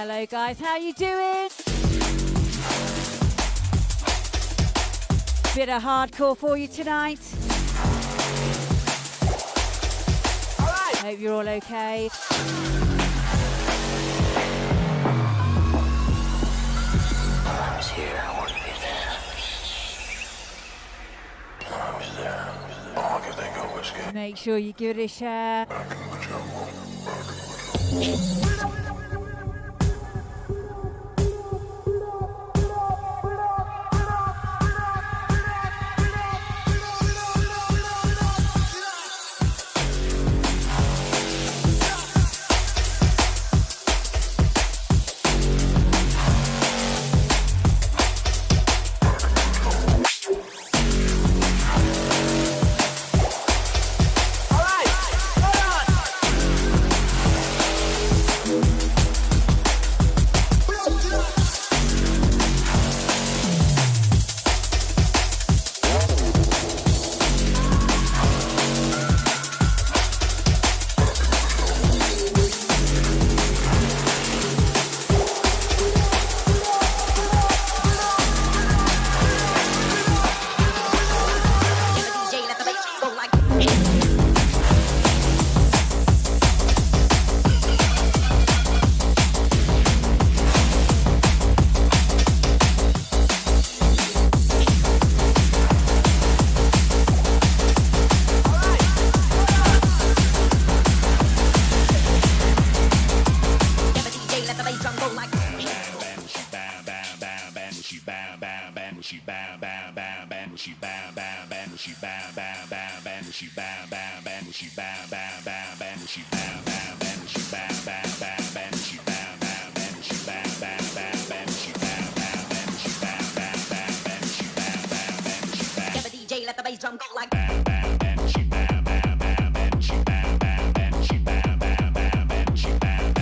Hello guys, how you doing? Bit of hardcore for you tonight. Hope you're all okay. Time's here, I want to be there. Time's there. All I can think of is getting. Make sure you give it a share.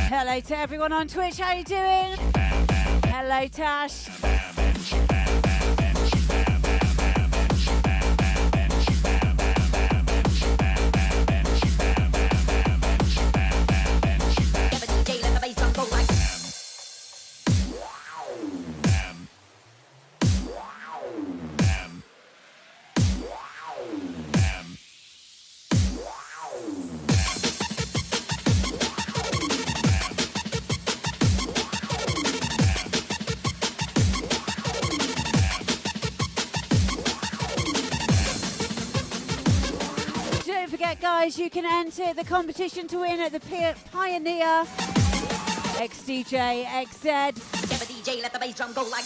Hello to everyone on Twitch, how you doing? Hello Tash. Guys, you can enter the competition to win at the Pioneer XDJ-XZ. DJ, let the bass drum go like.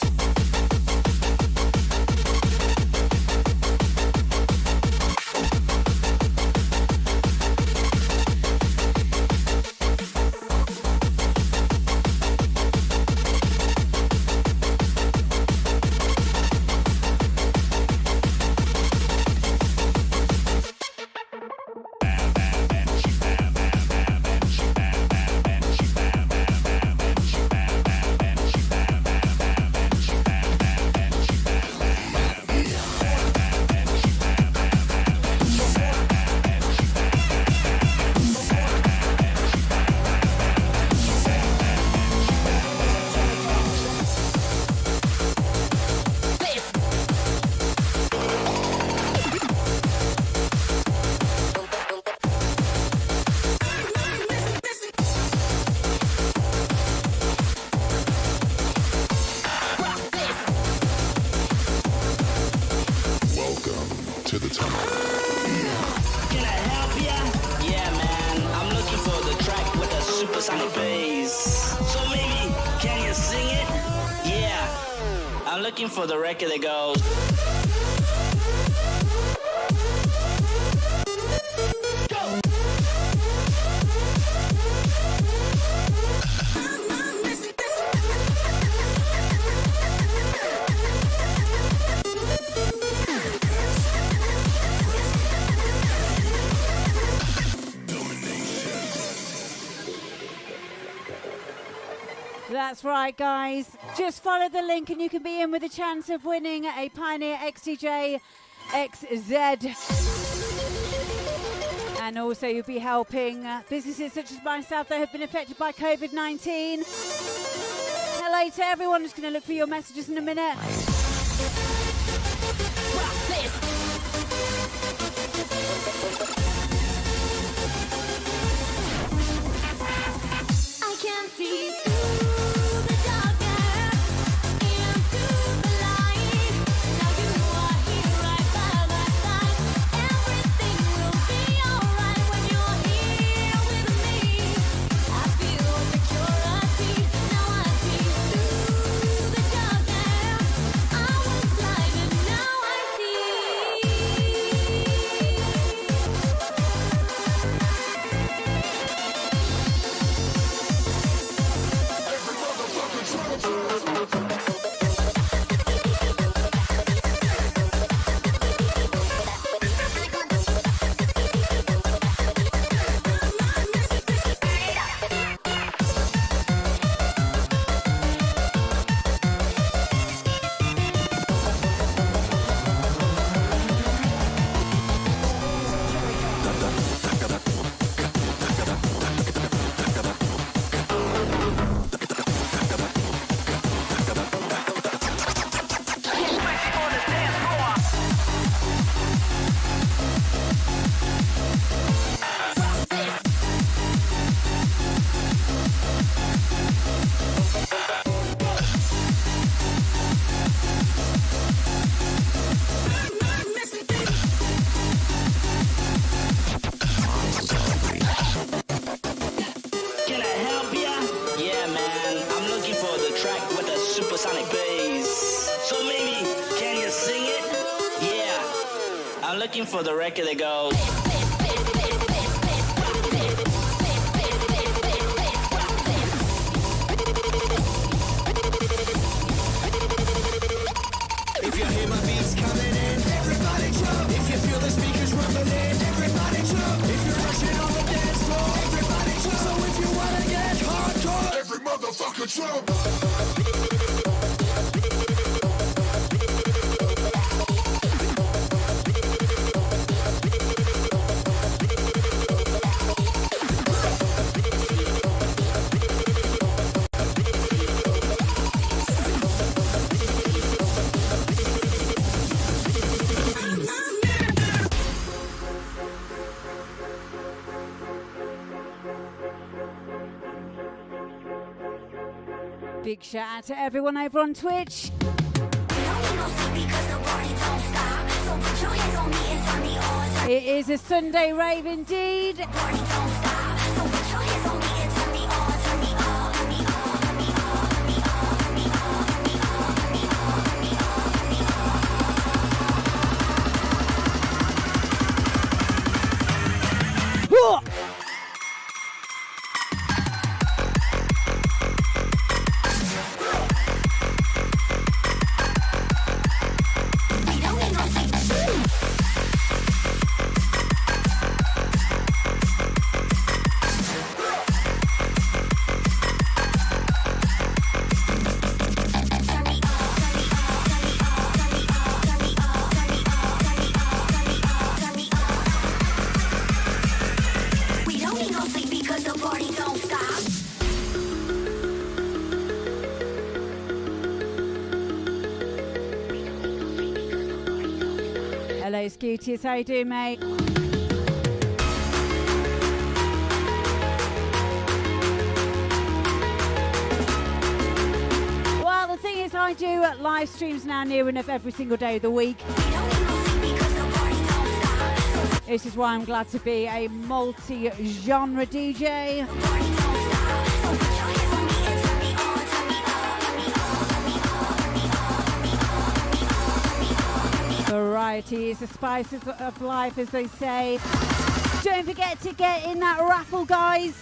For the record that goes. That's right, guys. Just follow the link and you can be in with a chance of winning a Pioneer XDJ-XZ. And also you'll be helping businesses such as myself that have been affected by COVID-19. LA to everyone. Just going to look for your messages in a minute. I can't see through the darkness into the light. Now you are here right by my side. Everything will be alright when you're here with me. I feel security. Now I see through the darkness. I was blind and now I see. Can I help ya? Yeah, man. I'm looking for the track with the supersonic bass. So maybe, can you sing it? Yeah. I'm looking for the record that goes. If you hear my beats coming in, everybody jump. If you feel the speakers rumbling, everybody jump. If you're rushing on the dance floor, everybody jump. So if you wanna get hardcore, every motherfucker jump. Big shout out to everyone over on Twitch. It is a Sunday rave indeed. Hello, Scooties. How you doing, mate? Well, the thing is, I do live streams now near enough every single day of the week. This is why I'm glad to be a multi-genre DJ. Variety is the spice of life, as they say. Don't forget to get in that raffle, guys.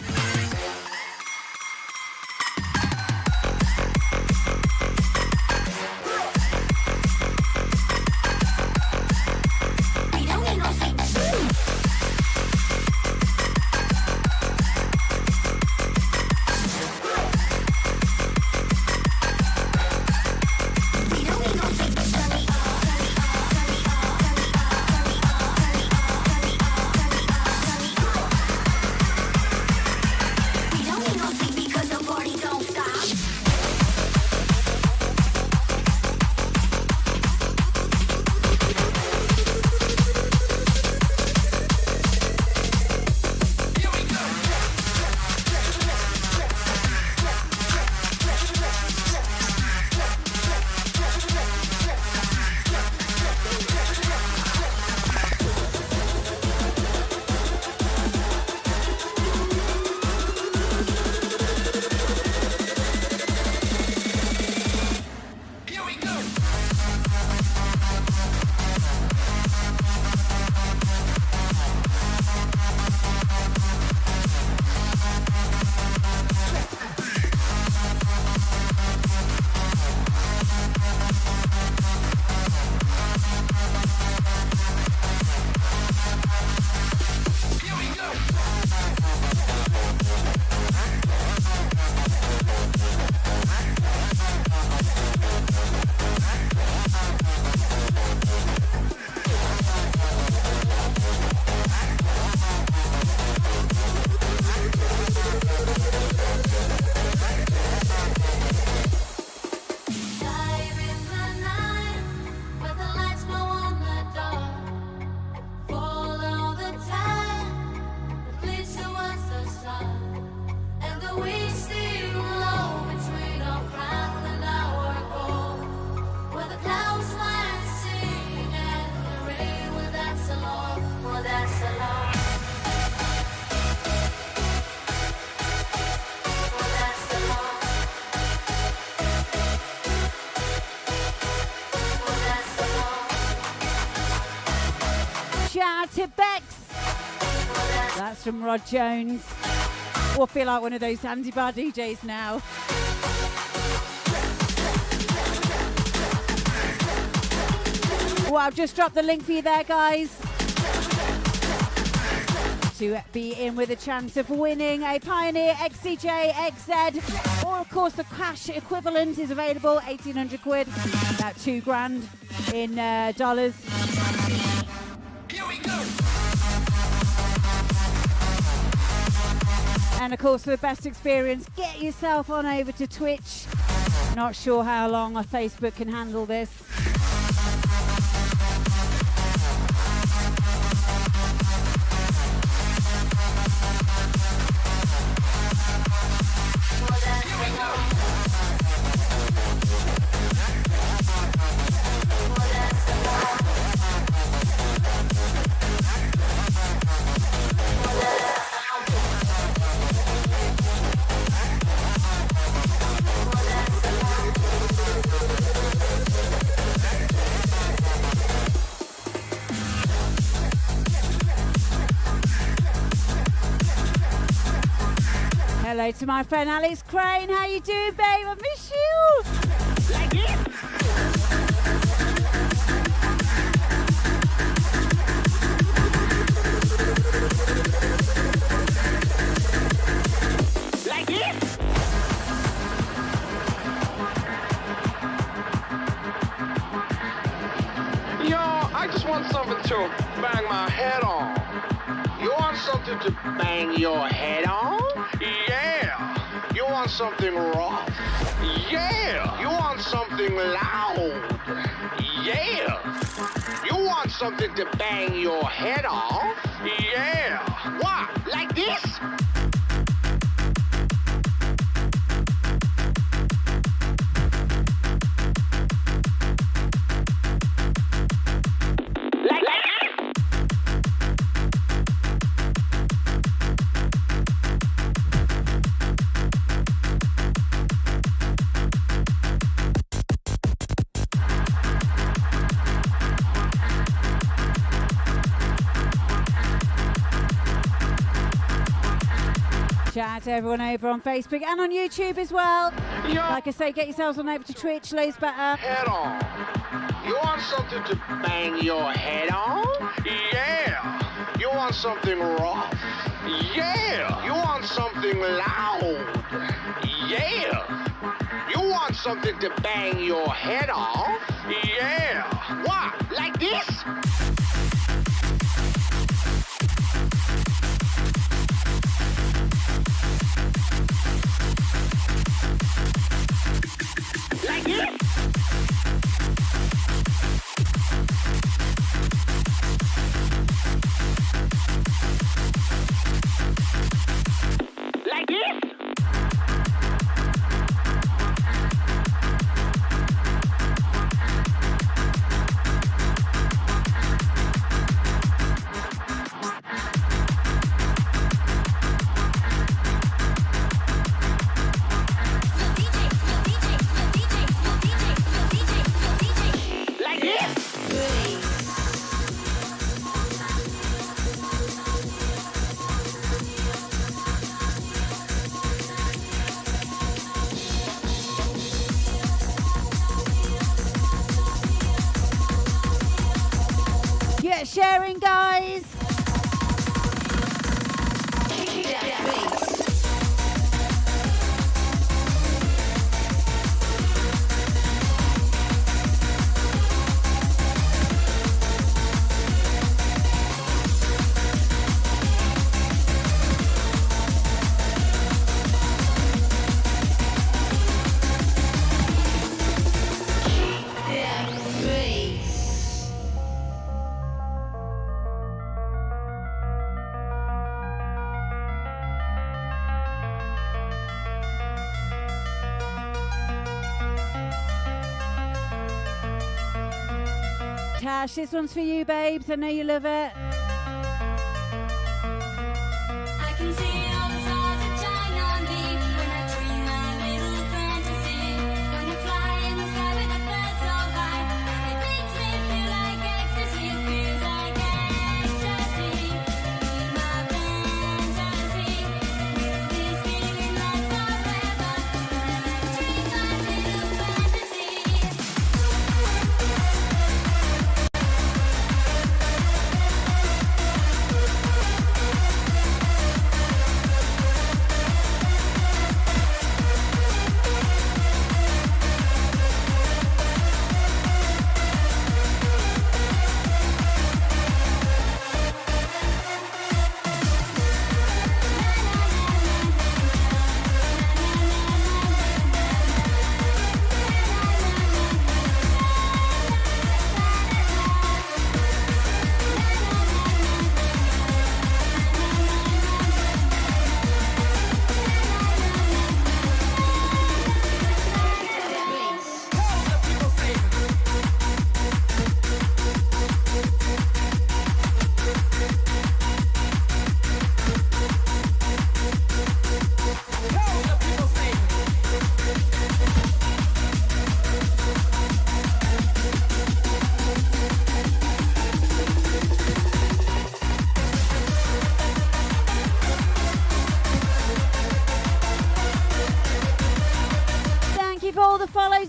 out to Bex. That's from Rod Jones. We'll feel like one of those Zanzibar DJs now. Well, I've just dropped the link for you there, guys, to be in with a chance of winning a Pioneer XDJ-XZ, or of course the cash equivalent is available, 1,800 quid, about $2,000 in dollars. Here we go. And of course, for the best experience, get yourself on over to Twitch. Not sure how long our Facebook can handle this. Hello to my friend Alex Crane. How you doing, babe? I miss you. Like this. Like this. Yo, I just want something to bang my head on. You want something to bang your head on? Yeah. You want something rough? Yeah. You want something loud? Yeah. You want something to bang your head off? Yeah. What? Like this? Like this. Shout out to everyone over on Facebook and on YouTube as well. Yo. Like I say, get yourselves on over to Twitch, loads better. Head on. You want something to bang your head on? Yeah. You want something rough? Yeah. You want something loud? Yeah. You want something to bang your head off? Yeah. What? Like this? Like this. Like this. Like this. Get sharing, guys. Tash, this one's for you, babes. I know you love it. I can see all the stars that shine on me when I dream my little fantasy. Gonna fly in the sky with a bird so high. It makes me feel like ecstasy. It feels like ecstasy.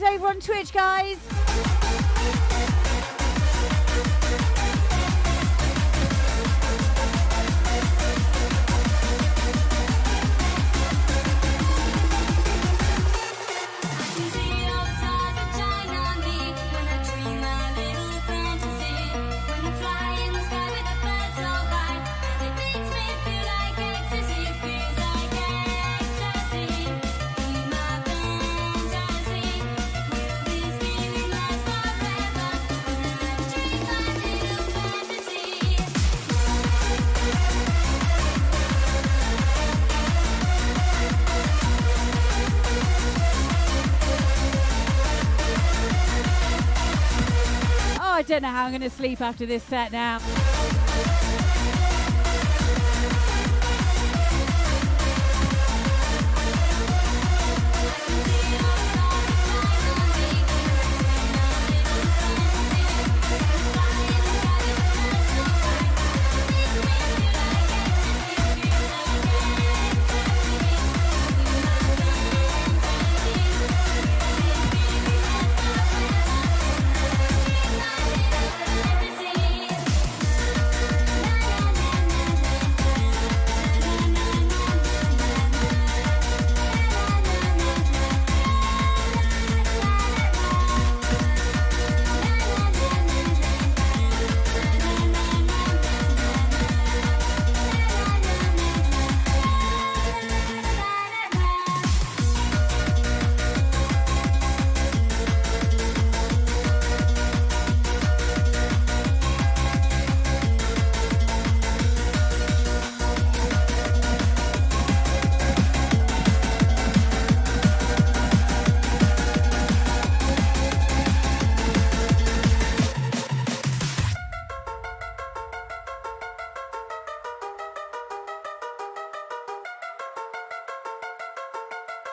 over on Twitch, guys. I don't know how I'm going to sleep after this set now.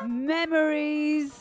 Memories.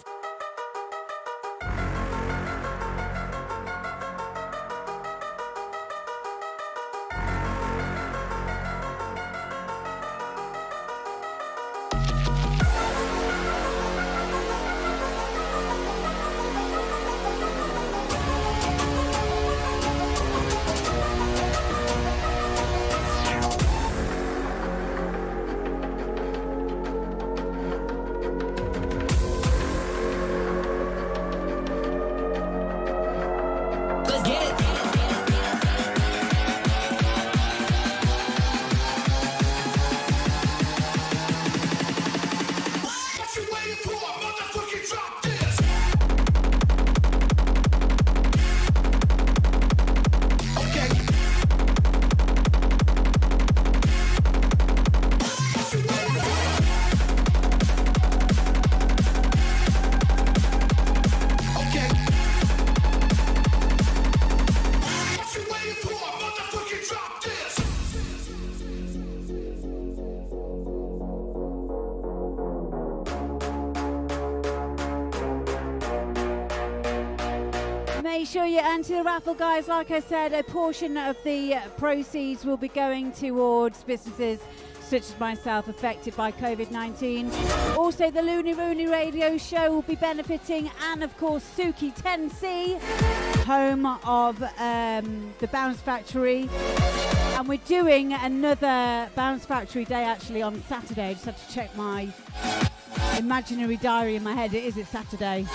Make sure you enter the raffle, guys. Like I said, a portion of the proceeds will be going towards businesses such as myself affected by COVID-19. Also, the Looney Rooney radio show will be benefiting, and of course, Suki 10C, home of the Bounce Factory. And we're doing another Bounce Factory day actually on Saturday. I just had to check my imaginary diary in my head. It's Saturday.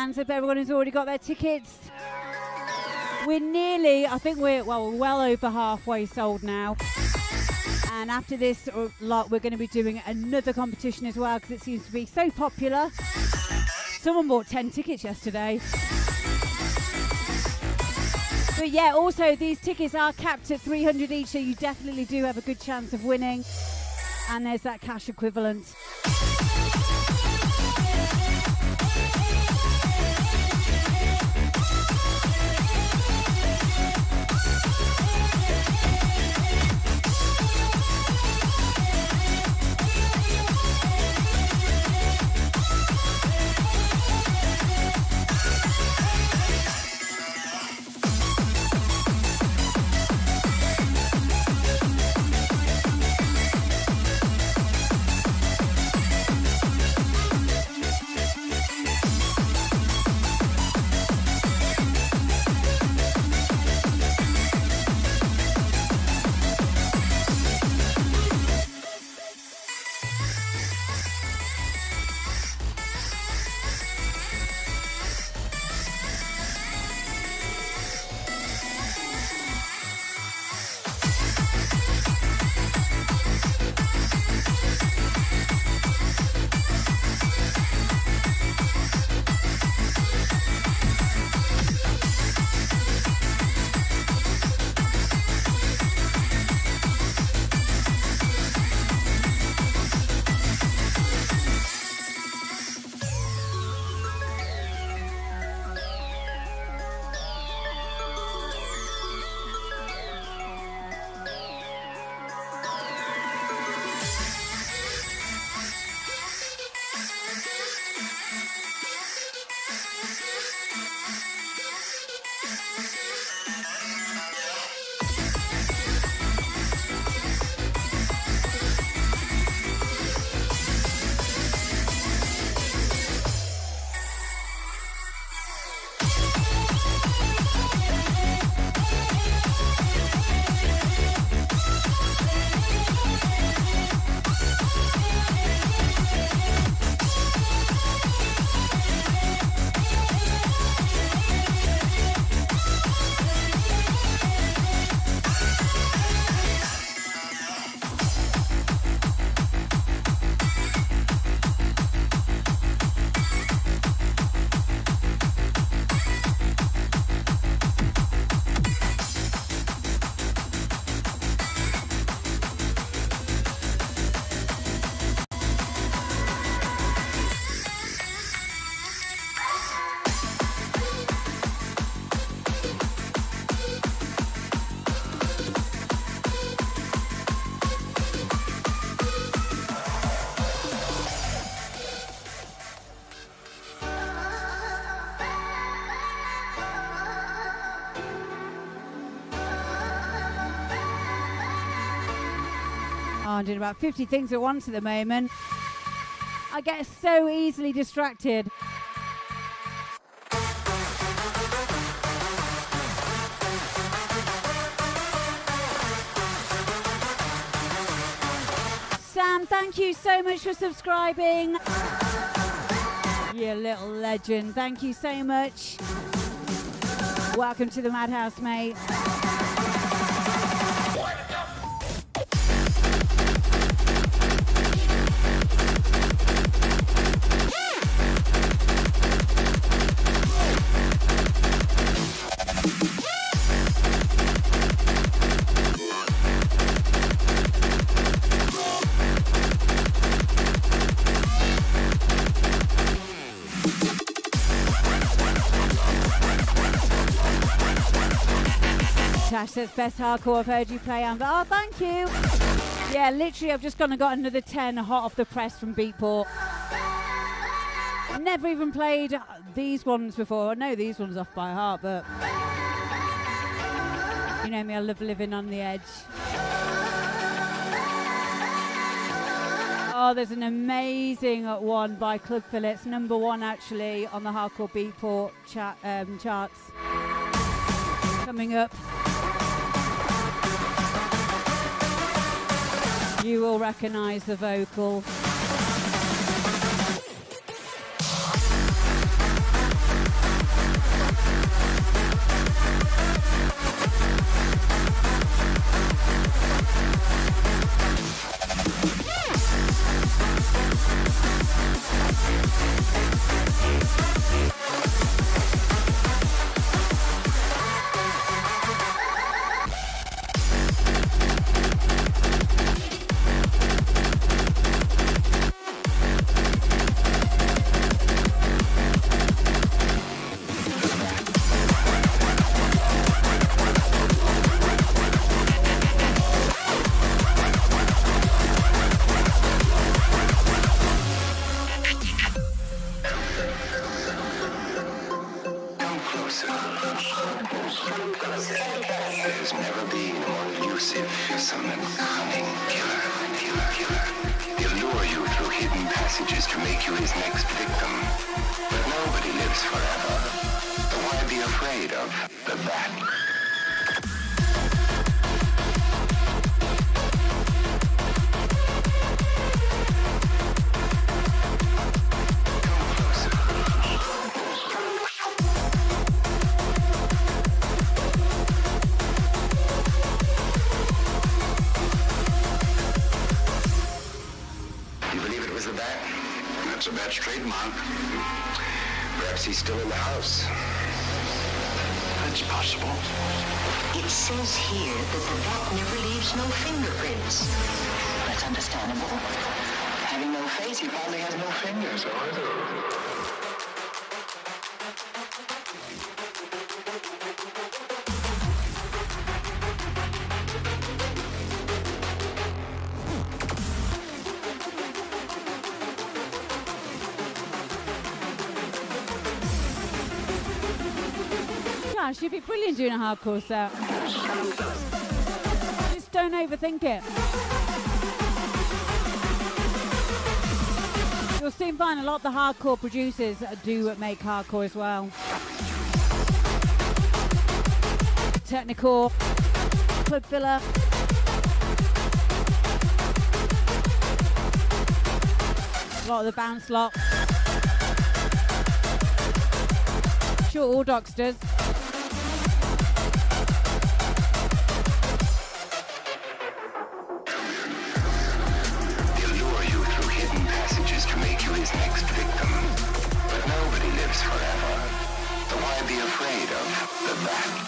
hands up, everyone who's already got their tickets. We're nearly, I think we're well over halfway sold now. And after this lot, we're going to be doing another competition as well because it seems to be so popular. Someone bought 10 tickets yesterday. But yeah, also these tickets are capped at 300 each, so you definitely do have a good chance of winning. And there's that cash equivalent. I'm doing about 50 things at once at the moment. I get so easily distracted. Sam, thank you so much for subscribing. You little legend. Thank you so much. Welcome to the Madhouse, mate. Tash says best hardcore I've heard you play, Amber. Oh, thank you. Yeah, literally, I've just gone and got another 10 hot off the press from Beatport. I've never even played these ones before. I know these ones off by heart, but you know me, I love living on the edge. Oh, there's an amazing one by Club Phillips, number one actually on the Hardcore Beatport charts. Coming up. You will recognise the vocal. elusive, some cunning killer. He'll lure you through hidden passages to make you his next victim. But nobody lives forever. So why be afraid of the bat? That's a bat's trademark. Perhaps he's still in the house. That's possible. It says here that the bat never leaves no fingerprints. That's understandable. Having no face, he probably has no fingers either. She'd be brilliant doing a hardcore set. Just don't overthink it. You'll soon find a lot of the hardcore producers do make hardcore as well. Technical, club filler. A lot of the bounce lot. Sure, all Docs does. His next victim. But nobody lives forever. So why be afraid of the bat?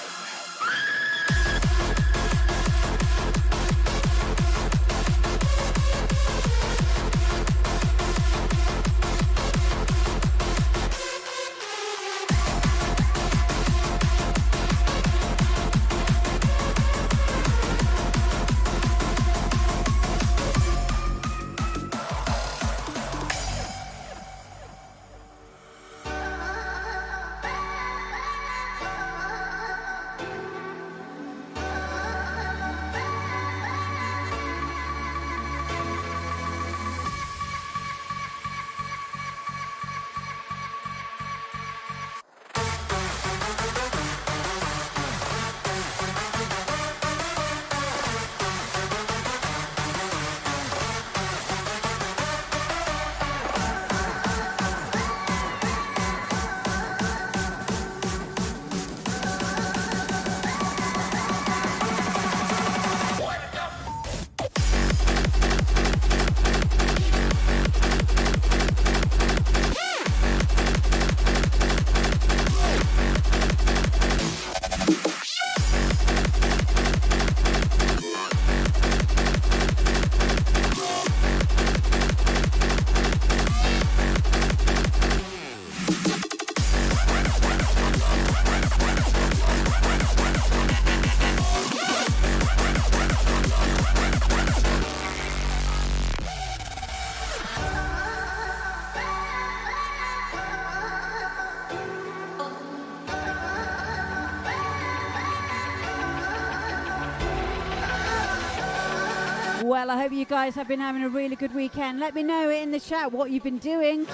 Well, I hope you guys have been having a really good weekend. Let me know in the chat what you've been doing.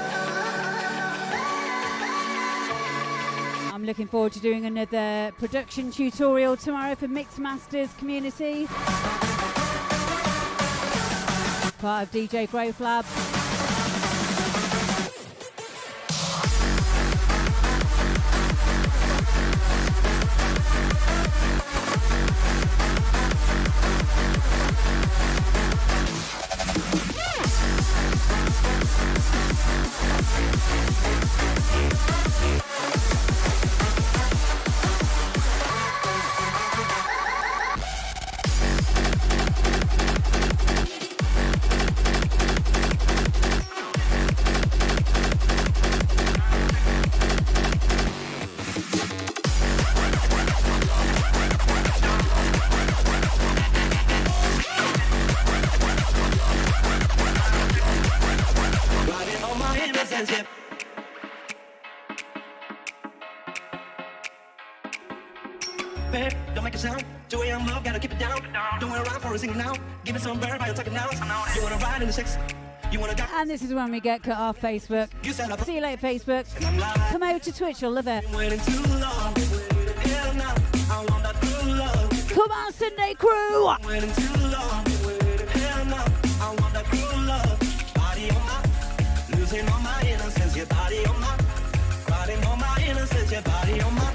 I'm looking forward to doing another production tutorial tomorrow for Mix Masters community. Part of DJ Growth Lab. Babe, don't make a sound. 2 a.m. love, gotta gotta keep it down. Don't wanna rhyme for a singing now. Give it some verb, I am talking now. You wanna ride in the six? You wanna die? And this is when we get cut off Facebook. You said I'm See you later, Facebook. lying. Come over to Twitch, you'll love it. Waiting too long. Hell no, I want that true love. Come on, Sunday crew! Waiting too long. Hell no, I want that true love. Body on my, losing all my innocence. Your body on my, riding on my innocence. Your body on my,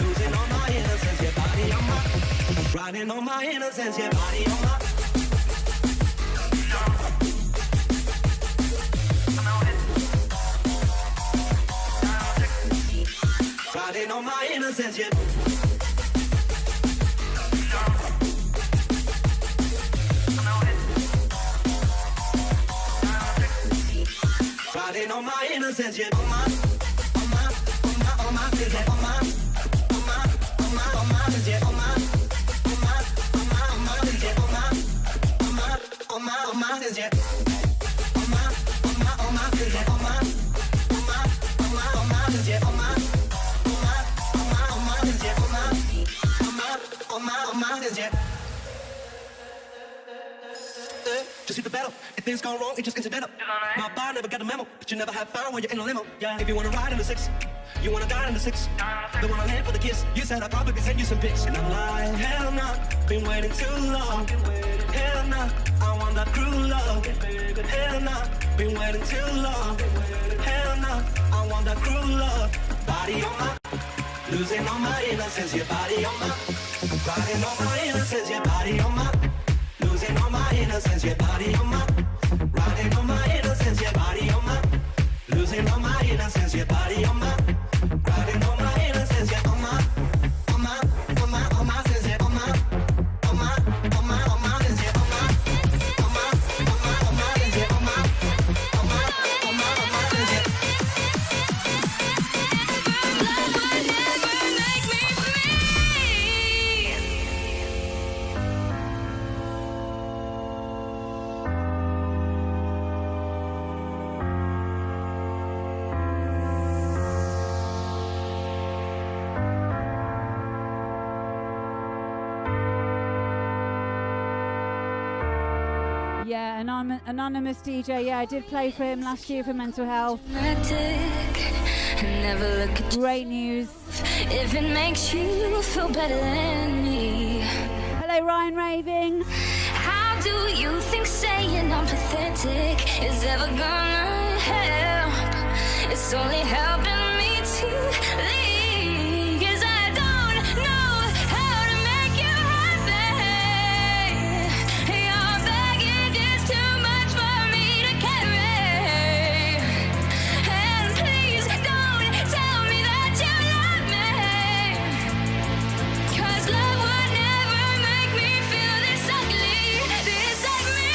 losing all my innocence. Your body on my, riding on my innocence. Your body on my. Riding on my innocence, yeah. Riding on my innocence, yeah. On my, yeah. On my, yeah. On my, yeah. Just hit the battle. If things go wrong, it just incidental. My bar never got the memo, but you never have fun when you're in a limo. Yeah. If you wanna ride in the six, you wanna die in the six. They wanna land for the kiss. You said I'd probably send you some pics, and I'm like, hell no, been waiting too long. Hell no, I want that crew love. Hell no, been waiting too long. Hell no, I want that crew love. Body on my, losing all my innocence. Your body on my, riding on my innocence. Your body on my. Losing all my innocence, your body on my, riding on my innocence, your body on my, losing all my innocence, your body on my, riding on my innocence, yeah, on my, sense, yeah, on my, sense, yeah, on my, sense, yeah, on my, sense, yeah. Yeah, anonymous DJ. Yeah, I did play for him last year for mental health. Never look at Great news. if it makes you feel better than me. Hello, Ryan Raving. How do you think saying I'm pathetic is ever gonna help? It's only helping me to leave. 'Cause I don't know how to make you happy. Your baggage is too much for me to carry. And please don't tell me that you love me. 'Cause love would never make me feel this ugly, this like me.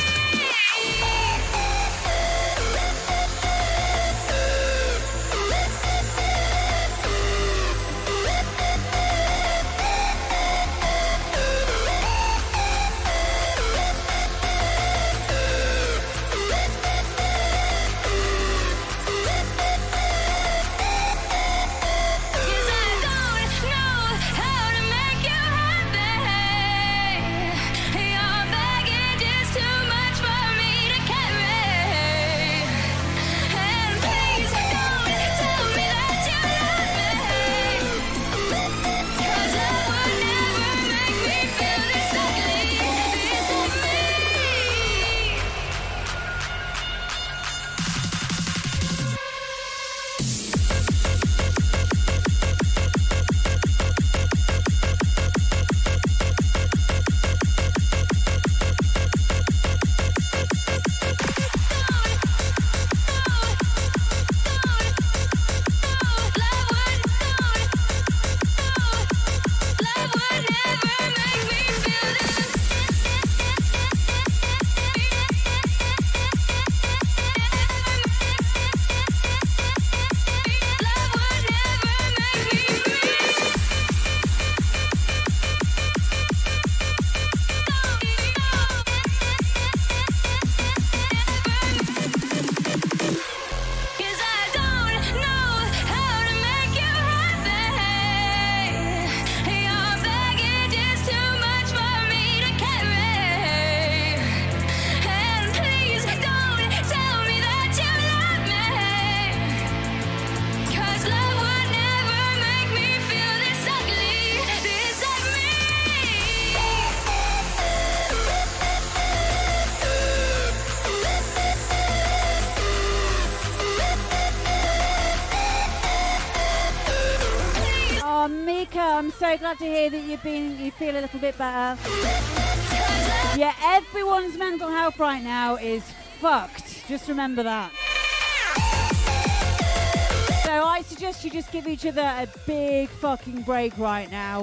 so glad to hear that you feel a little bit better. Yeah, everyone's mental health right now is fucked. Just remember that. So I suggest you just give each other a big fucking break right now.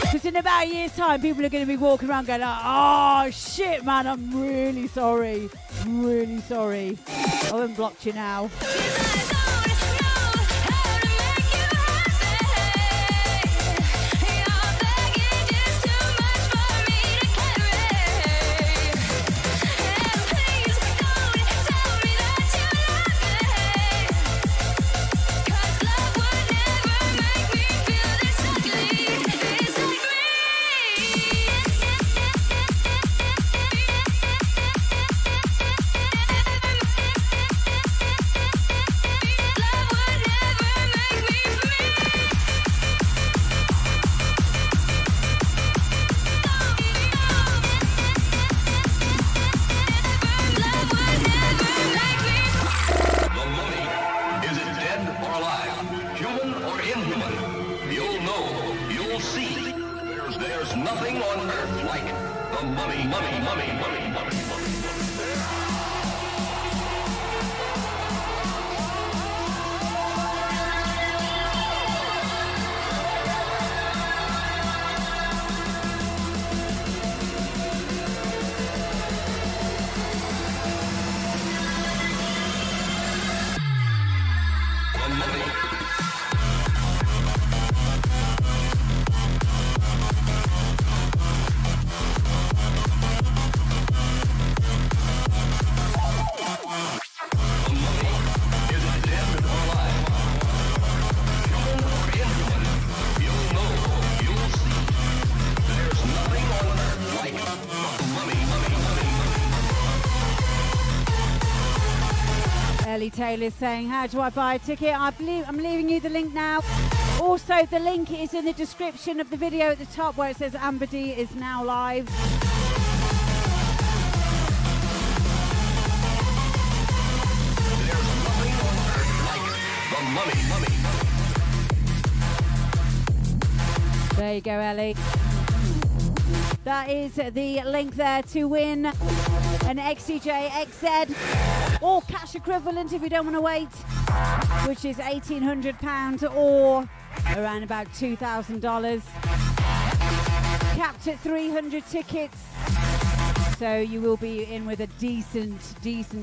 Because in about a year's time, people are going to be walking around going, oh shit, man, I'm really sorry. Really sorry. I haven't blocked you now. Taylor's saying, how do I buy a ticket? I'm leaving you the link now. Also, the link is in the description of the video at the top where it says Amber D is now live. There you go, Ellie. That is the link there to win an XDJ-XZ or cash equivalent if you don't want to wait, which is £1,800 or around about $2,000. Capped at 300 tickets, so you will be in with a decent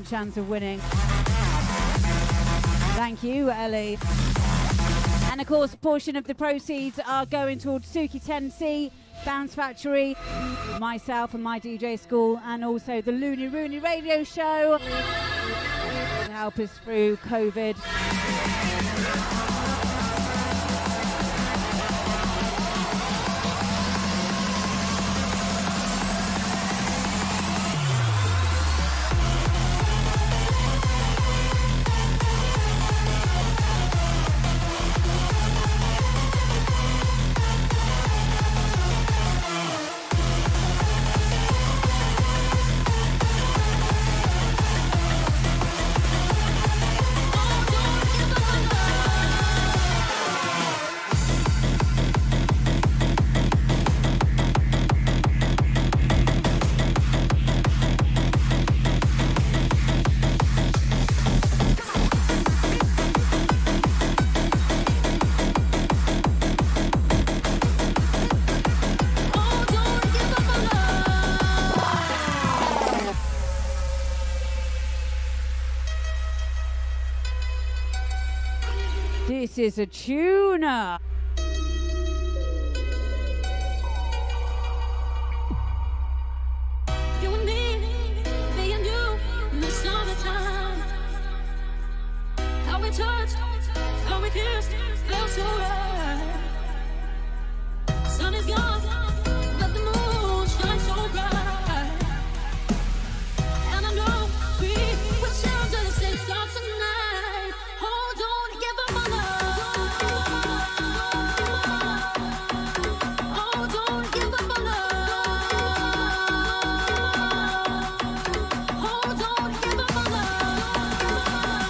chance of winning. Thank you, Ellie. And of course, a portion of the proceeds are going towards Suki 10C, Bounce Factory, myself and my DJ school, and also the Looney Rooney radio show to help us through COVID. This is a tuner. You and me, me and you, in the summertime. How we touched, how we kissed, felt so right. Sun is gone, but the moon shines so bright. And I know we will share the same song tonight. Hold on, give up my love. Hold on, give up my love. Hold on, give up my love.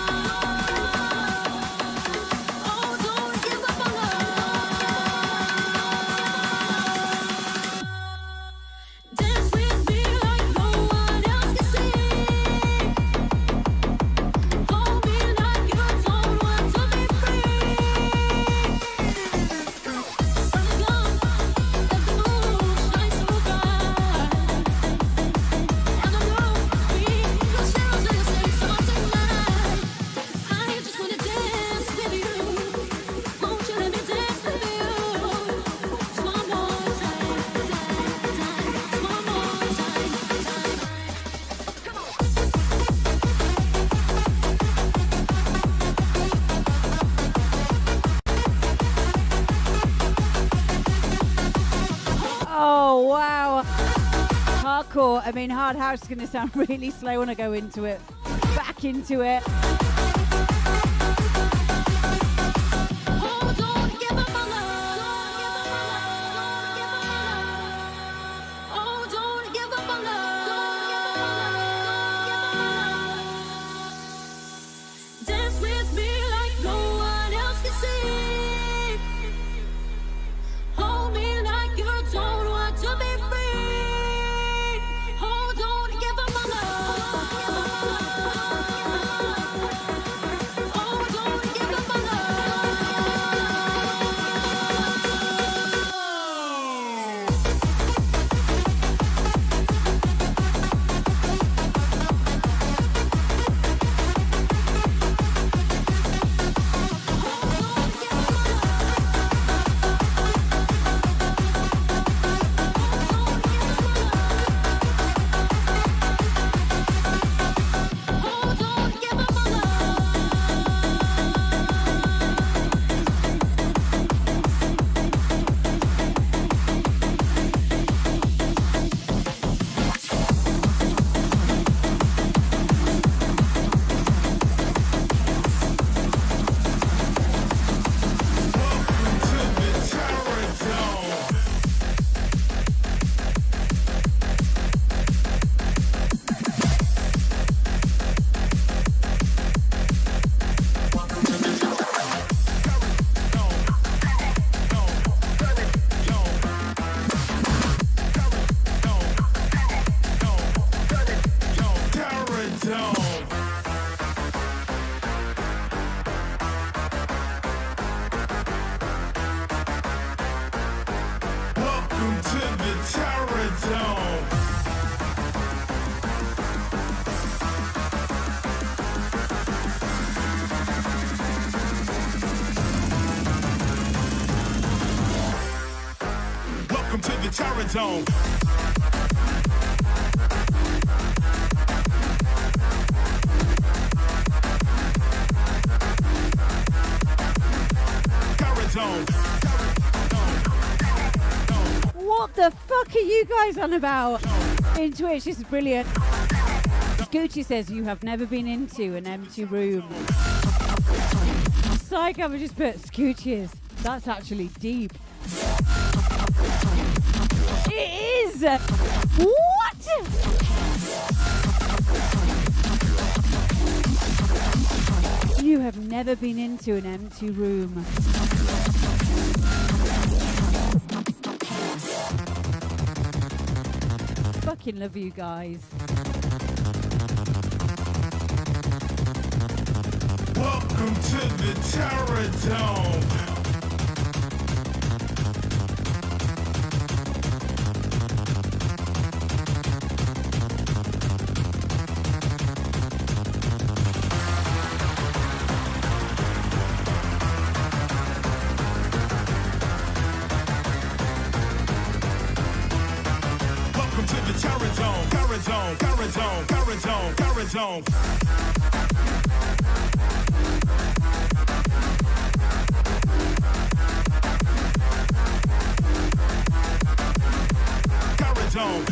hardcore. I mean, hard house is going to sound really slow when I go into it. Back into it. Oh, don't give up on love. Oh, don't give up on love. Dance with me like no one else can see. Hold me like you don't want to be free. Oh, don't give up on love. Oh, don't give up on love. Oh, don't give up on love. Welcome to the Terror Dome. Welcome to the Terror Dome. Terror Dome. What the fuck are you guys on about? In Twitch, this is brilliant. Gucci says you have never been into an empty room. Psych, I've just put Scooches. That's actually deep. It is! What? You have never been into an empty room. Fucking love you guys. Welcome to the Terror Dome. Welcome to the Terror Dome. Terror Dome. Terror Dome. Terror Dome. Terror Dome. Terror Dome.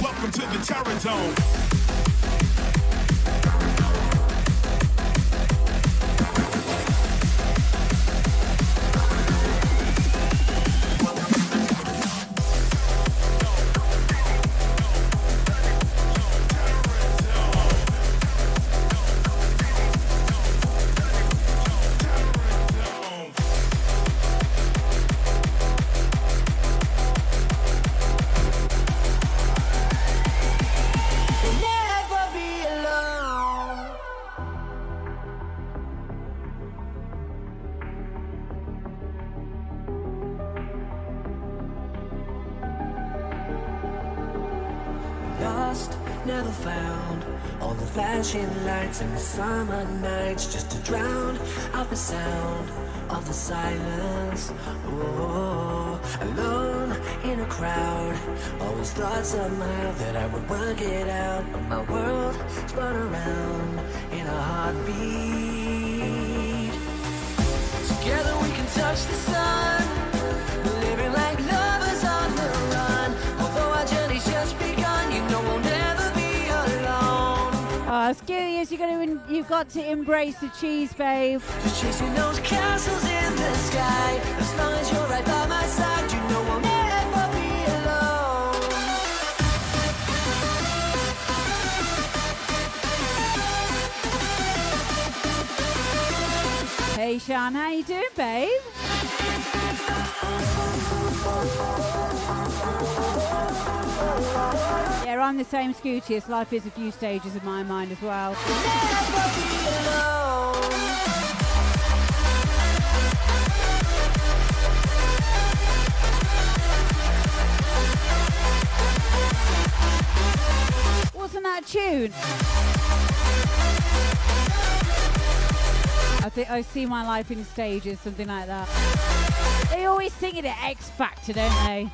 Welcome to the Terror Dome. Never be alone. Lost, never found. All the flashing lights and the summer nights just to drown out the sound of the silence. Oh, alone in a crowd. Always thought somehow that I would work it out, but my world spun around in a heartbeat. Together we can touch the sun, living like lovers on the run. Although our journey's just begun, you know we'll never be alone. Oh, Skewy, you've got to embrace the cheese, babe. Just chasing those castles in the sky. As long as you're right by my side, you know we'll never be alone. Hey, Sean, how you doing, babe? Yeah, I'm the same, Scootius. Life is a few stages in my mind as well. Never be alone. Wasn't that a tune? I think I see my life in stages, something like that. They always sing it at X Factor, don't they?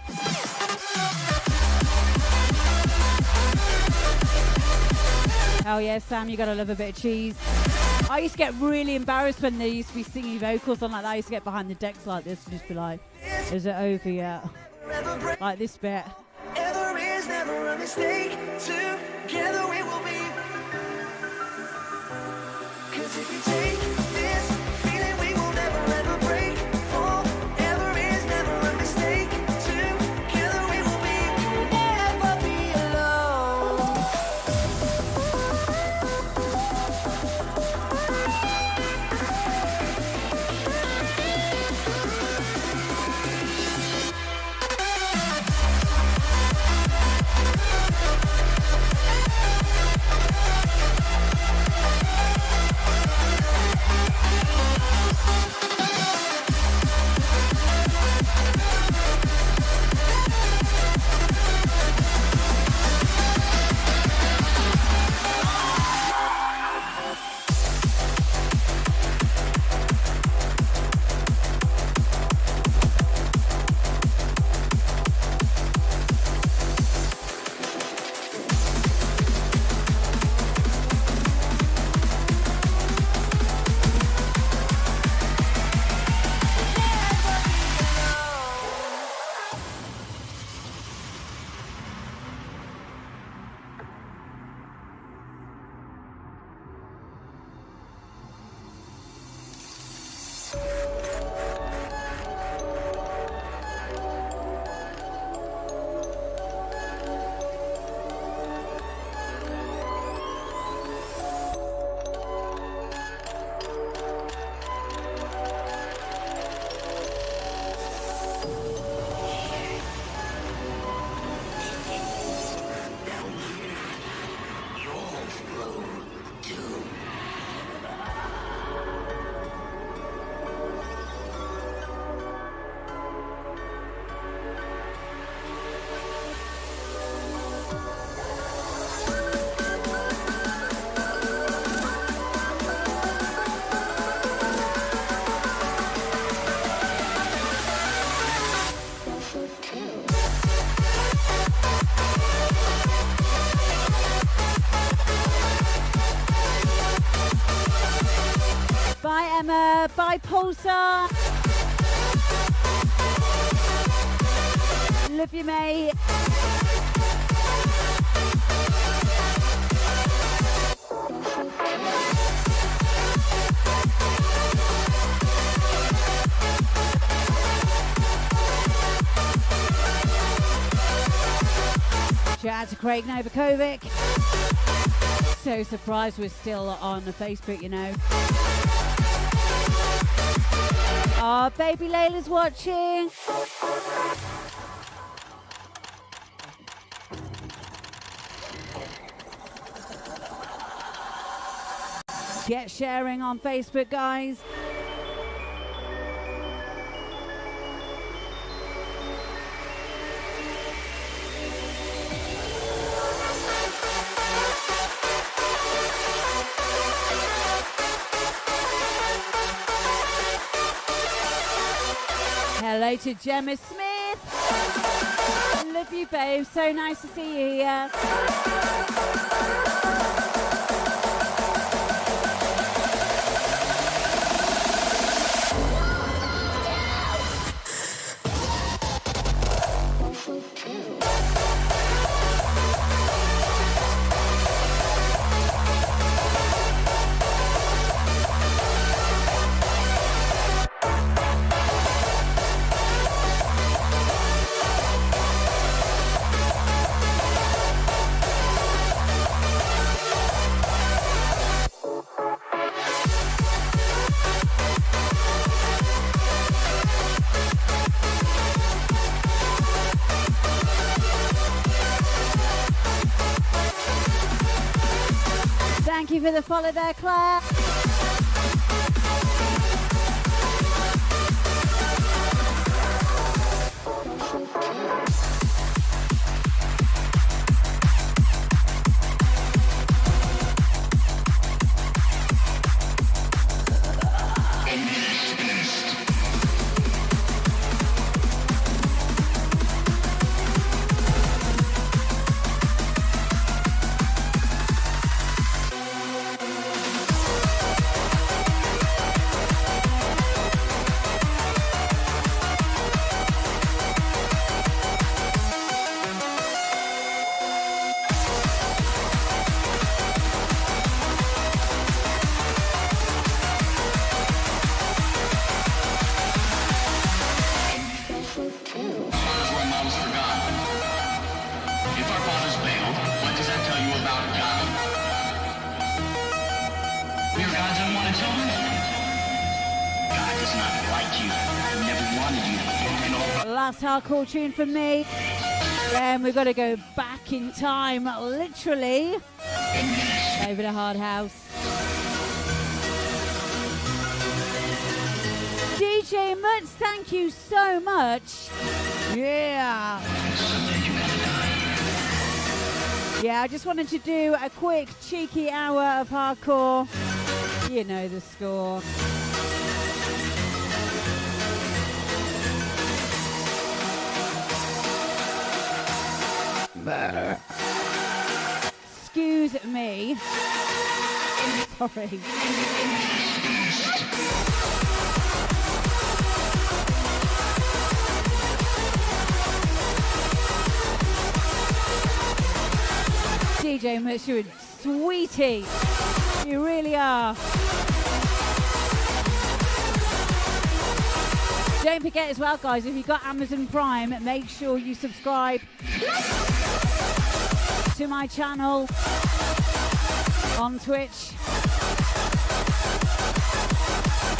Hell yeah, Sam, you gotta love a bit of cheese. I used to get really embarrassed when they used to be singing vocals on like that. I used to get behind the decks like this and just be like, is it over yet? Like this bit. Ever is never a mistake. Together we will be. 'Cause if you take this feeling, we will never ever break. Forever is never a mistake. Together we will be. We will never be alone. Bye, Emma. Bye, Pulsar. Love you, mate. Shout out to Craig Novakovic. So surprised we're still on Facebook, you know. Oh, baby Layla's watching. Get sharing on Facebook, guys. Hello to Gemma Smith. Love you, babe. So nice to see you here. Thank you for the follow there, Claire. Last hardcore tune from me. Then we've got to go back in time, literally, over to Hard House. DJ Mutz, thank you so much. Yeah. Yeah, I just wanted to do a quick, cheeky hour of hardcore. You know the score. Excuse me. Sorry. DJ Mitch, you're a sweetie. You really are. Don't forget as well, guys, if you've got Amazon Prime, make sure you subscribe to my channel on Twitch.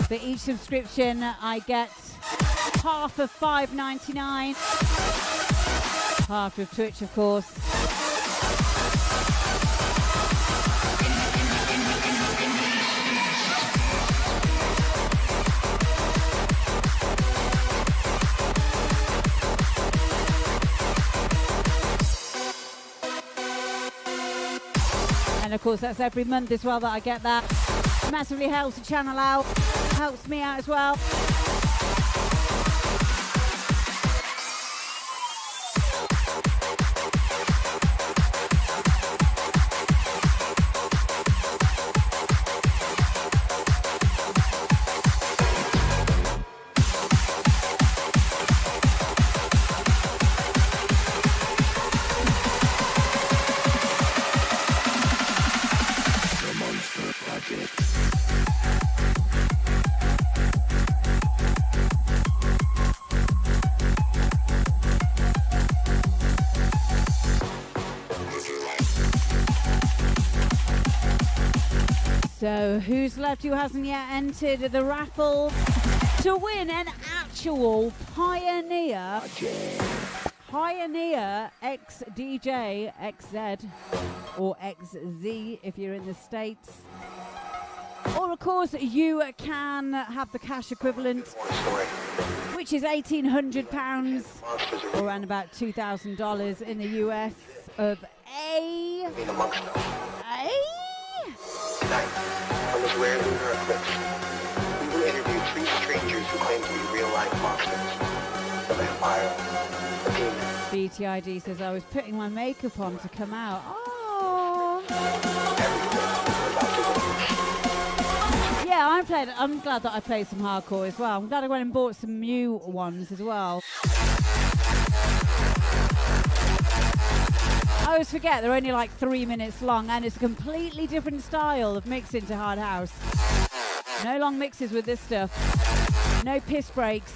For each subscription, I get half of $5.99, half of Twitch, of course. And of course, that's every month as well that I get that. Massively helps the channel out, helps me out as well. So, who's left who hasn't yet entered the raffle to win an actual Pioneer XDJ-XZ or XZ if you're in the States? Or, of course, you can have the cash equivalent, which is £1,800 or around about $2,000 in the US of Tonight, on this rare lunar eclipse, we will interview three strangers who claim to be real-life monsters. The vampire, the demon. BTID says I was putting my makeup on to come out. Oh. Yeah, I'm glad that I played some hardcore as well. I'm glad I went and bought some new ones as well. I always forget they're only like 3 minutes long, and it's a completely different style of mixing to hard house. No long mixes with this stuff. No piss breaks.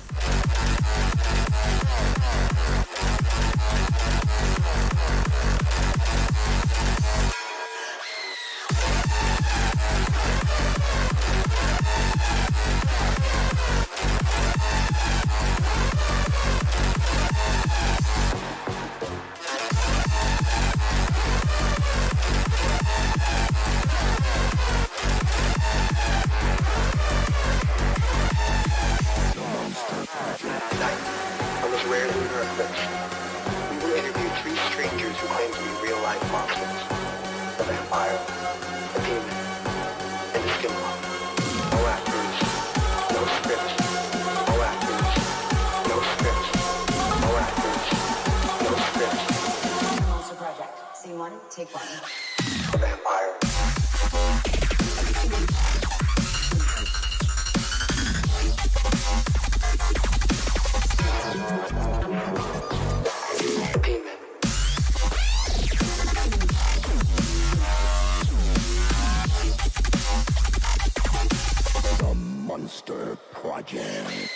Scene one, take one. The vampire. Demon. The Monster Project.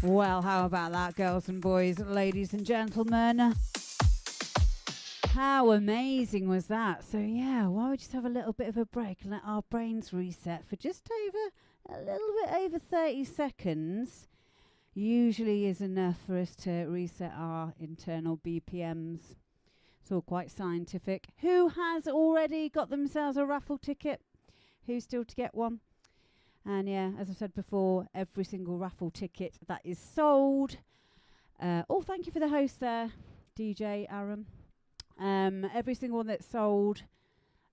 Well, how about that, girls and boys, ladies and gentlemen? How amazing was that? So yeah, why don't we just have a little bit of a break and let our brains reset for just over a little bit over 30 seconds. Usually is enough for us to reset our internal BPMs. It's all quite scientific. Who has already got themselves a raffle ticket? Who's still to get one? And yeah, as I said before, every single raffle ticket that is sold. Oh, thank you for the host there, DJ Aram. Every single one that's sold,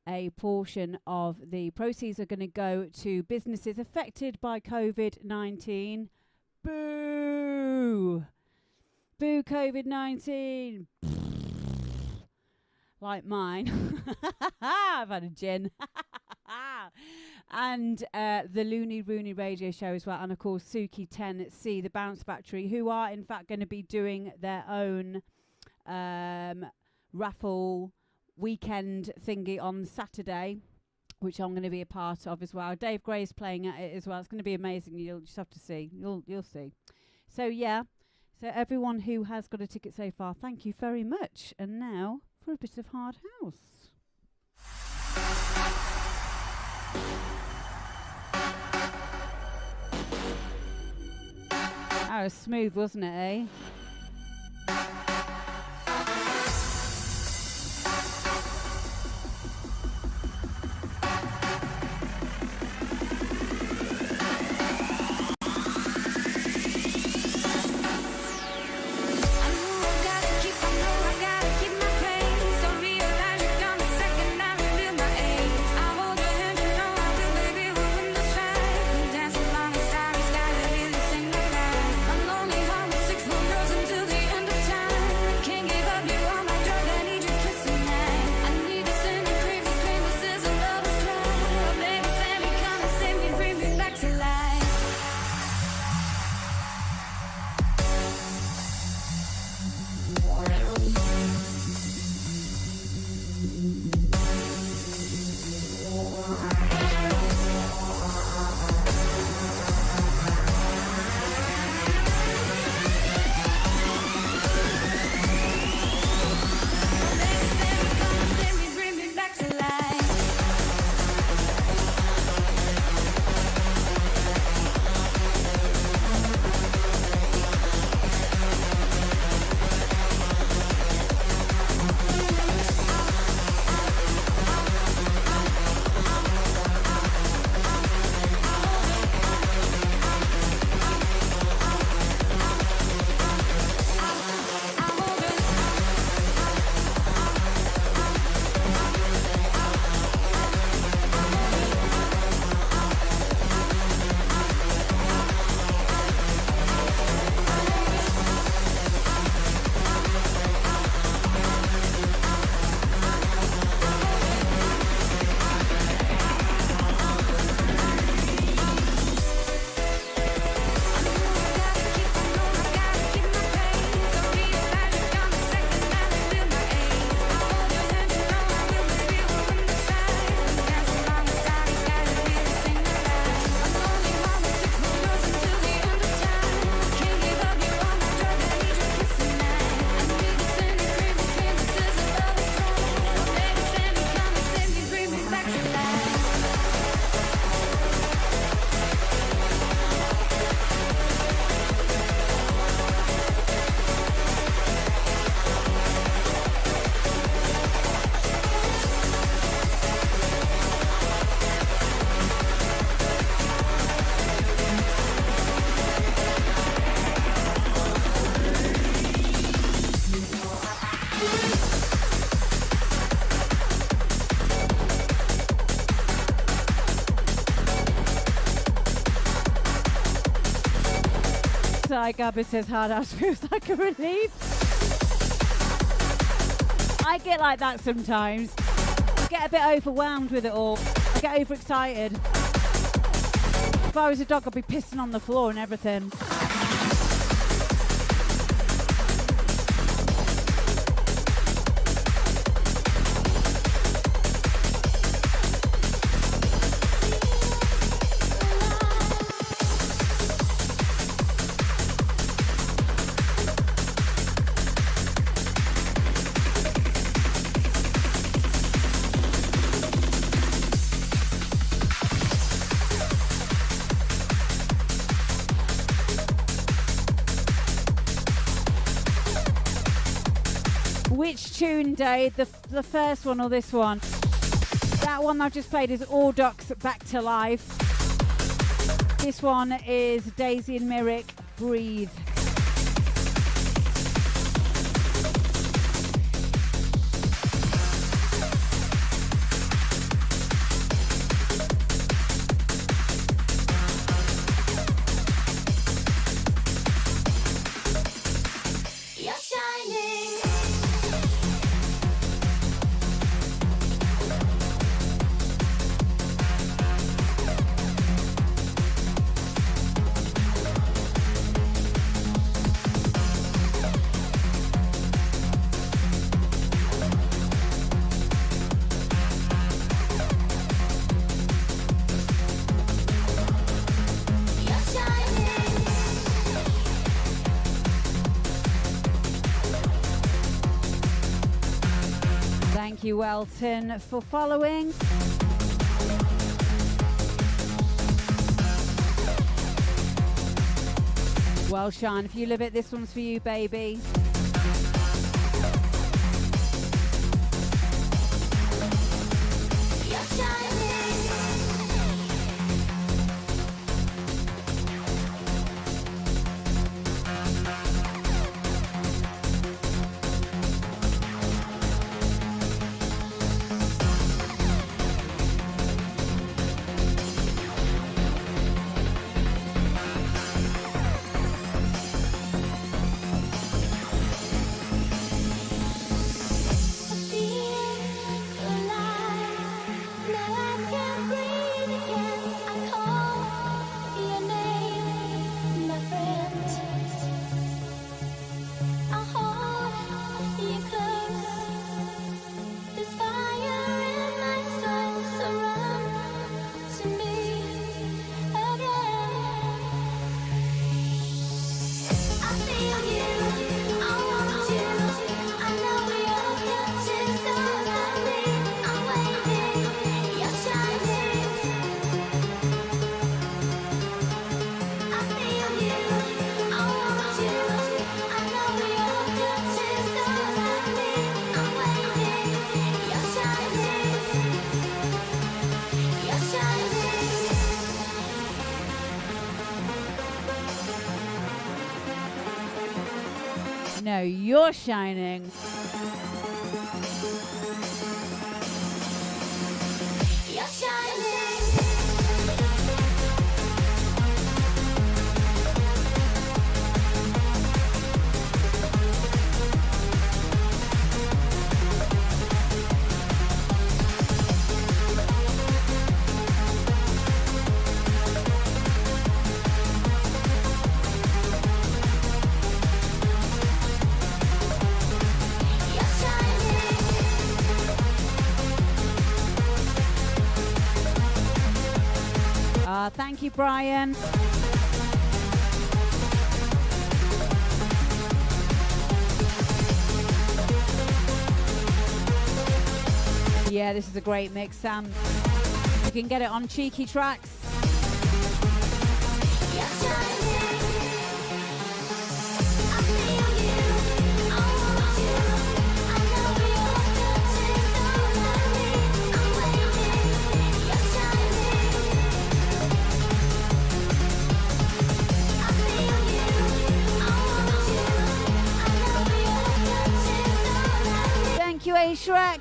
a portion of the proceeds are going to go to businesses affected by COVID-19. Boo! Boo COVID-19! Like mine. I've had a gin. And the Looney Rooney radio show as well. And of course, Suki 10C, the Bounce Factory, who are in fact going to be doing their own raffle weekend thingy on Saturday, which I'm going to be a part of as well. Dave Gray's playing at it as well. It's going to be amazing. You'll just have to see. You'll see. So yeah, so everyone who has got a ticket so far, thank you very much. And now for a bit of hard house. That was smooth, wasn't it, eh? Right, Gabby says hard ass feels like a relief. I get like that sometimes. I get a bit overwhelmed with it all. I get overexcited. If I was a dog, I'd be pissing on the floor and everything. Which tune, Dave? The first one or this one? That one I've just played is All Ducks Back to Life. This one is Daisy and Myrick, Breathe. You're shining. You're shining. Thank you, Welton, for following. Well, Sean, if you live it, this one's for you, baby. You're shining. No, you're shining. You're shining. Thank you, Brian. Yeah, this is a great mix, Sam. You can get it on Cheeky Tracks. Thank you, A-Shrek.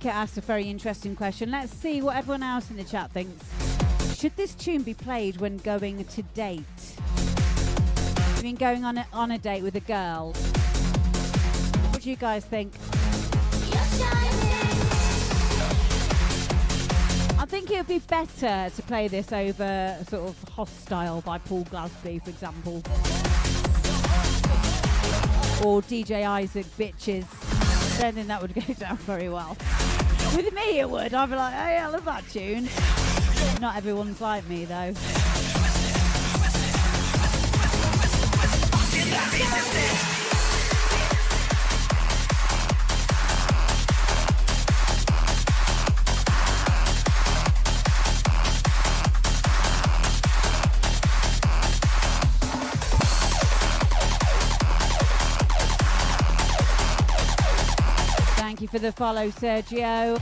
asked a very interesting question. Let's see what everyone else in the chat thinks. Should this tune be played when going to date? I mean, going on a date with a girl. What do you guys think? I think it would be better to play this over sort of Hostile by Paul Glasby, for example. Or DJ Isaac Bitches. I don't think that would go down very well. With me it would. I'd be like, hey, I love that tune. Not everyone's like me though. Thank you for the follow, Sergio.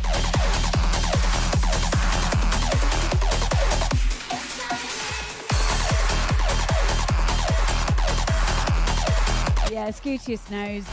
Yeah, Scootius knows.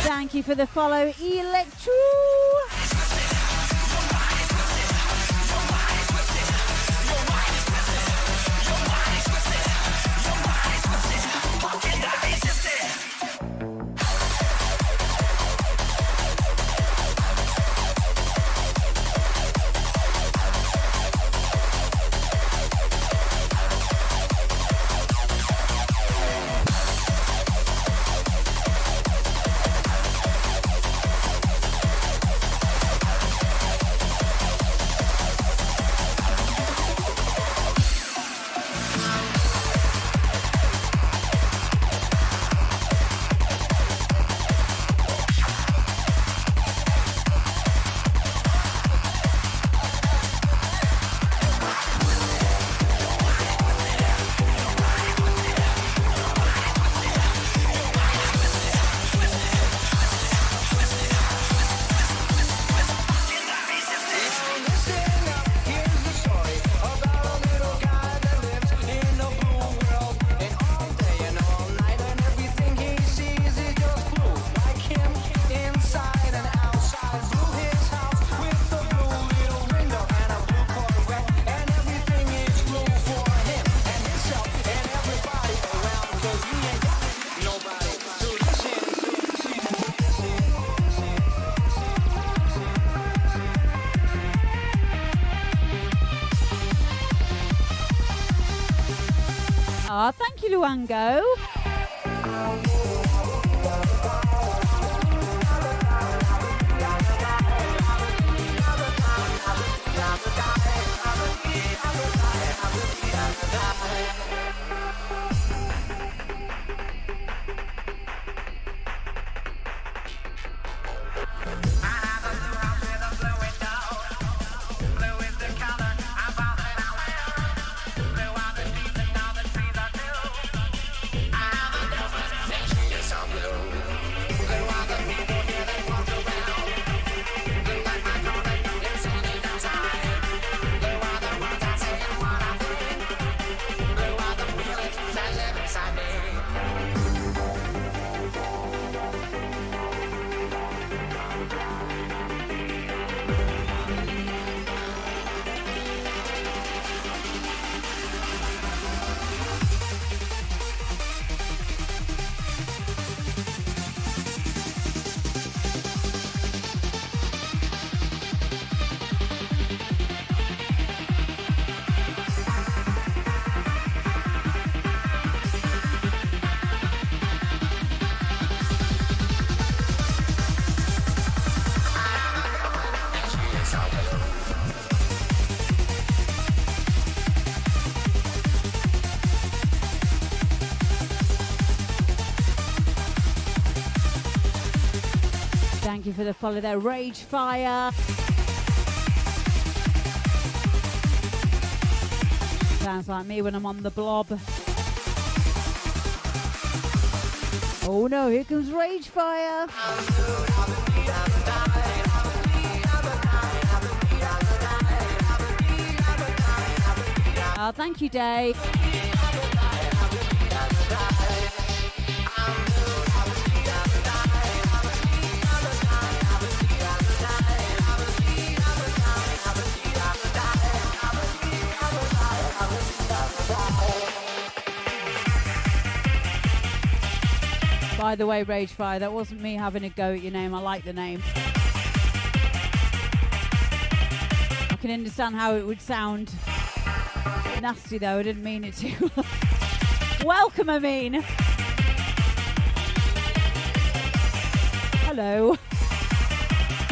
Thank you for the follow, Electro. ain't got nobody to listen. Ah, thank you, Luango. Thank you for the follow there, Rage Fire. Sounds like me when I'm on the blob. Oh no, here comes Rage Fire. Oh, thank you, Dave. By the way, Rage Fire, that wasn't me having a go at your name. I like the name. I can understand how it would sound nasty, though. I didn't mean it to. Welcome, Amin. Hello.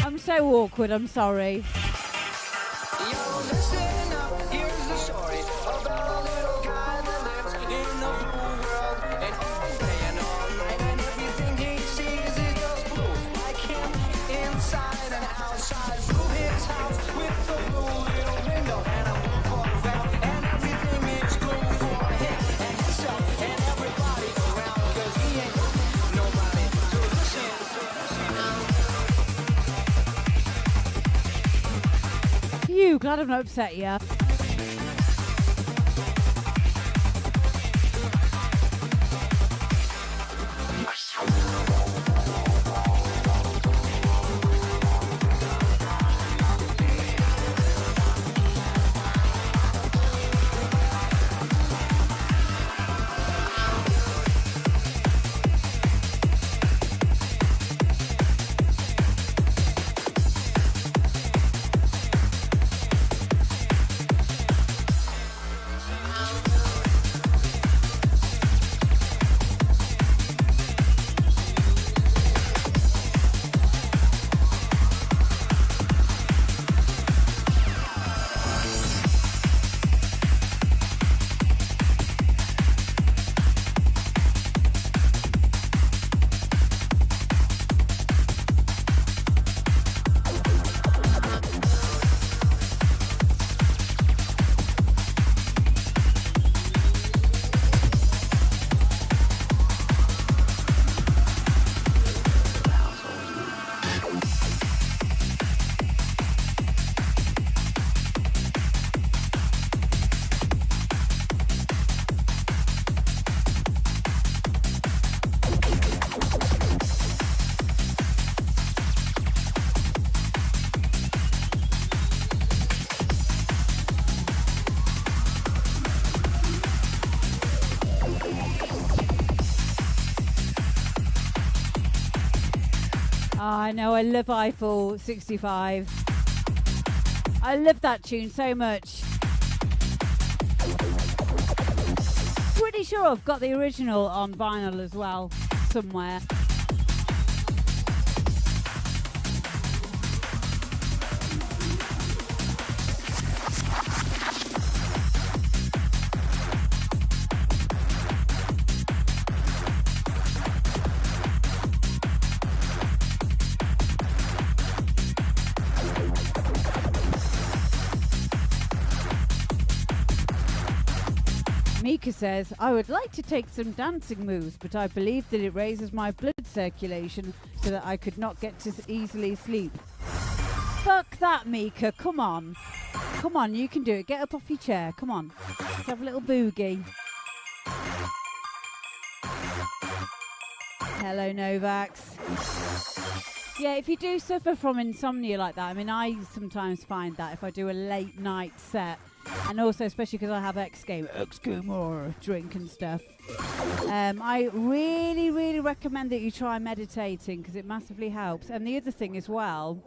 I'm so awkward. I'm sorry. Yo, listen up, here's the story about a little guy that lives in the blue world. And all day and all night, and everything he sees is just blue. Like him, inside and outside. Blue his house with the blue little window and a blue Corvette. And everything is blue for him and himself and everybody around. Cause he ain't got nobody to listen. Phew, glad I've not upset you. I know, I love Eiffel 65. I love that tune so much. Pretty sure I've got the original on vinyl as well, somewhere. Mika says, I would like to take some dancing moves, but I believe that it raises my blood circulation so that I could not get to easily sleep. Fuck that, Mika. Come on. Come on, you can do it. Get up off your chair. Come on. Let's have a little boogie. Hello, Novax. Yeah, if you do suffer from insomnia like that, I mean, I sometimes find that if I do a late night set, and also especially because I have X game or drink and stuff, I really, really recommend that you try meditating because it massively helps. And the other thing as well,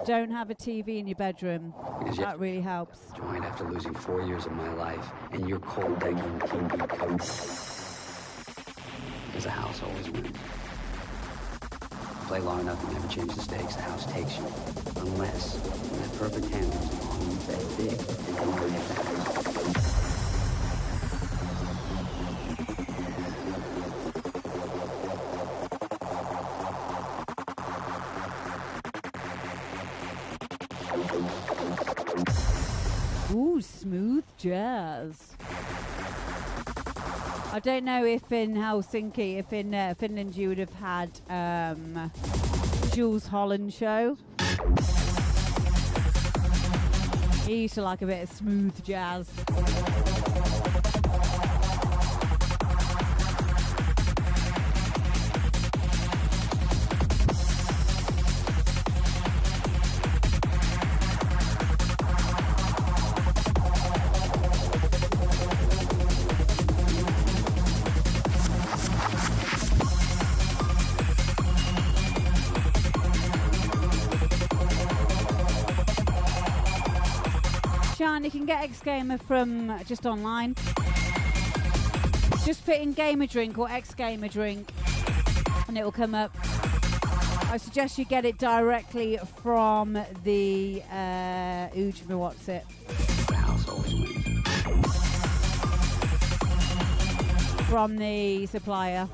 don't have a TV in your bedroom. That really helps. Joined after losing 4 years of my life, and your cold decking TV coach. Because the house always wins. Play long enough, you never change the stakes. The house takes you. Unless, when that perfect hand comes along, you bet big and come over get the house. Ooh, smooth jazz. I don't know if in Helsinki, if in Finland you would have had Jules Holland show. He used to like a bit of smooth jazz. You can get X Gamer from just online. Just put in Gamer Drink or X Gamer Drink and it will come up. I suggest you get it directly from the what's it? From the supplier.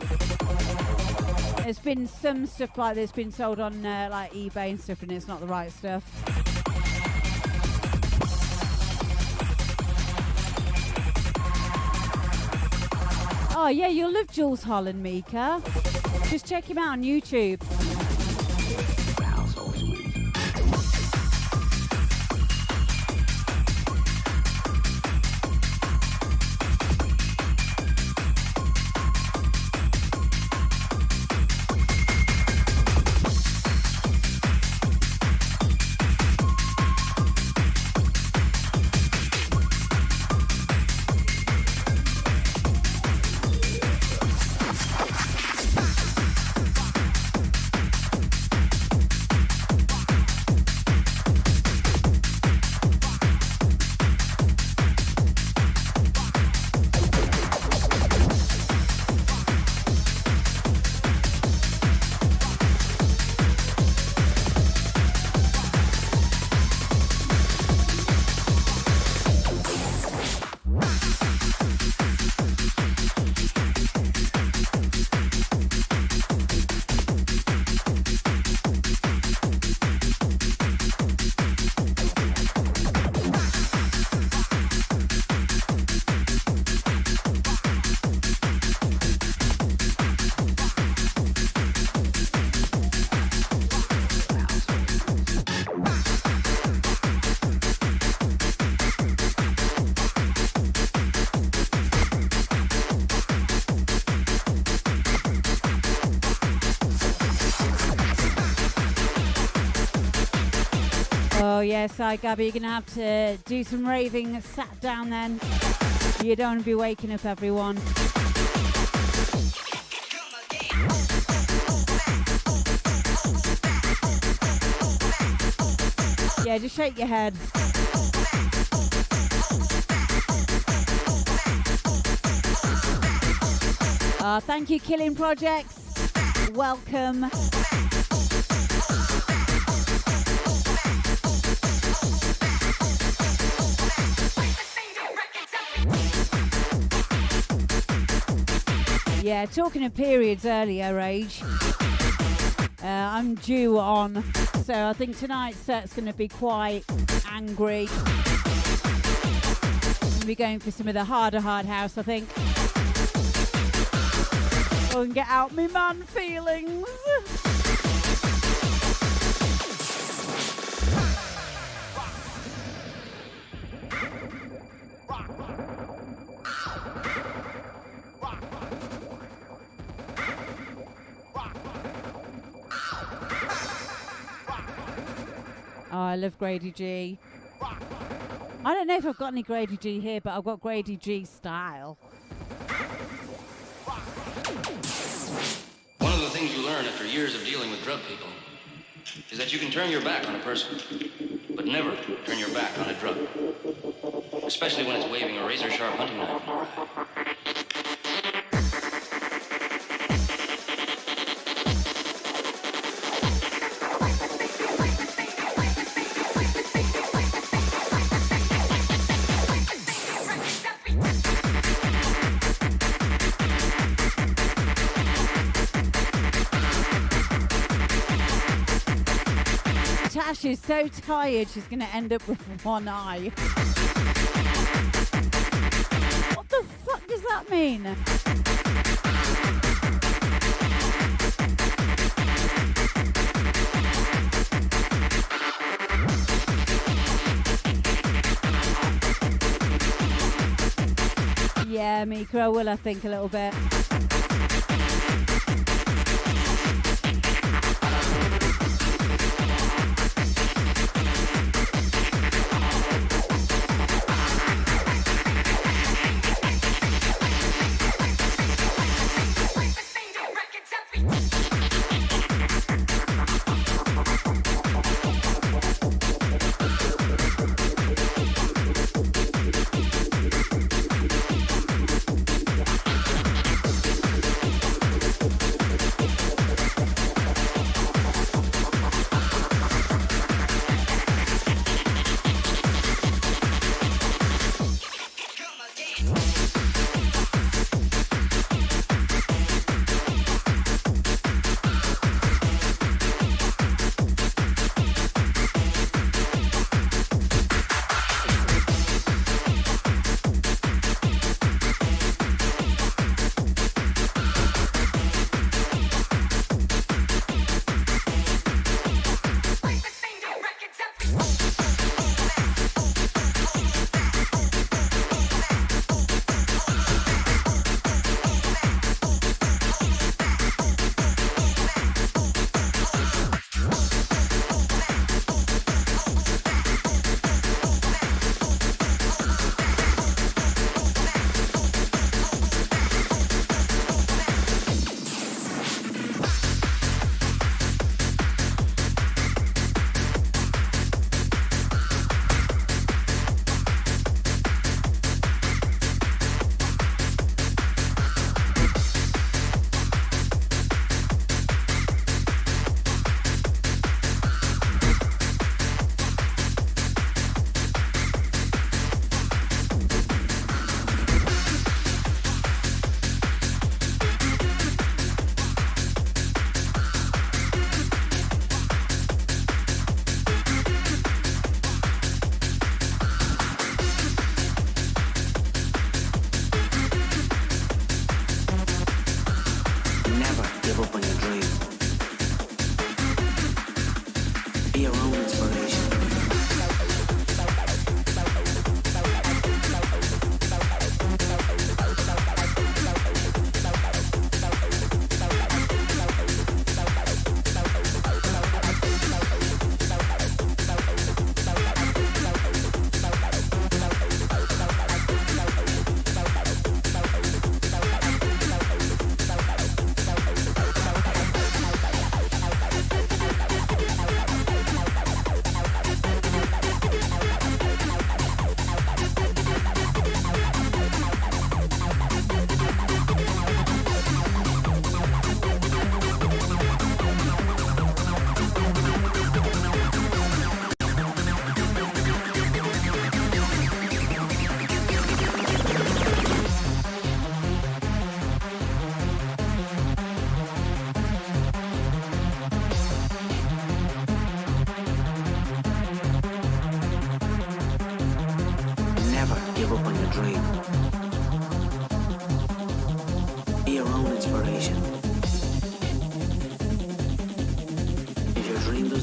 There's been some stuff like this been sold on like eBay and stuff, and it's not the right stuff. Oh yeah, you'll love Jules Holland, Mika. Just check him out on YouTube. Oh yes, Gabby, you're going to have to do some raving sat down then. You don't want to be waking up everyone. just shake your head. Thank you, Killing Projects. Welcome. Yeah, talking of periods earlier, Rage. I'm due on, so I think tonight's set's going to be quite angry. I'm going to be going for some of the harder hard house, I think. Oh, and get out me man feelings. Oh, I love Grady G. I don't know if I've got any Grady G here, but I've got Grady G style. One of the things you learn after years of dealing with drug people is that you can turn your back on a person, but never turn your back on a drug. Especially when it's waving a razor-sharp hunting knife in your eye. Tash is so tired she's going to end up with one eye. What the fuck does that mean? Yeah, Mika, I will, I think, a little bit.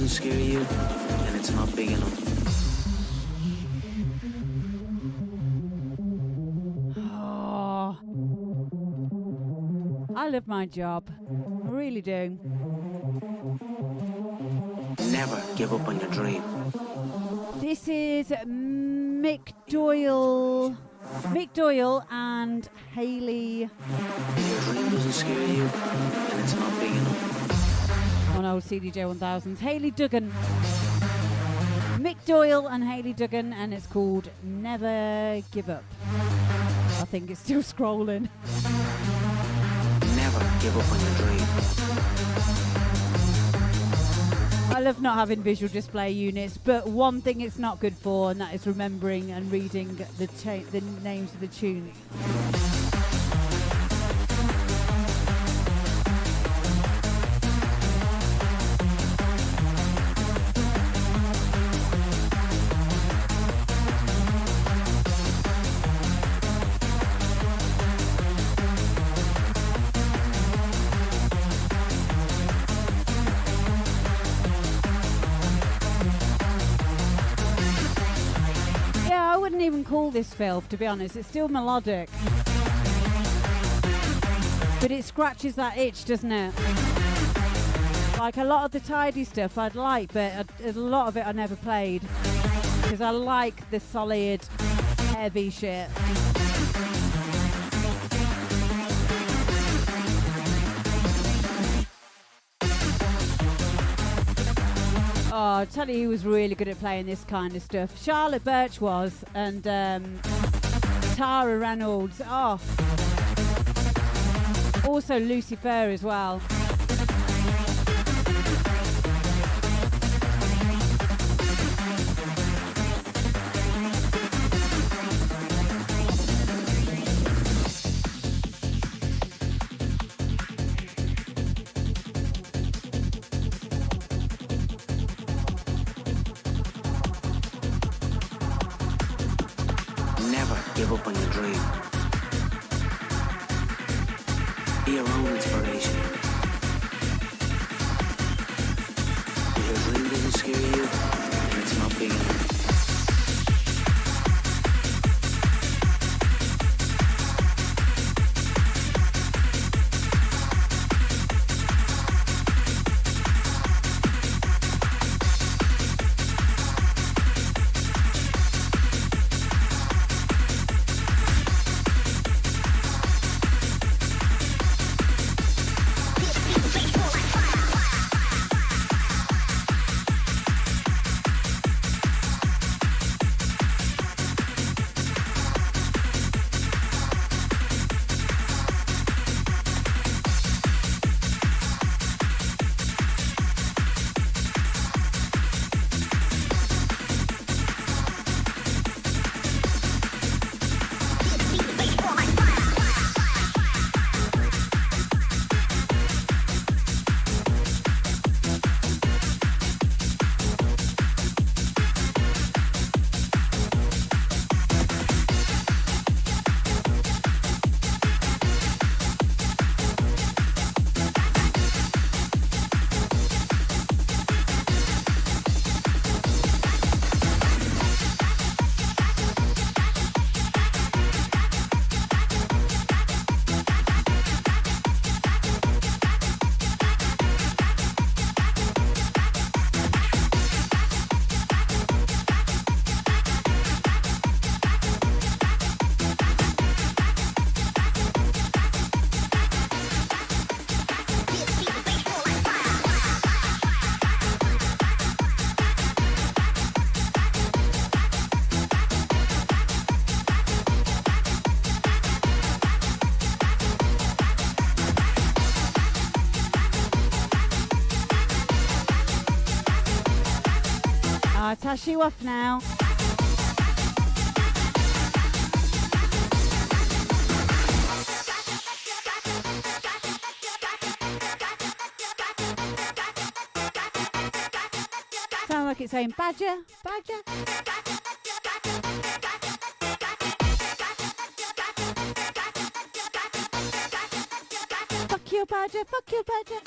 doesn't scare you, and it's not big enough. Oh, I love my job. I really do. Never give up on your dream. This is Mick Doyle. Mick Doyle and Hayley. Your dream doesn't scare you, and it's not big enough. On old CDJ 1000s. Hayley Duggan. Mick Doyle and Hayley Duggan, and it's called Never Give Up. I think it's still scrolling. Never give up on your dream. I love not having visual display units, but one thing it's not good for, and that is remembering and reading the names of the tunes. Even call this filth, to be honest. It's still melodic, but it scratches that itch, doesn't it? Like a lot of the tidy stuff I'd like, but a lot of it I never played because I like the solid heavy shit. Oh, I tell you, he was really good at playing this kind of stuff. Charlotte Birch was, and Tara Reynolds. Oh, also Lucy Fair as well. Give up on your dream. Be your own inspiration. If your dream doesn't scare you, then it's not big enough. Tash you off now. Sound like it's saying badger, badger. Fuck you, badger, fuck you, badger.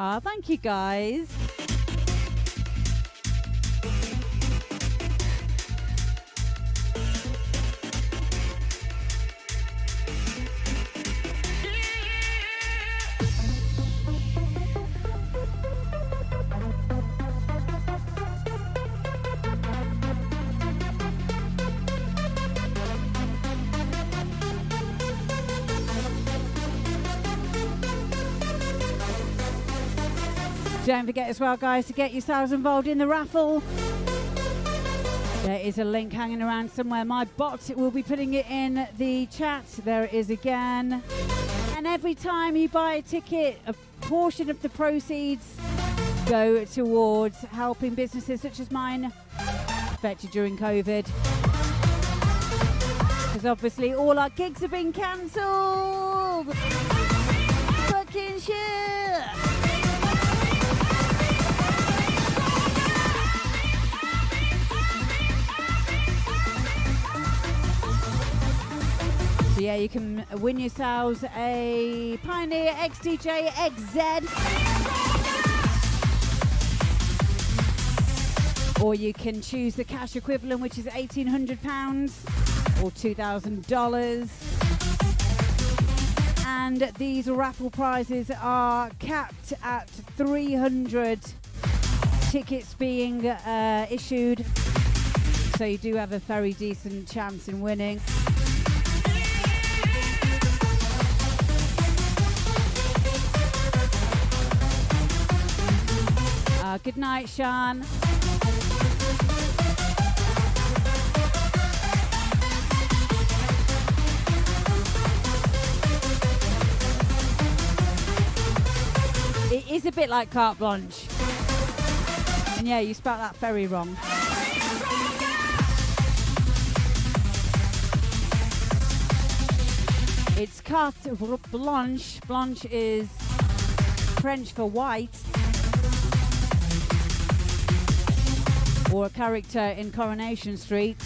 Ah, thank you guys. Don't forget as well, guys, to get yourselves involved in the raffle. There is a link hanging around somewhere. My bot will be putting it in the chat. There it is again. And every time you buy a ticket, a portion of the proceeds go towards helping businesses such as mine affected during COVID. Because obviously all our gigs have been cancelled. Fucking shit. So yeah, you can win yourselves a Pioneer XDJ-XZ. Or you can choose the cash equivalent, which is £1,800 or $2,000. And these raffle prizes are capped at 300 tickets being issued. So you do have a very decent chance in winning. Good night, Sean. It is a bit like carte blanche. And yeah, you spelled that very wrong. It's carte blanche. Blanche is French for white. Or a character in Coronation Street.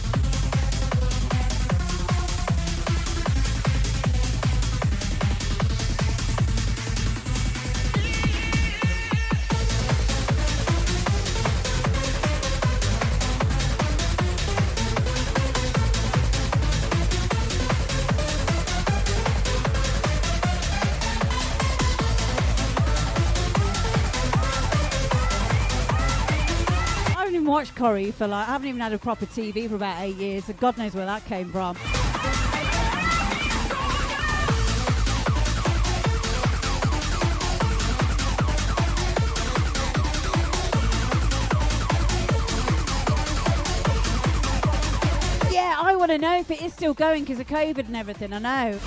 Watched Corrie for I haven't even had a proper TV for about 8 years, so God knows where that came from. Yeah, I want to know if it is still going because of COVID and everything, I know.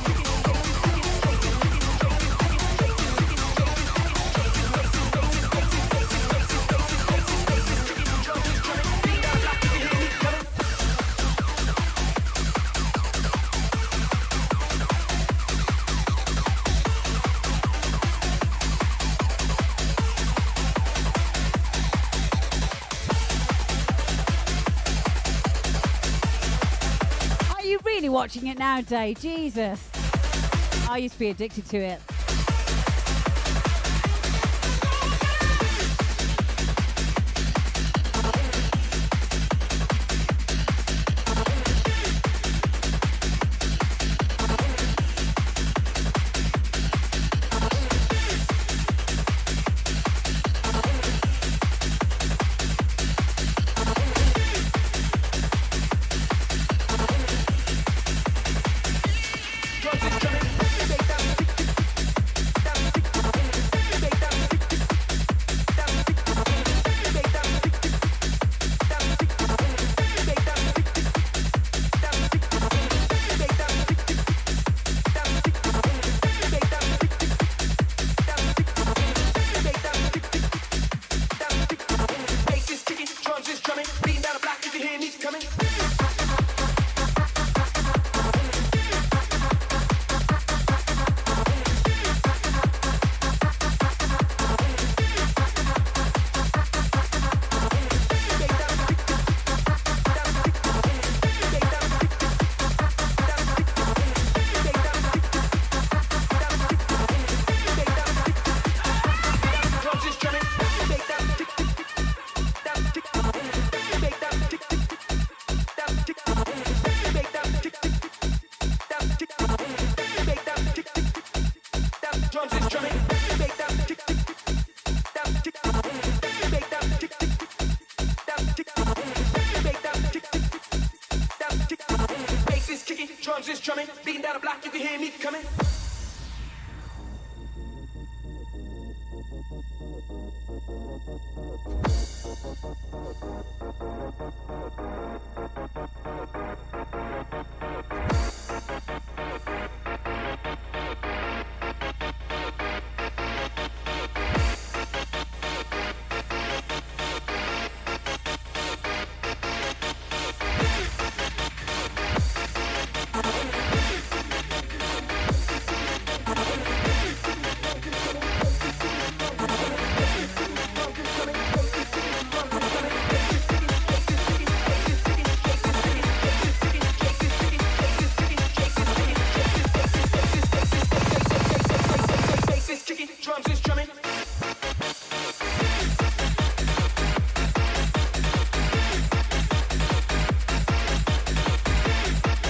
Watching it nowadays, Jesus. I used to be addicted to it.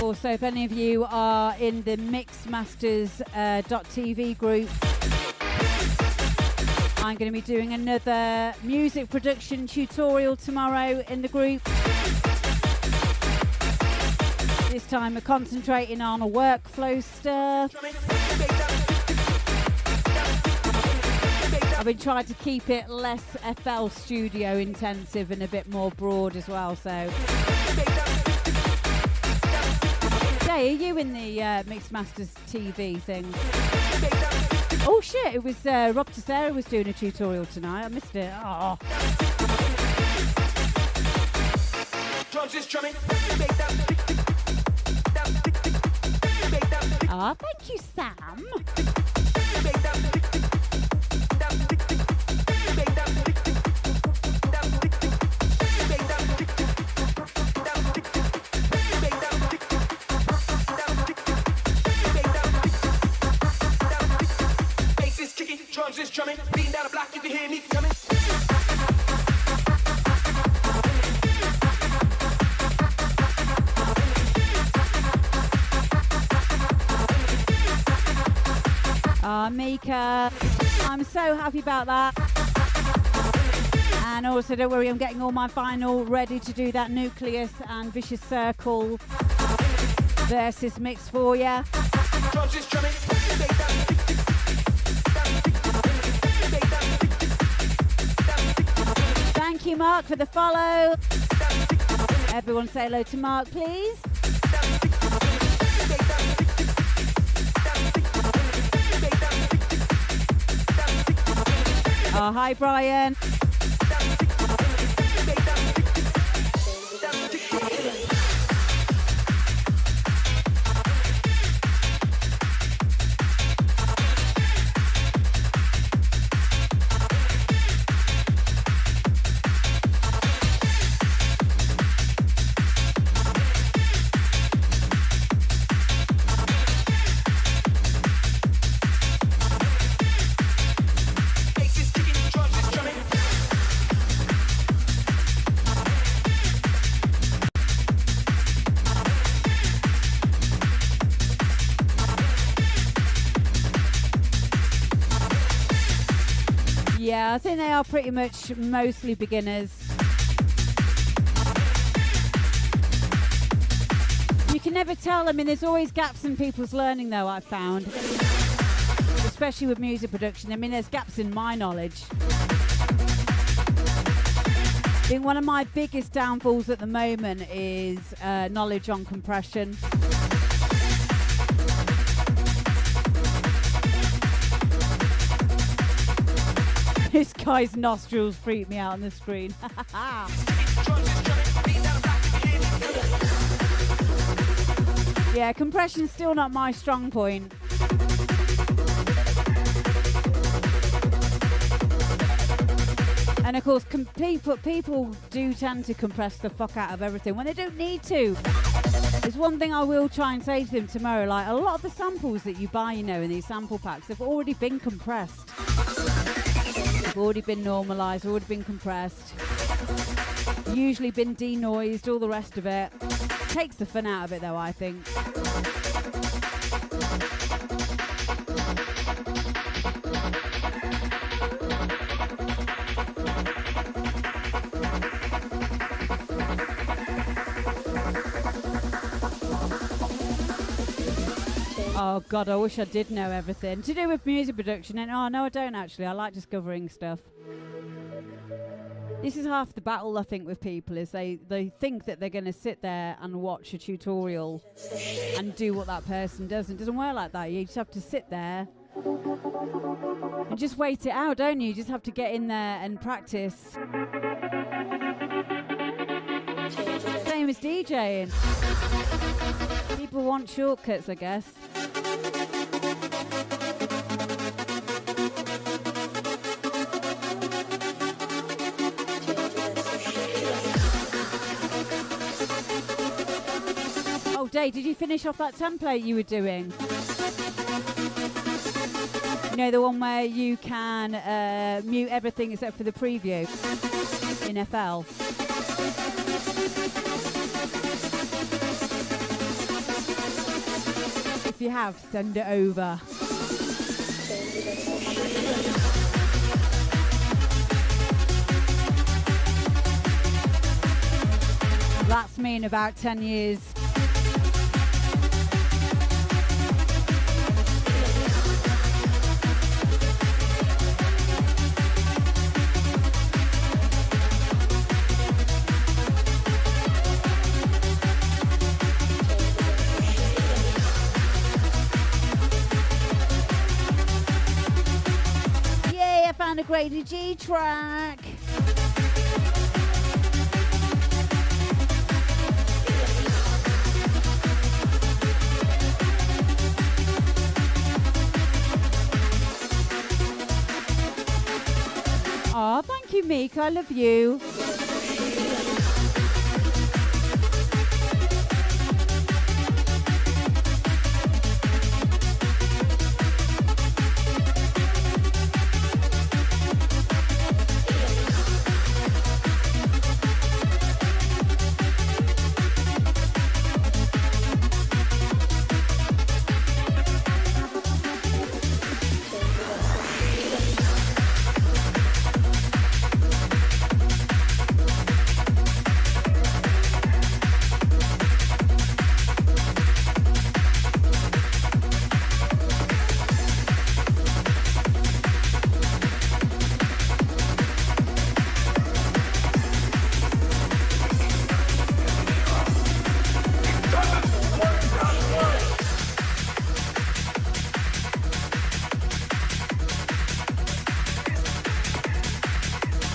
Also, if any of you are in the Mixmasters.tv group, I'm going to be doing another music production tutorial tomorrow in the group. This time we're concentrating on a workflow stuff. I've been trying to keep it less FL Studio intensive and a bit more broad as well, so... Jay, are you in the Mixmasters TV thing? Oh shit, it was Rob Tessera was doing a tutorial tonight. I missed it. Oh. Ah, thank you, Sam. Just drumming, beating down the block, you can hear me coming. Mika, I'm so happy about that. And also, don't worry, I'm getting all my vinyl ready to do that Nucleus and Vicious Circle versus mix for you. Thank you, Mark, for the follow. Everyone say hello to Mark, please. Oh, hi, Brian. Yeah, I think they are pretty much mostly beginners. You can never tell. I mean, there's always gaps in people's learning, though, I've found. Especially with music production. I mean, there's gaps in my knowledge. I think one of my biggest downfalls at the moment is knowledge on compression. This guy's nostrils freak me out on the screen. Yeah, compression's still not my strong point. And of course, people do tend to compress the fuck out of everything when they don't need to. There's one thing I will try and say to them tomorrow, like a lot of the samples that you buy, you know, in these sample packs, have already been compressed. They've already been normalised, already been compressed. Usually been denoised, all the rest of it. Takes the fun out of it though, I think. Oh God, I wish I did know everything. To do with music production, and oh no I don't actually, I like discovering stuff. This is half the battle, I think, with people, is they think that they're going to sit there and watch a tutorial and do what that person does. It doesn't work like that. You just have to sit there and just wait it out, don't you? You just have to get in there and practice. Same as DJing. People want shortcuts, I guess. Oh, Dave, did you finish off that template you were doing? You know, the one where you can mute everything except for the preview in FL. If you have, send it over. That's me in about 10 years. Yay, I found a Grady G track. Oh, thank you, Meek. I love you.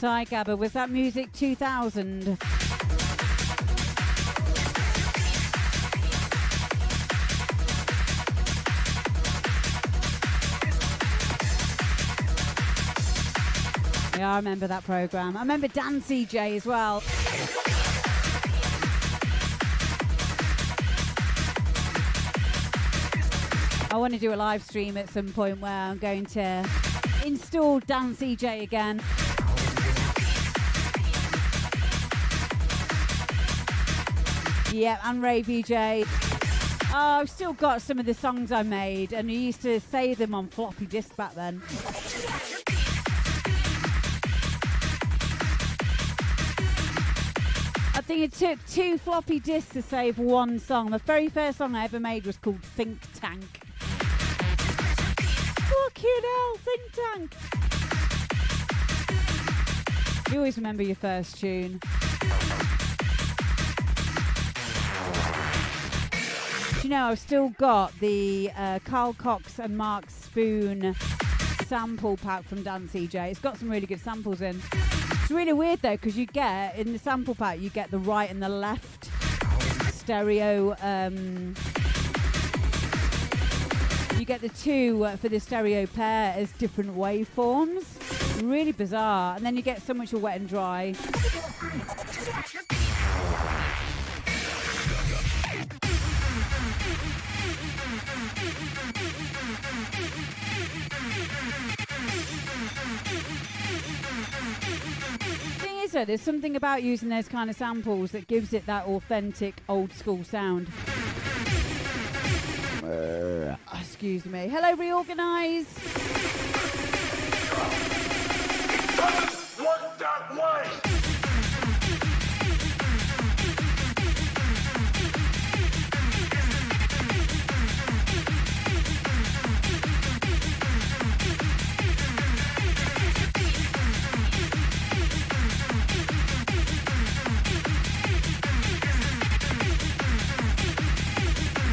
Hi, Gabba. Was that music 2000? Yeah, I remember that program. I remember Dan CJ as well. I want to do a live stream at some point where I'm going to install Dan CJ again. Yeah, and Ray VJ. Oh, I've still got some of the songs I made, and I used to save them on floppy disk back then. I think it took 2 floppy disks to save one song. The very first song I ever made was called Think Tank. Fucking hell, Think Tank. You always remember your first tune. You know, I've still got the Carl Cox and Mark Spoon sample pack from Dan CJ. It's got some really good samples in. It's really weird though, because you get in the sample pack, you get the right and the left stereo. You get the two for the stereo pair as different waveforms. Really bizarre. And then you get so much of wet and dry. There's something about using those kind of samples that gives it that authentic old school sound. Excuse me. Hello, Reorganise. Work that way.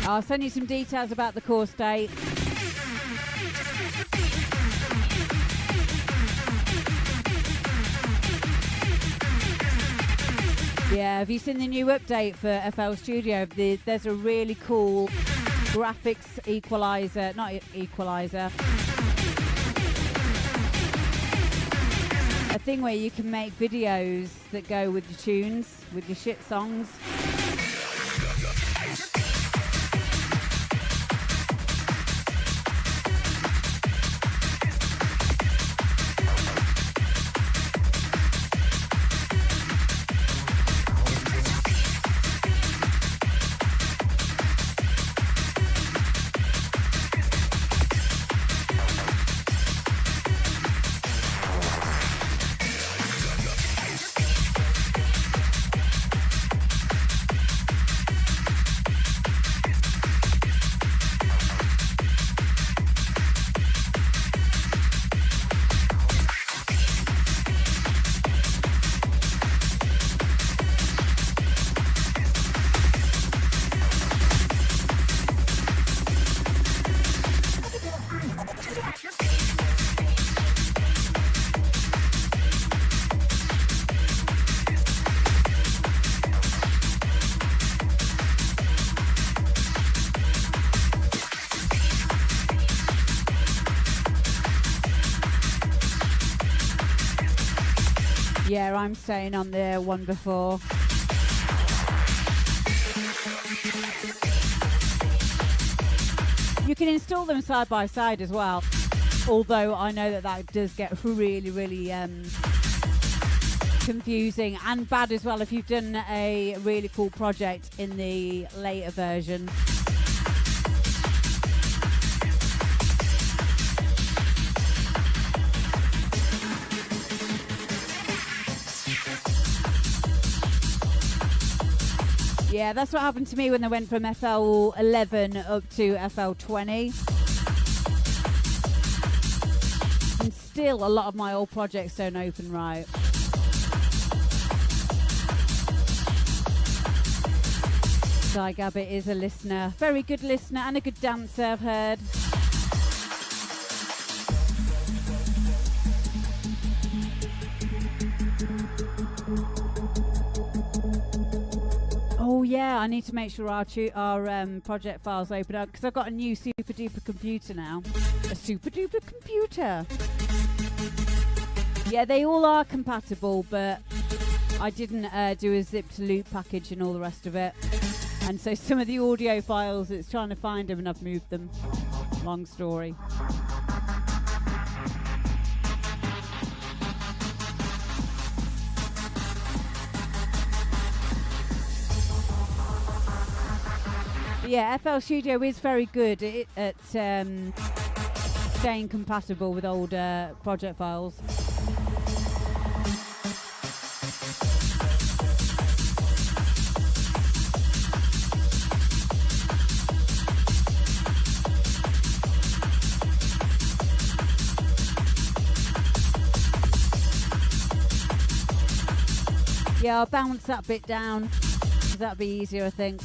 I'll send you some details about the course date. Yeah, have you seen the new update for FL Studio? There's a really cool graphics equalizer, not equalizer, a thing where you can make videos that go with your tunes, with your shit songs. Yeah, I'm staying on the one before. You can install them side by side as well, although I know that does get really, really confusing and bad as well if you've done a really cool project in the later version. Yeah, that's what happened to me when I went from FL 11 up to FL 20. And still, a lot of my old projects don't open right. Di Gabbett is a listener, very good listener and a good dancer, I've heard. Oh yeah, I need to make sure our project files open up because I've got a new super duper computer now. A super duper computer. Yeah, they all are compatible, but I didn't do a zip to loop package and all the rest of it. And so some of the audio files, it's trying to find them and I've moved them. Long story. Yeah, FL Studio is very good at staying compatible with older project files. Yeah, I'll bounce that bit down, 'cause that'll be easier, I think.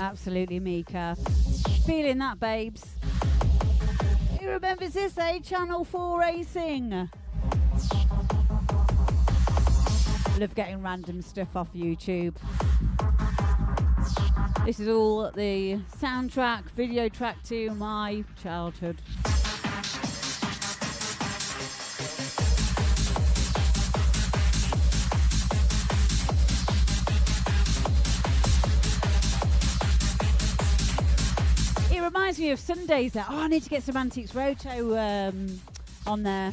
Absolutely, Mika. Feeling that, babes. Who remembers this, eh? Channel 4 Racing. Love getting random stuff off YouTube. This is all the soundtrack, video track to my childhood. Reminds me of Sundays that I need to get some Antiques Roto on there.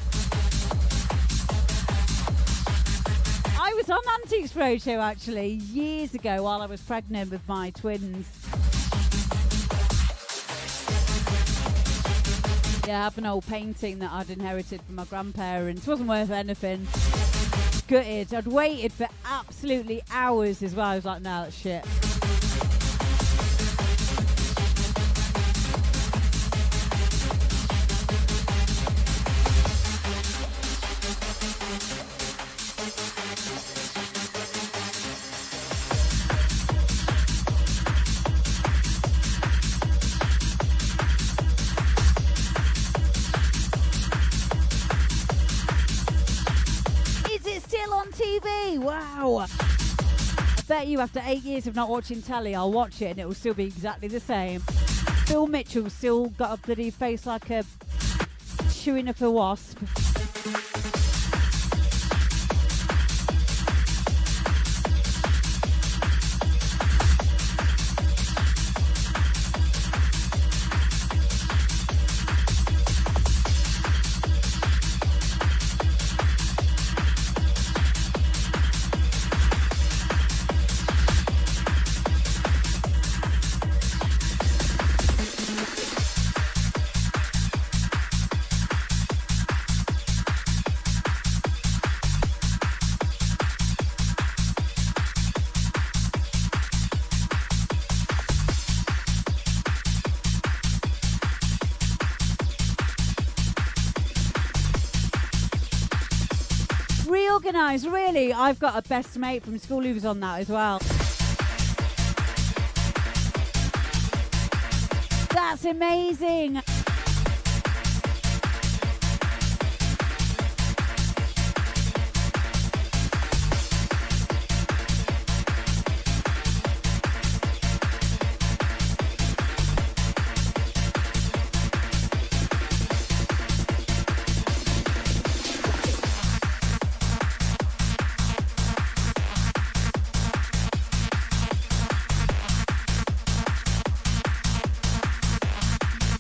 I was was on Antiques Roadshow actually years ago while I was pregnant with my twins. Yeah, I have an old painting that I'd inherited from my grandparents. Wasn't worth anything. Gutted. I'd waited for absolutely hours as well. I was like, no, that's shit. Wow. I bet you after 8 years of not watching telly, I'll watch it and it will still be exactly the same. Phil Mitchell's still got a bloody face like a chewing up a wasp. Organised, really. I've got a best mate from school who was on that as well. That's amazing.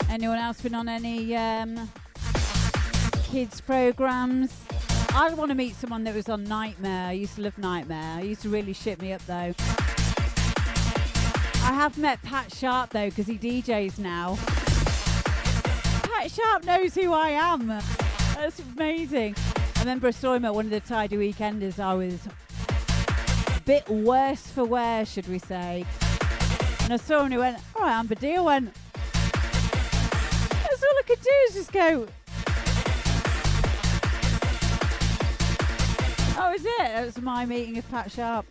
Anyone else been on any kids programs? I want to meet someone that was on Nightmare. I used to love Nightmare. I used to really shit me up though. I have met Pat Sharp though because he DJs now. Pat Sharp knows who I am. That's amazing. I remember I saw him at one of the Tidy Weekenders. I was a bit worse for wear, should we say. And I saw him and he went, all right, Amber D. I went, all I could do is just go. That was it. That was my meeting with Pat Sharp.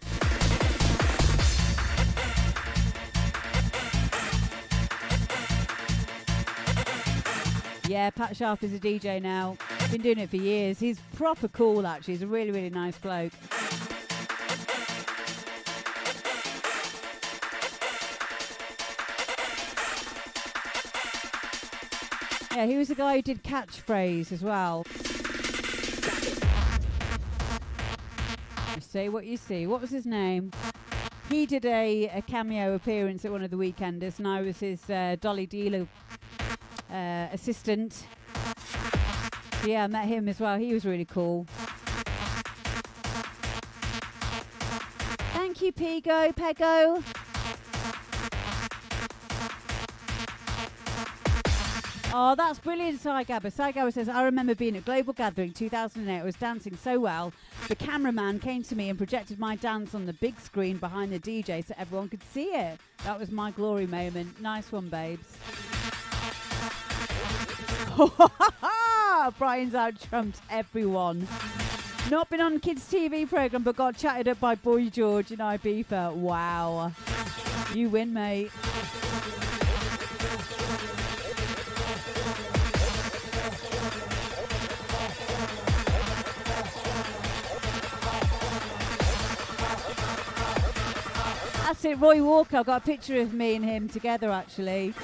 Yeah, Pat Sharp is a DJ now. Been doing it for years. He's proper cool actually. He's a really, really nice bloke. Yeah, he was the guy who did Catchphrase as well. You say what you see. What was his name? He did a cameo appearance at one of the Weekenders, and I was his Dolly Dealer assistant. So yeah, I met him as well. He was really cool. Thank you, Pego. Oh, that's brilliant, Saigaba. Saigaba says, I remember being at Global Gathering 2008. I was dancing so well. The cameraman came to me and projected my dance on the big screen behind the DJ so everyone could see it. That was my glory moment. Nice one, babes. Brian's out-trumped everyone. Not been on kids' TV programme, but got chatted up by Boy George in Ibiza. Wow. You win, mate. That's it, Roy Walker. I've got a picture of me and him together, actually.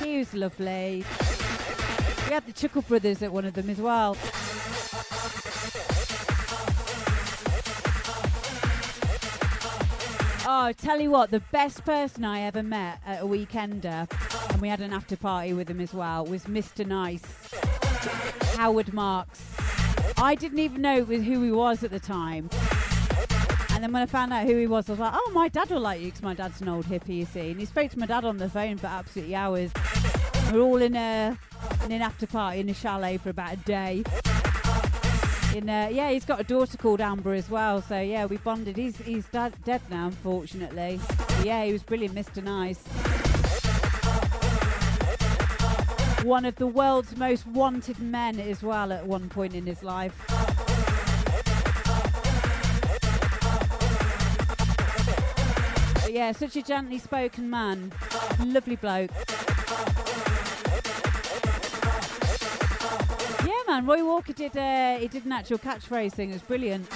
He was lovely. We had the Chuckle Brothers at one of them as well. Oh, tell you what, the best person I ever met at a Weekender, and we had an after party with him as well, was Mr. Nice, Howard Marks. I didn't even know who he was at the time. then when I found out who he was, I was like, oh, my dad will like you, because my dad's an old hippie, you see. And he spoke to my dad on the phone for absolutely hours. We were all in an after party in a chalet for about a day. Yeah, he's got a daughter called Amber as well, so yeah, we bonded. He's dead now, unfortunately. But yeah, he was brilliant, Mr. Nice. One of the world's most wanted men as well at one point in his life. But yeah, such a gently spoken man. Lovely bloke. Yeah, man, Roy Walker did an actual catchphrase thing. It was brilliant.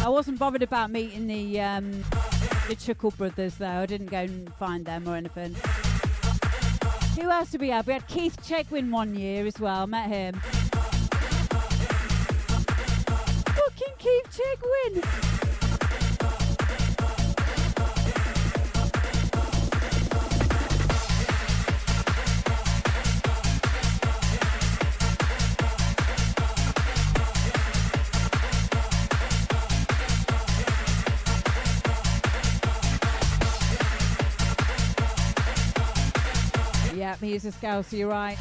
I wasn't bothered about meeting the Chuckle Brothers, though. I didn't go and find them or anything. Who else did we have? We had Keith Chegwin one year as well. Met him. Fucking Keith Chegwin! Yeah, he is a Scouser, you're right.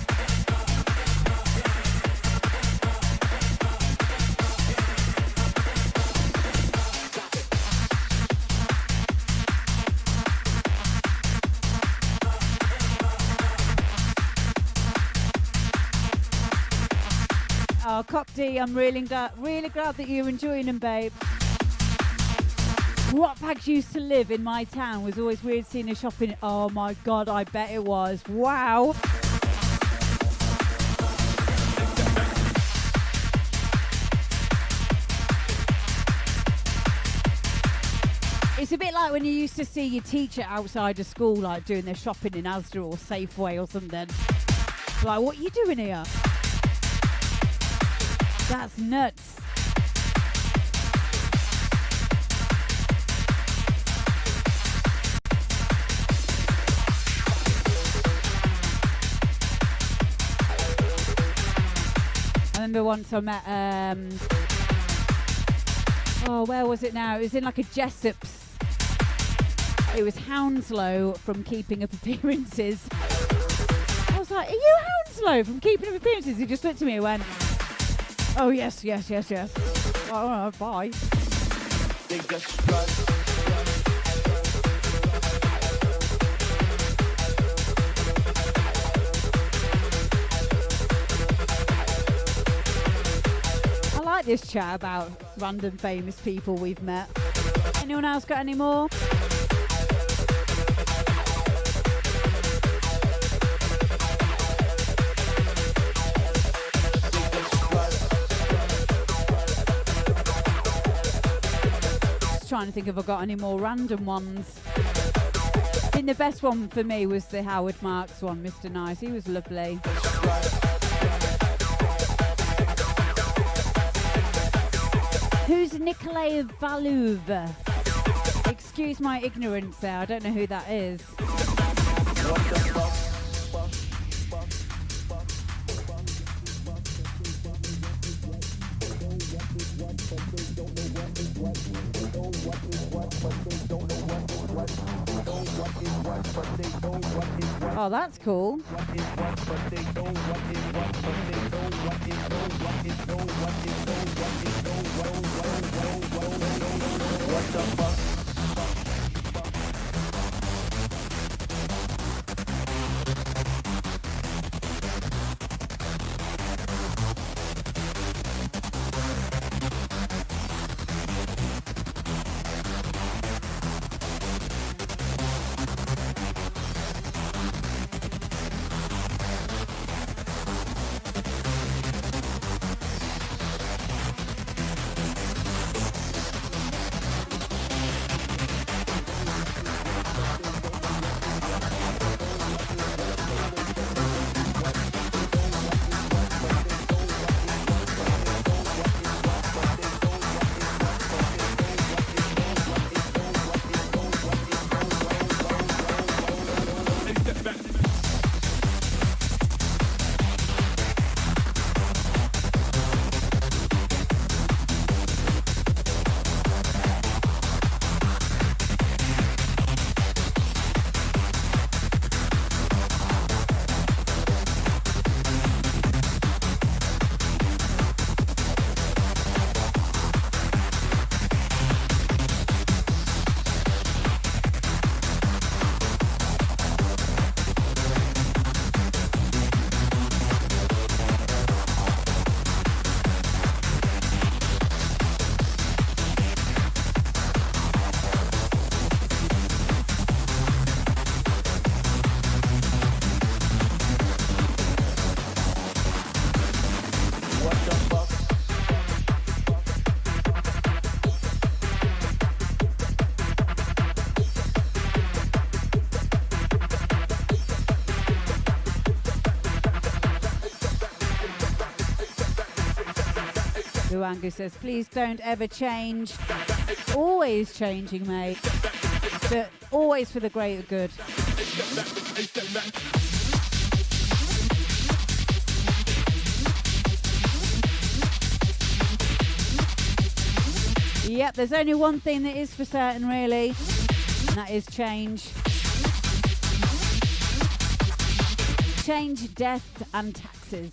Oh, Cop D, I'm really glad that you're enjoying them, babe. What bags used to live in my town was always weird seeing a shopping. Oh my god, I bet it was. Wow. It's a bit like when you used to see your teacher outside of school, like doing their shopping in Asda or Safeway or something. Like, what are you doing here? That's nuts. I remember once I met, where was it now? It was in like a Jessop's. It was Hounslow from Keeping Up Appearances. I was like, are you Hounslow from Keeping Up Appearances? He just looked at me and went, oh, yes. All right, bye. They just run. I like this chat about random famous people we've met. Anyone else got any more? Just trying to think if I got any more random ones. I think the best one for me was the Howard Marks one, Mr. Nice. He was lovely. Who's Nikolai Valuv? Excuse my ignorance there, I don't know who that is. Oh, that's cool. What the fuck? Luangu says, please don't ever change. Always changing, mate. But always for the greater good. Yep, there's only one thing that is for certain, really, and that is change. Change, death, and taxes.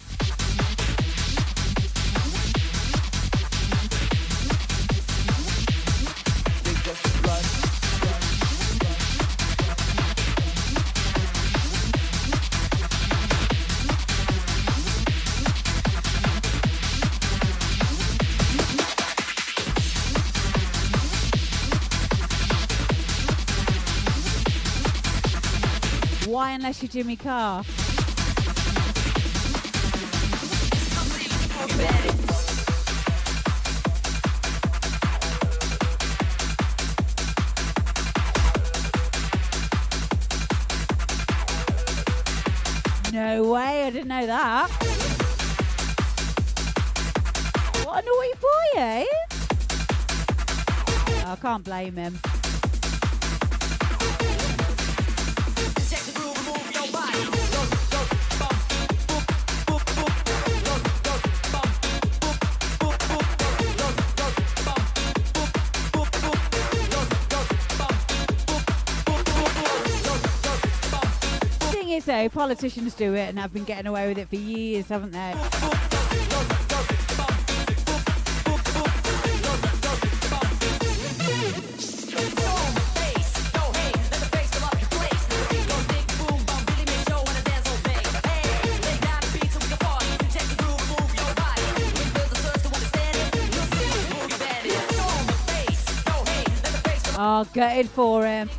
Why, unless you're Jimmy Carr? No way, I didn't know that. What a naughty boy, eh? I can't blame him. So politicians do it and have been getting away with it for years, haven't they? Oh, gutted for him.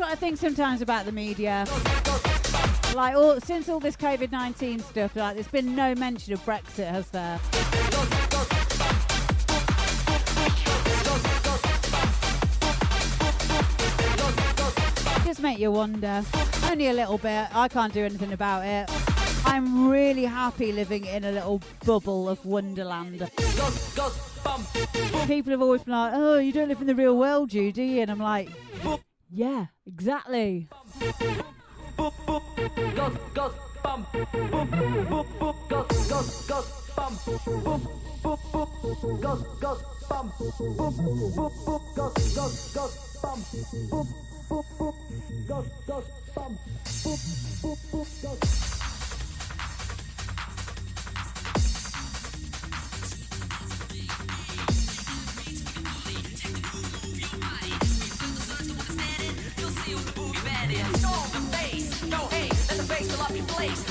I think sometimes about the media, like since all this COVID-19 stuff, like there's been no mention of Brexit, has there? Just make you wonder. Only a little bit. I can't do anything about it. I'm really happy living in a little bubble of wonderland. People have always been like, "Oh, you don't live in the real world, do you?" And I'm like, yeah, exactly.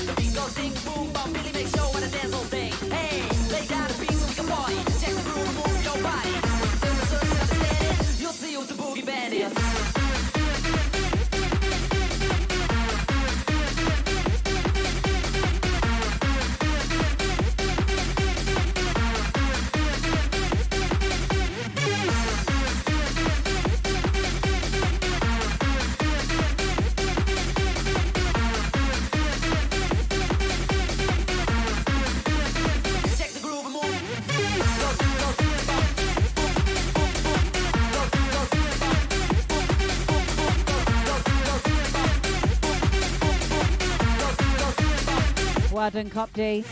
The beat goes ding, boom, bum, Billy makes show and a dance all day. Hey, lay down the beat so we can party. Check the groove, move your body. Feel the surge, understand it. You'll see what the boogie band is. Well done, Cop D.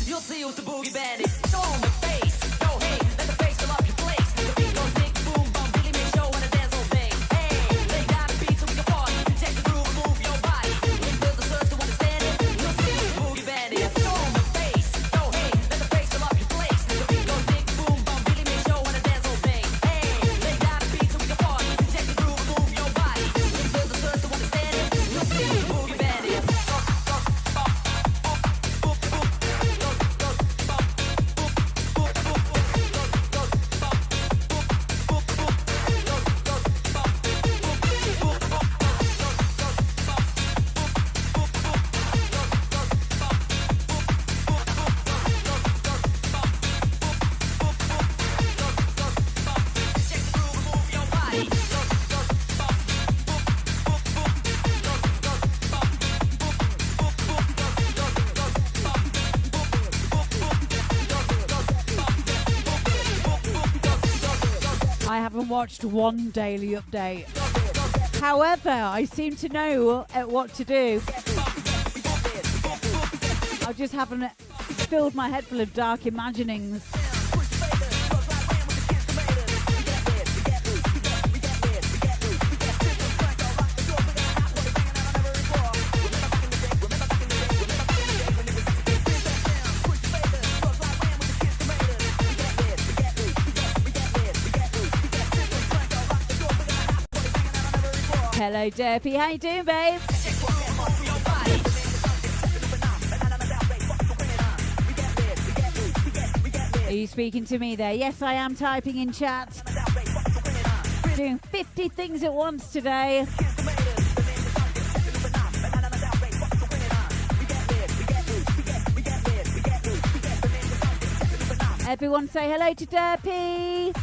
You'll see what the boogie band is. It's on the bass. Go hey, let the bass fill up your place. The beat goes ding, boom, bum, Billy make show and a dance all day. Hey, lay down the beat so we can party. Check the groove, move your body. Feel the surge to understand it. You'll see what the boogie band is. It's on the bass. Go hey, let the bass fill up your place. The beat goes ding, boom, bum, Billy make show and a dance all day. haven't watched one daily update. However, I seem to know what to do. I just haven't filled my head full of dark imaginings. Hello, Derpy. How you doing, babe? Are you speaking to me there? Yes, I am typing in chat. Doing 50 things at once today. Everyone say hello to Derpy.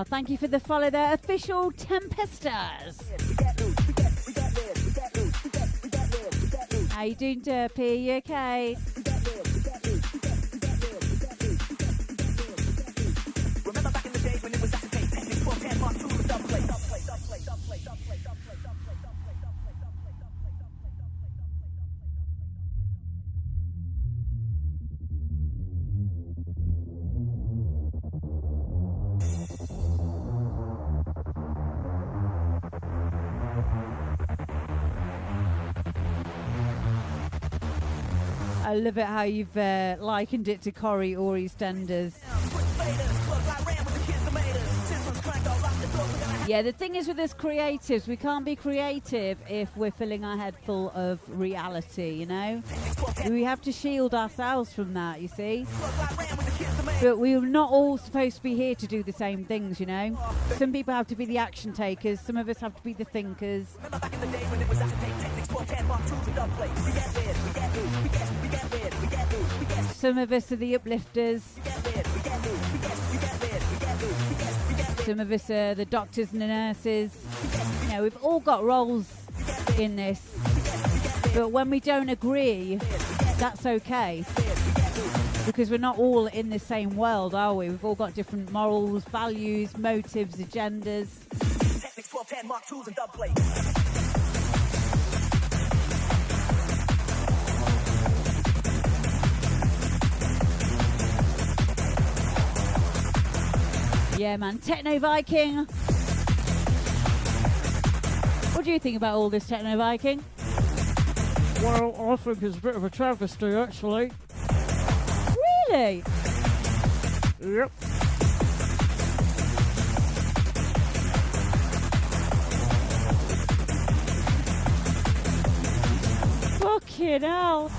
Thank you for the follow there, official Tempestas. How you doing, Derpy? You okay? I love it how you've likened it to Corrie or EastEnders. Yeah, the thing is with us creatives, we can't be creative if we're filling our head full of reality, you know? We have to shield ourselves from that, you see? But we're not all supposed to be here to do the same things, you know? Some people have to be the action takers, some of us have to be the thinkers. Some of us are the uplifters. Some of us are the doctors and the nurses. You know, we've all got roles in this. But when we don't agree, that's okay. Because we're not all in the same world, are we? We've all got different morals, values, motives, agendas. Yeah, man. Techno Viking. What do you think about all this, Techno Viking? Well, I think it's a bit of a travesty, actually. Really? Yep. Fucking hell.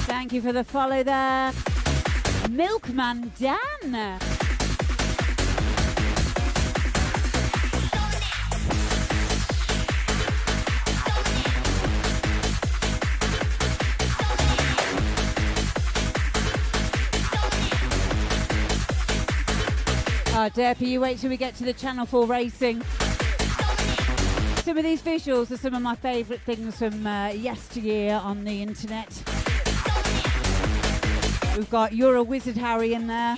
Thank you for the follow there. Milkman Dan. Oh, Derpy, you wait till we get to the Channel 4 racing. Some of these visuals are some of my favourite things from yesteryear on the internet. We've got You're a Wizard Harry in there.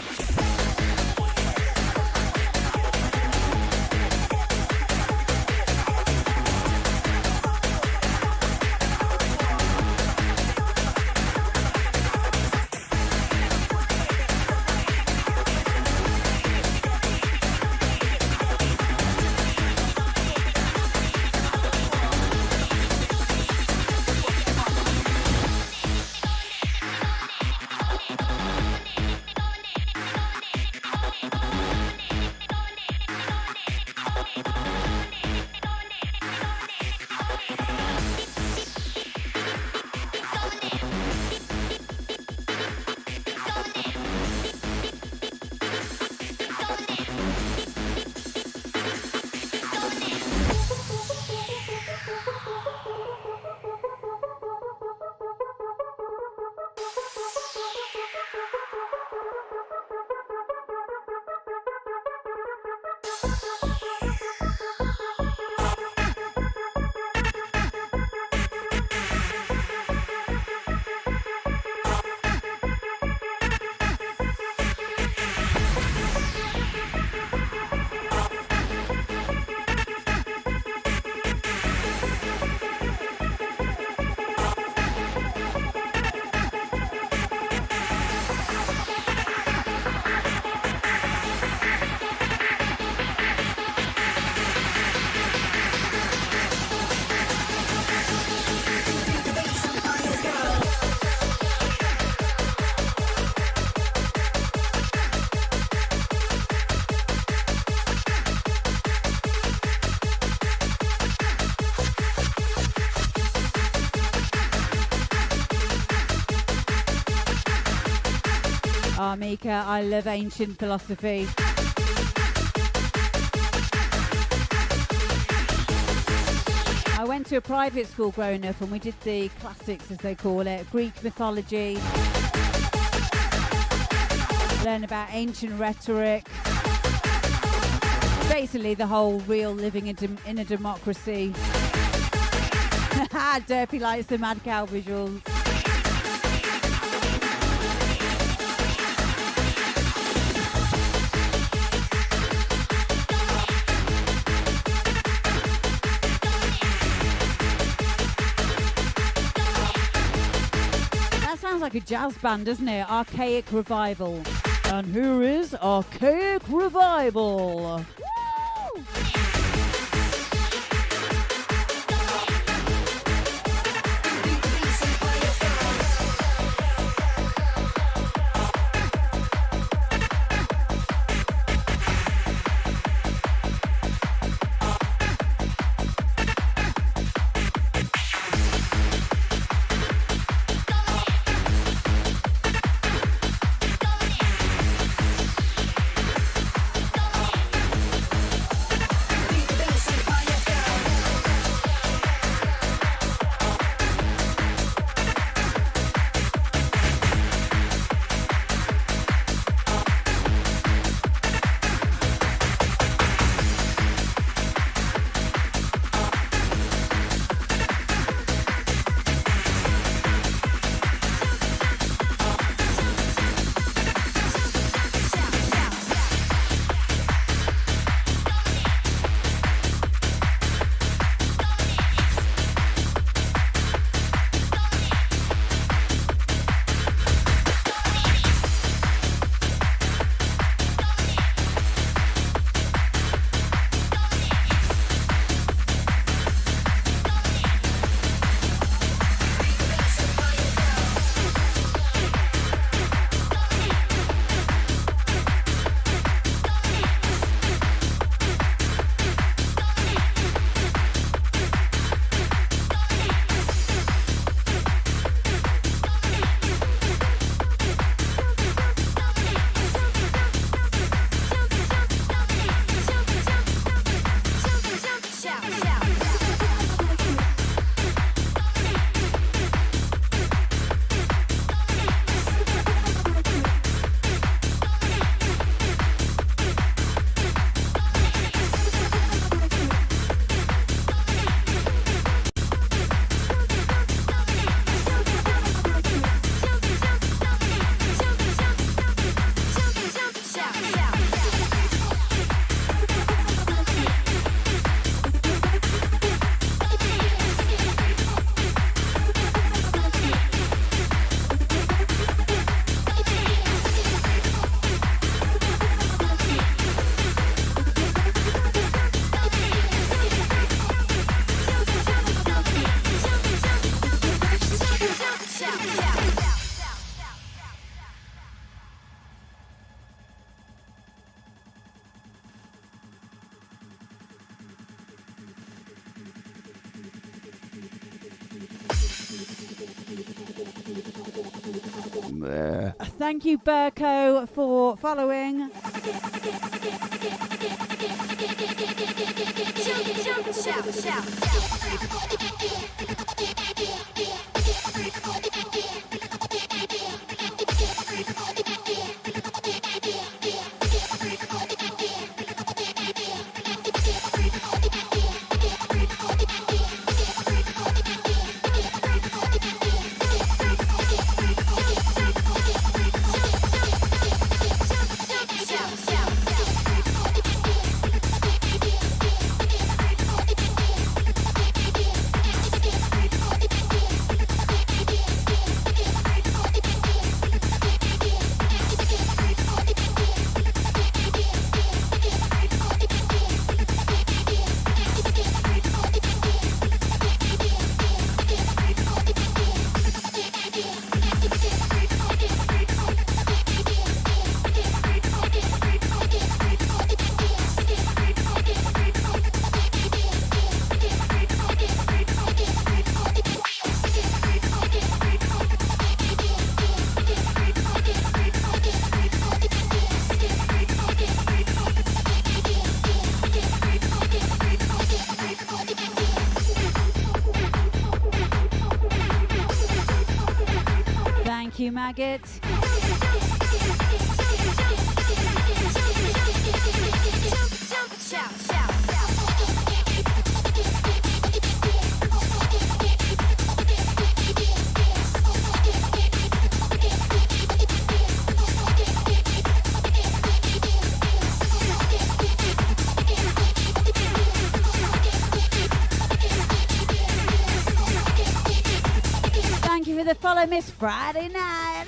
Oh, Mika, I love ancient philosophy. I went to a private school growing up and we did the classics, as they call it, Greek mythology, learn about ancient rhetoric, basically the whole real living in a democracy. Derpy likes the mad cow visuals. Sounds like a jazz band, doesn't it? Archaic Revival. And here is Archaic Revival. Woo! Thank you, Burko, for following. Thank you, Maggot. Thank you for the follow, Miss Friday Night.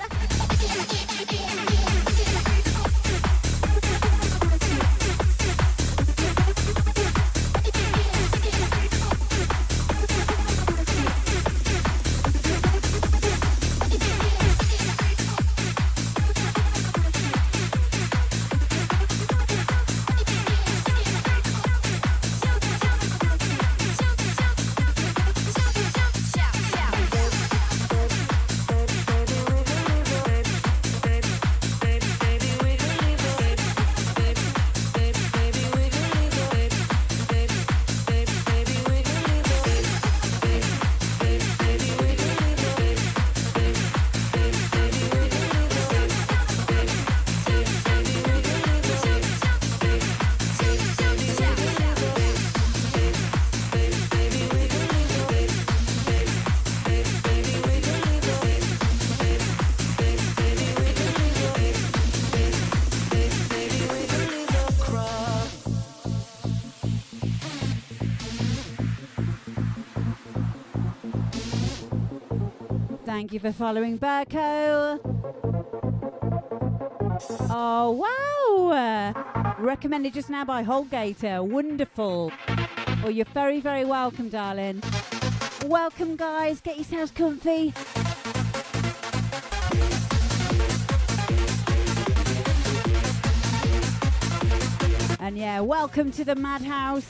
Thank you for following, Burko. Oh, wow. Recommended just now by Holgater. Wonderful. Well, you're very, very welcome, darling. Welcome, guys. Get yourselves comfy. And yeah, welcome to the Madhouse.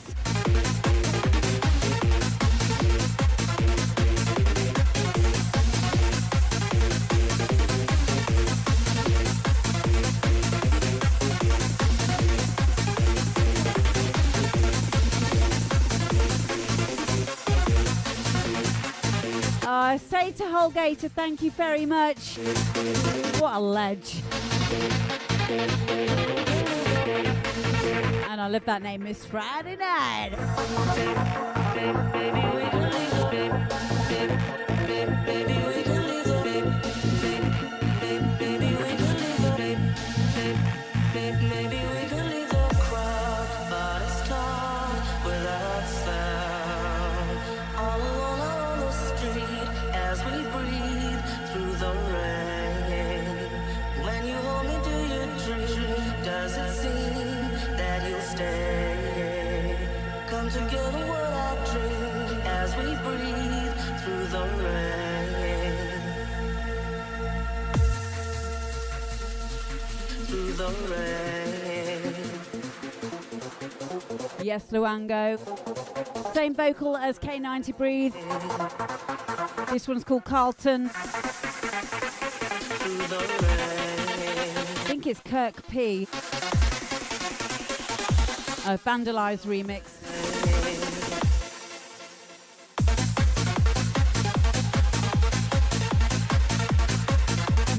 Say to Holgater, thank you very much. What a ledge. And I love that name, Miss Friday Night. Yes, Luango. Same vocal as K90 Breathe. This one's called Carlton. I think it's Kirk P. A Vandalized remix.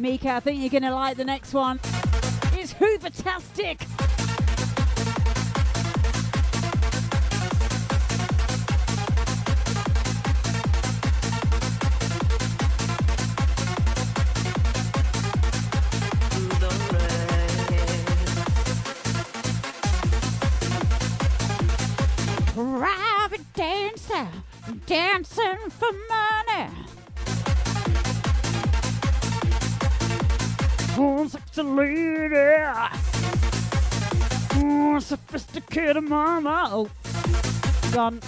Mika, I think you're going to like the next one. It's Hoovertastic. Private dancer, dancing for money. Oh, sexy lady. Oh, sophisticated mama. Oh, gone.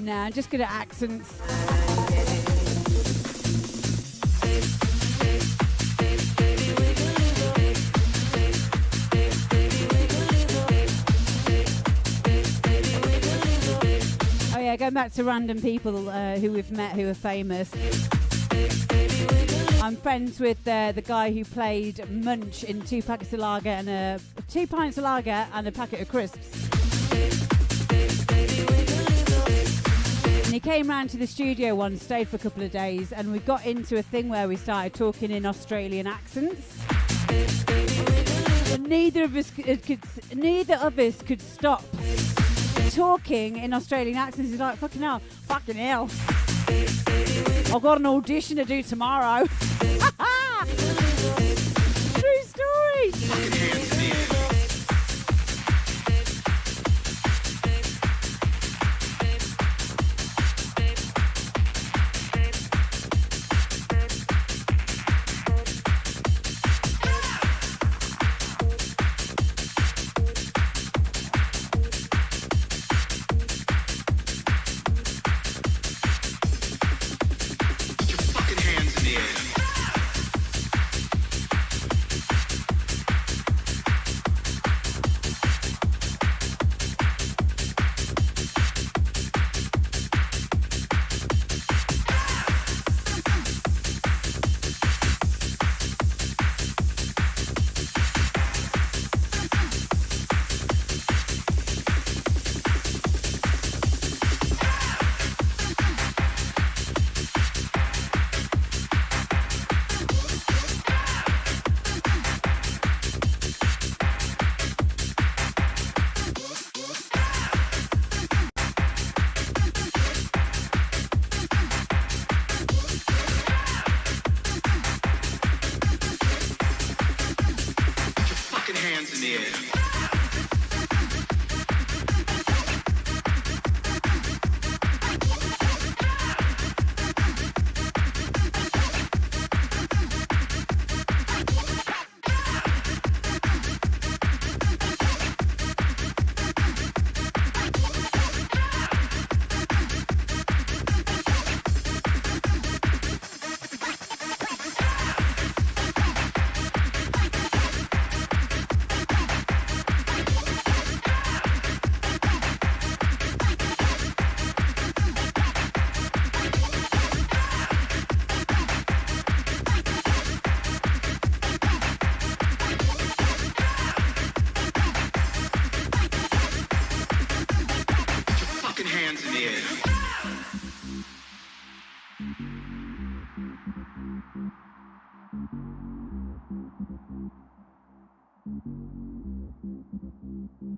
Nah, I'm just good at accents. Oh yeah, going back to random people who we've met who are famous. I'm friends with the guy who played Munch in 2 packets of lager and 2 pints of lager and a packet of crisps. And he came round to the studio once, stayed for a couple of days, and we got into a thing where we started talking in Australian accents. And neither of us could stop talking in Australian accents. He's like, fucking hell. I've got an audition to do tomorrow. True story.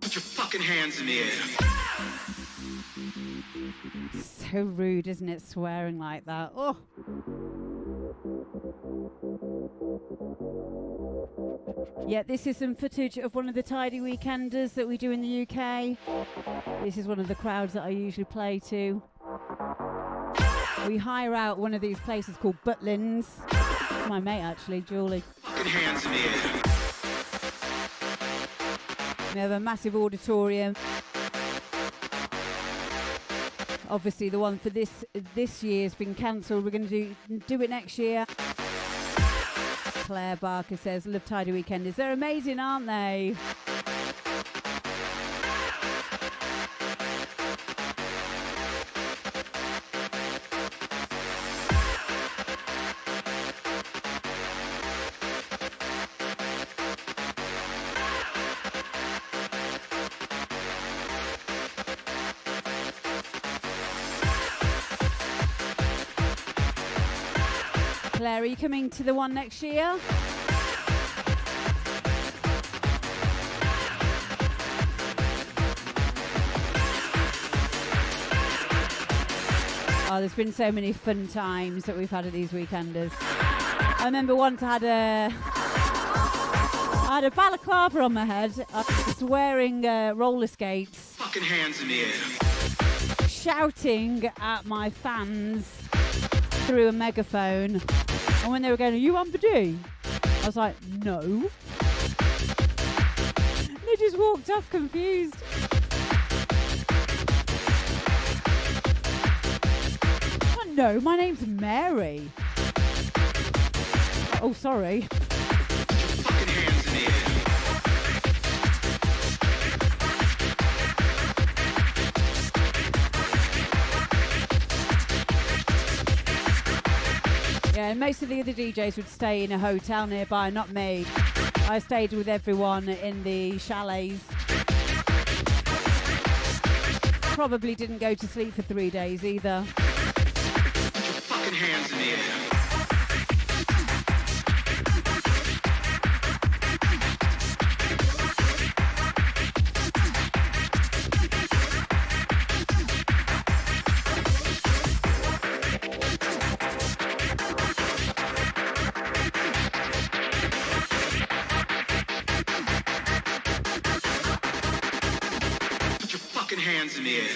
Put your fucking hands in the air. so rude, isn't it, swearing like that? Oh. Yeah, this is some footage of one of the Tidy Weekenders that we do in the UK. This is one of the crowds that I usually play to. We hire out one of these places called Butlins. It's my mate, actually, Julie. Fucking hands in the air. We have a massive auditorium. Obviously, the one for this year has been cancelled. We're going to do it next year. Claire Barker says, love Tidy Weekenders. They're amazing, aren't they? Claire, are you coming to the one next year? Oh, there's been so many fun times that we've had at these weekenders. I remember once I had a balaclava on my head. I was wearing roller skates. Fucking hands in the air. Shouting at my fans through a megaphone. And when they were going, are you on Badoo? I was like, no. They just walked off confused. Oh, no, my name's Mary. Oh, sorry. Fucking hands in the air. Yeah, and most of the other DJs would stay in a hotel nearby, not me. I stayed with everyone in the chalets. Probably didn't go to sleep for 3 days either. Put your fucking hands in the air. Hands in the air.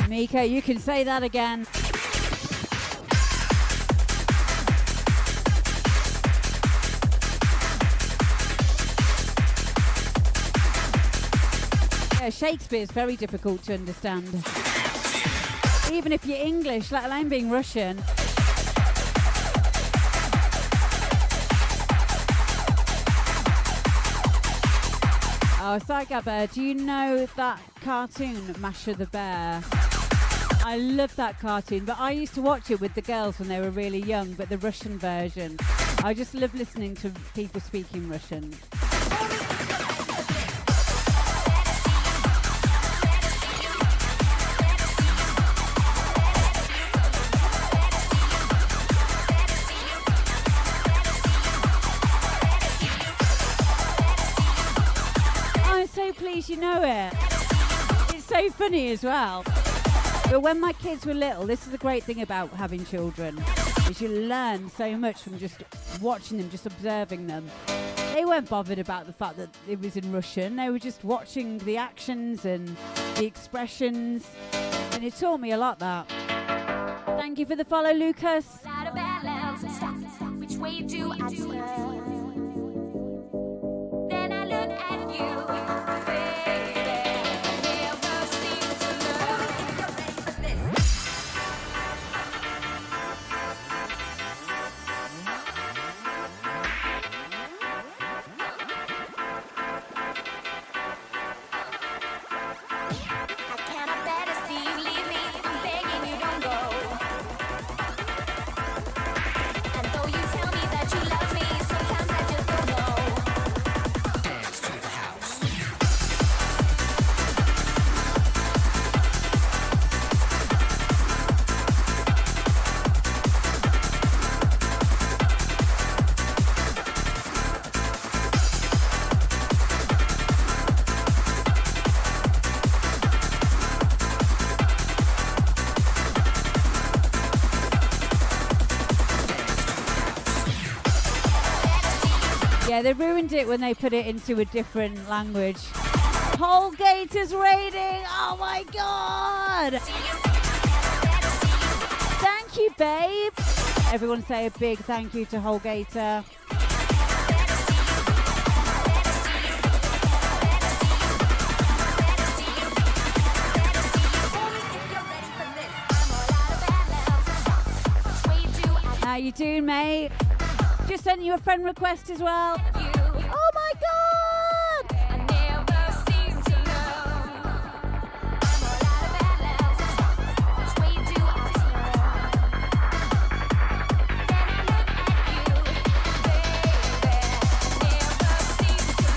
Mika, you can say that again. Yeah, Shakespeare's very difficult to understand. Even if you're English, let alone being Russian. Oh, Saigaba, do you know that cartoon, Masha the Bear? I love that cartoon, but I used to watch it with the girls when they were really young, but the Russian version. I just love listening to people speaking Russian. I'm so pleased you know it. It's so funny as well. But when my kids were little, this is the great thing about having children, is you learn so much from just watching them, just observing them. They weren't bothered about the fact that it was in Russian. They were just watching the actions and the expressions. And it taught me a lot, that. Thank you for the follow, Lucas. Out of balance, which way do I turn? Then I look at you, baby. Never seem to learn. I cannot bear to see you leave me. I'm begging you, don't go. And though you tell me that you love me, sometimes I just don't know. Dance to the house. Yeah, they ruined it when they put it into a different language. Holgater's rating! Oh my god! Thank you, babe! Everyone say a big thank you to Holgater. How you doing, mate? Just sent you a friend request as well. Oh my god! I never seem to learn. I'm all out of balance. Which way do I turn? Then I look at you, baby. Never seem to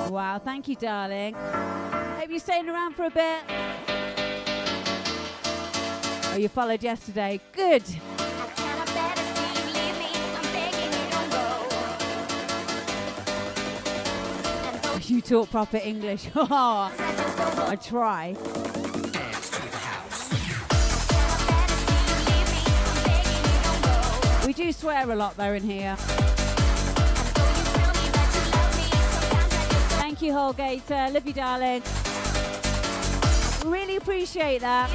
learn. Wow, thank you, darling. Hope you're staying around for a bit. Oh, you followed yesterday. Good. I cannot bear to see you leave me. I'm begging you, don't go. And though You talk proper English. I just don't know. I try. Dance to the house. We do swear a lot though in here. Thank you, Holgater. Love you, darling. Really appreciate that.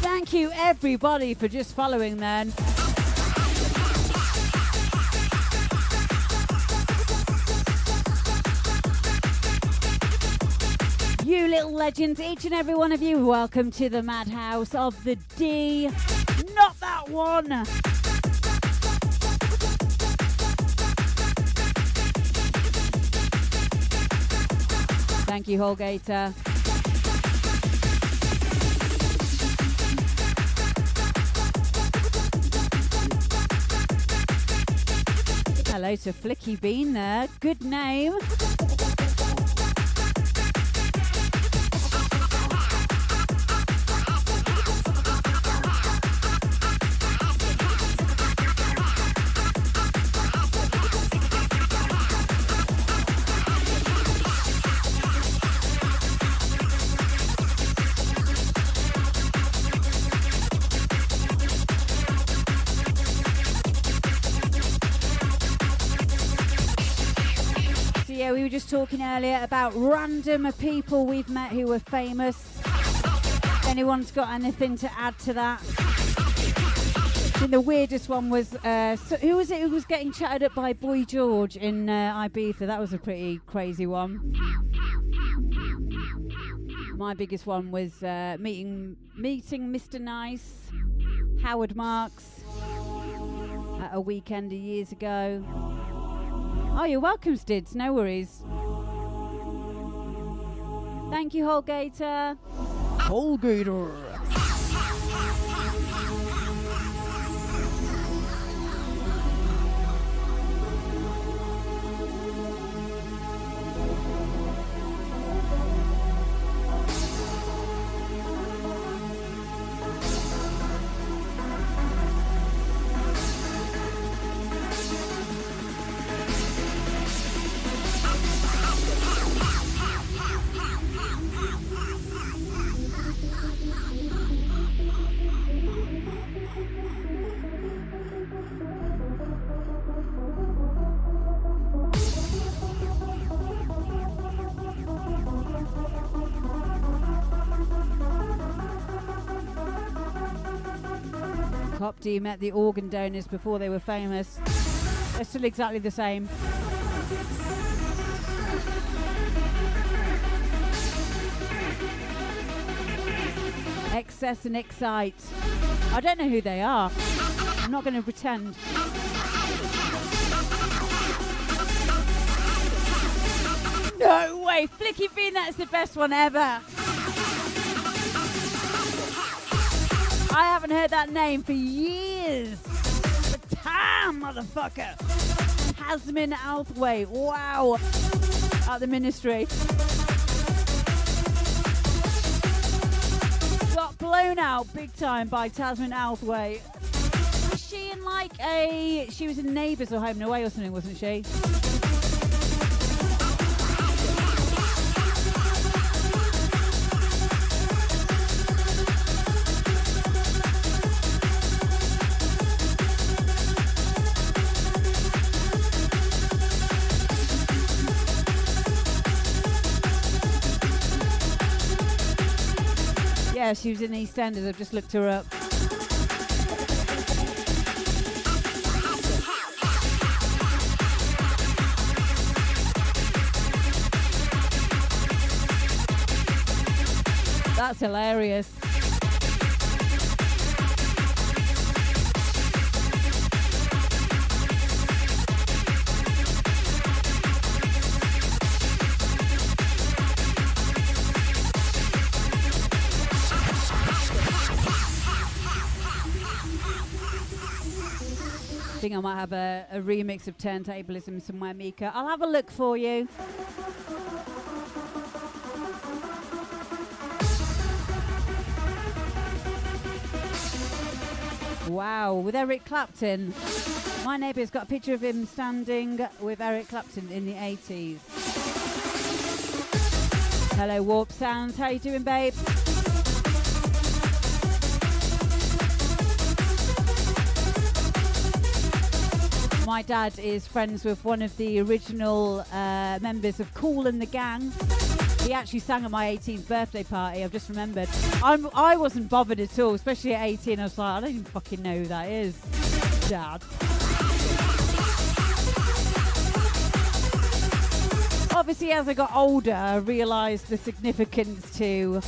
Thank you, everybody, for just following then. You little legends, each and every one of you, welcome to the madhouse of the D. Not that one. Thank you, Holgater. Hello to Flicky Bean there. Good name. Yeah, we were just talking earlier about random people we've met who were famous. Anyone's got anything to add to that? I think the weirdest one was, who was it who was getting chatted up by Boy George in Ibiza? That was a pretty crazy one. My biggest one was meeting Mr. Nice, Howard Marks, at a weekend years ago. Oh, you're welcome, Stids. No worries. Thank you, Holgator. Holgator. Copdy met the organ donors before they were famous. They're still exactly the same. Excess and Excite. I don't know who they are. I'm not going to pretend. No way! Flicky Bean, that's the best one ever. I haven't heard that name for years. The time, motherfucker. Tasman Althwaite. Wow. At the Ministry. Got blown out big time by Tasman Althwaite. Was she in like a... She was in Neighbours or Home and Away or something, wasn't she? Yeah, she was in EastEnders. I've just looked her up. That's hilarious. I think I might have a remix of Turntablism somewhere, Mika. I'll have a look for you. Wow, with Eric Clapton. My neighbour's got a picture of him standing with Eric Clapton in the 80s. Hello, Warp Sounds. How you doing, babe? My dad is friends with one of the original members of Kool and the Gang. He actually sang at my 18th birthday party, I've just remembered. I wasn't bothered at all, especially at 18. I was like, I don't even fucking know who that is, Dad. Obviously, as I got older, I realised the significance to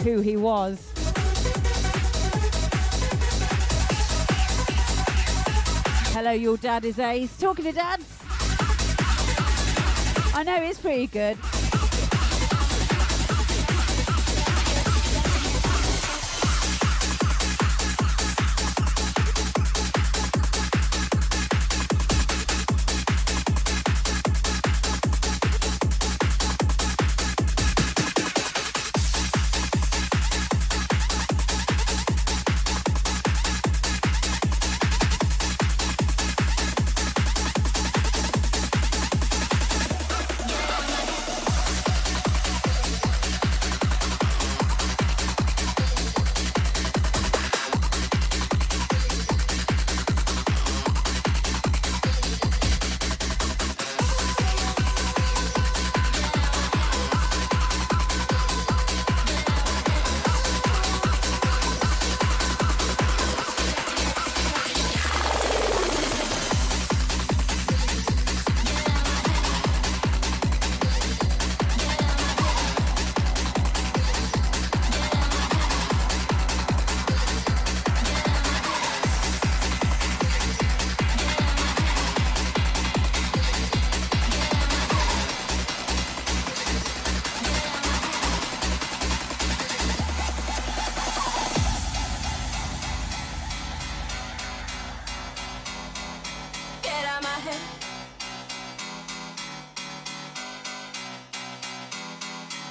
who he was. Hello, your dad is Ace. Talking to dads. I know, it's pretty good.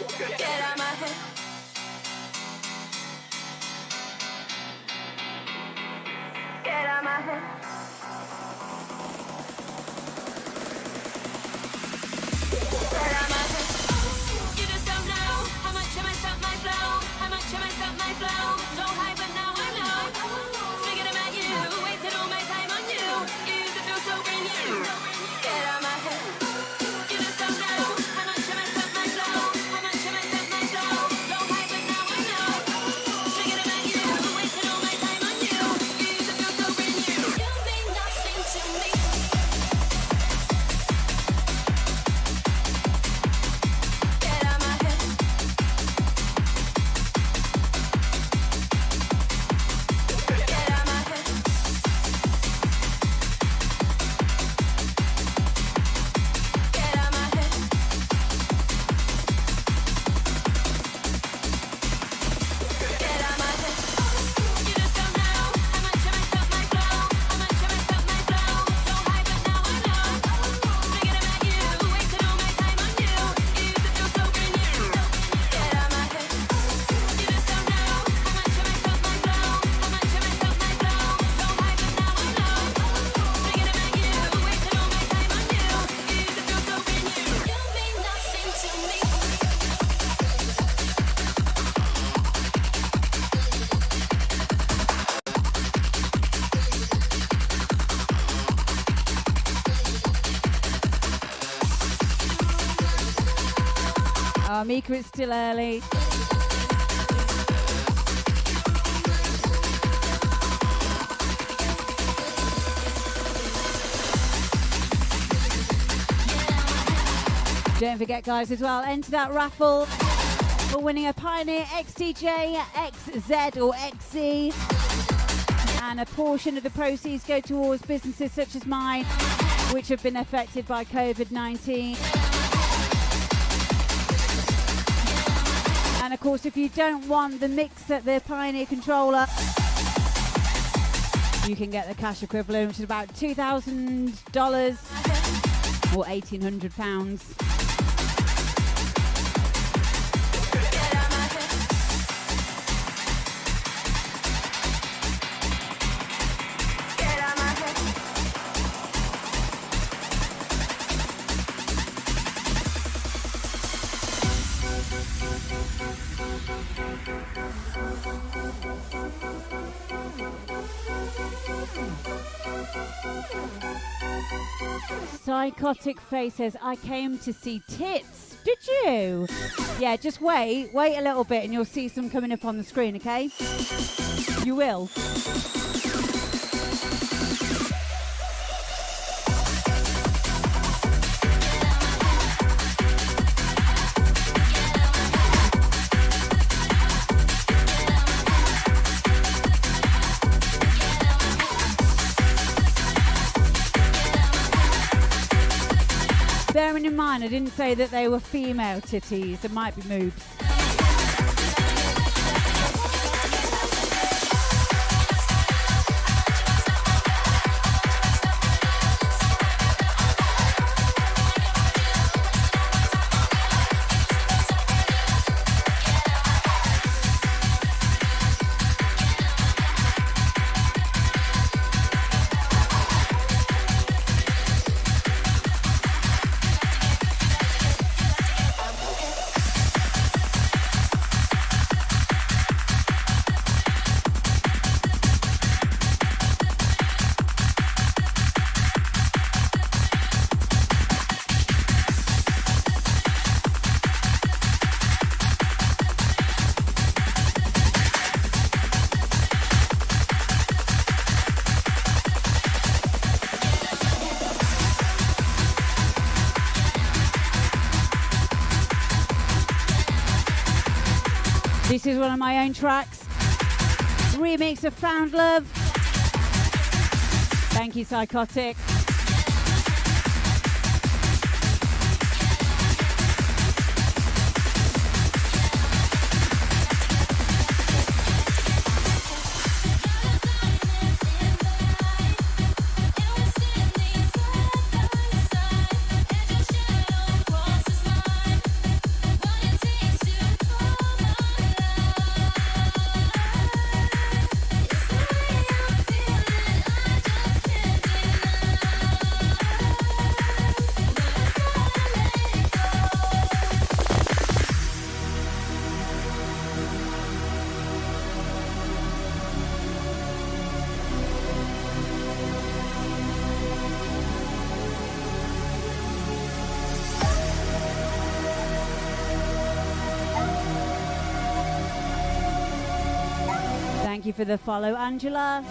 Get out my head. Get out my head. Get out my head. You just don't know how much I messed up my flow. How much I messed up my flow. So high, but now I know. Thinking about you, wasted all my time on you. You used to feel so brand new. Get out my head. You just don't know how much I messed up my flow. How much I messed up my flow. So high, but now I know. Thinking about you, wasted all my time on you. You used to feel so brand new. You mean nothing to me. Get out my head. Get out my head. Get out my head. Get out my head. You just don't know how much I messed up my flow. How much I messed up my flow. So high, but now I know. Thinking about you, wasted all my time on you. You used to feel so brand new. Get out my head. You just don't know how much I messed up my flow. How much I messed up my flow. So high, but now I know. Thinking about you, wasted all my time on you. You used to feel so brand new. You mean nothing to me. Oh, Mika, it's still early. Don't forget, guys, as well, enter that raffle for winning a Pioneer XDJ-XZ or XZ. And a portion of the proceeds go towards businesses such as mine, which have been affected by COVID-19. And of course, if you don't want the mix at the Pioneer controller, you can get the cash equivalent, which is about $2,000 or £1,800. Get out my head. Psychotic Face says, I came to see tits. Did you? Yeah, just wait a little bit and you'll see some coming up on the screen, okay? You will. Bearing in mind, I didn't say that they were female titties. There might be moves. This is one of my own tracks. Remix of Found Love. Thank you, Psychotic. What it takes you for the follow, Angela.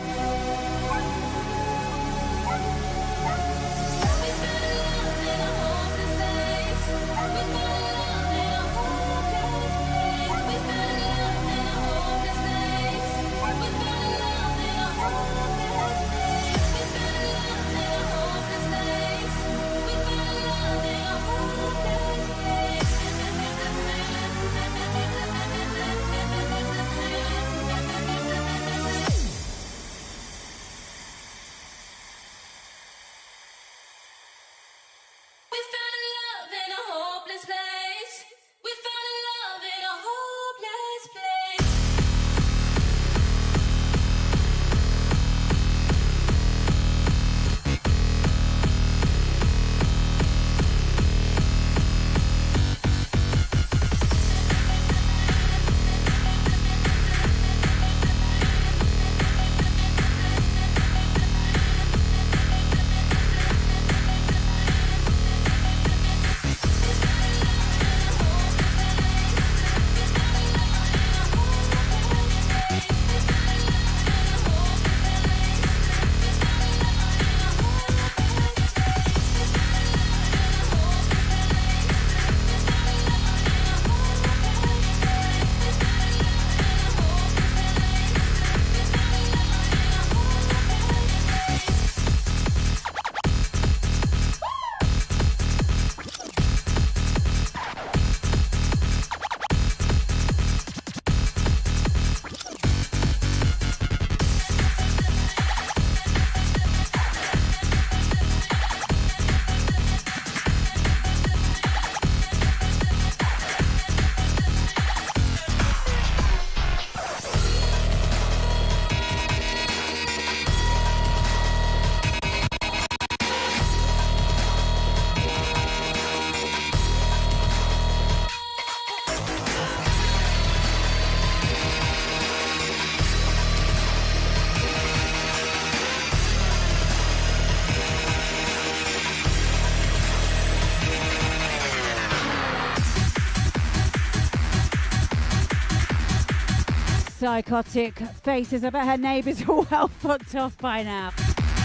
Psychotic faces. I bet her neighbours are well fucked off by now.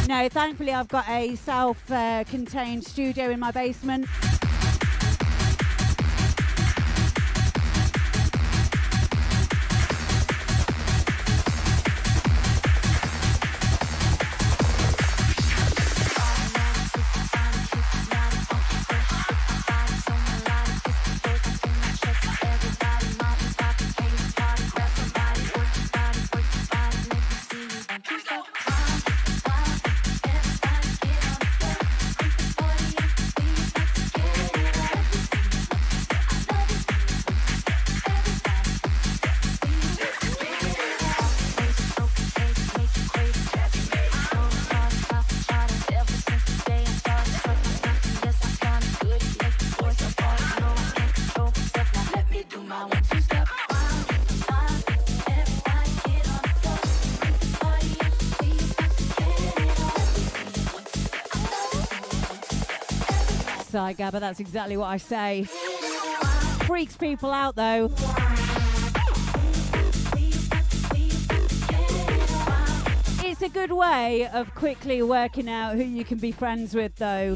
No, thankfully I've got a self-contained studio in my basement. Side Gabba, that's exactly what I say. Freaks people out though. It's a good way of quickly working out who you can be friends with though,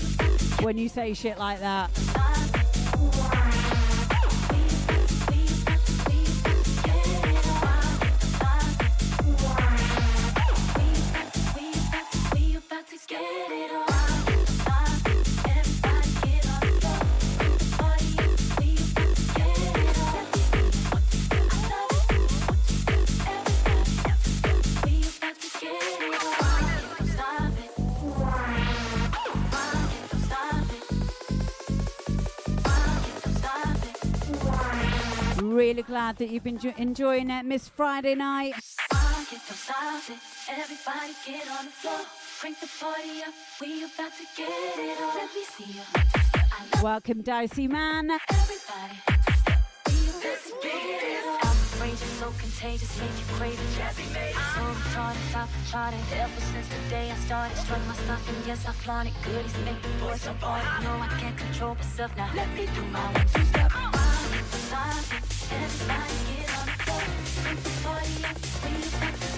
when you say shit like that. Really glad that you've been enjoying it, Miss Friday night. Everybody get on the floor, crank the party up. We about to get it on. Let me see you. Welcome, Dicey Man. Everybody, let's get it on. Outrageous, so contagious, make you crave it. Jazzy made it. So retarded, top and charted. Ever since the day I started, struck my stuff and yes I flaunt it. Goodies make the boys jump on it. No, I can't control myself now. Let me do my 1-2 step. Everybody get on the floor, crank the party up. We about to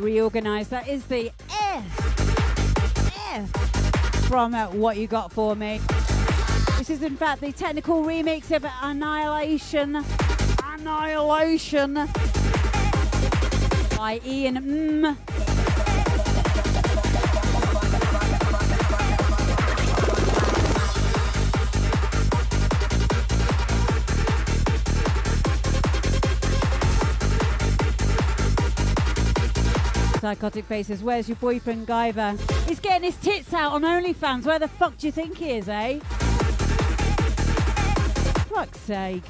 Reorganised. That is the F from What You Got For Me. This is in fact the technical remix of Annihilation by Ian M. Psychotic Faces, where's your boyfriend Guyver? He's getting his tits out on OnlyFans. Where the fuck do you think he is, eh? Fuck's sake.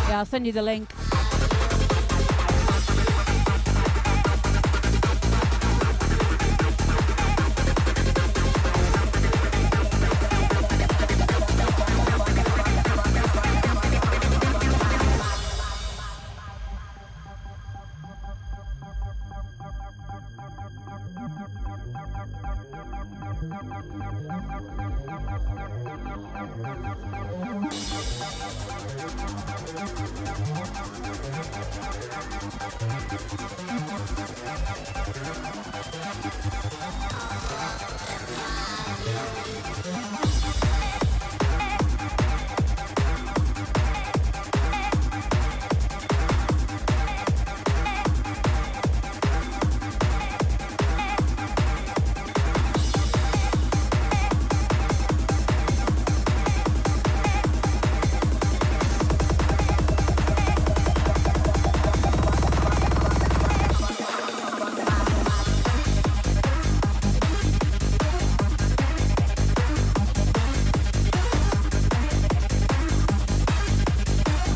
Yeah, I'll send you the link.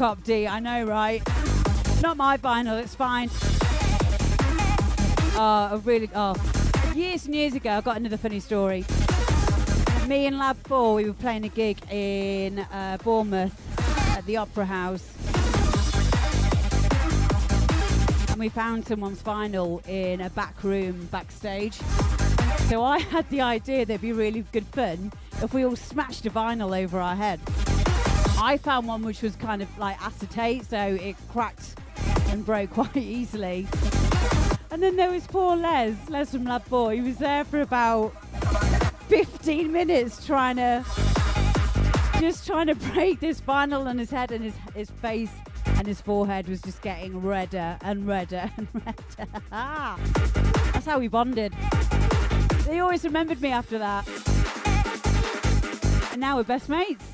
Cop D, I know, right? Not my vinyl, it's fine. Years and years ago, I got another funny story. Me and Lab 4, we were playing a gig in Bournemouth at the Opera House. And we found someone's vinyl in a back room backstage. So I had the idea that it'd be really good fun if we all smashed a vinyl over our head. I found one which was kind of like acetate, so it cracked and broke quite easily. And then there was poor Les from Lab 4. He was there for about 15 minutes trying to break this vinyl on his head, and his face and his forehead was just getting redder and redder and redder. That's how we bonded. They always remembered me after that. And now we're best mates.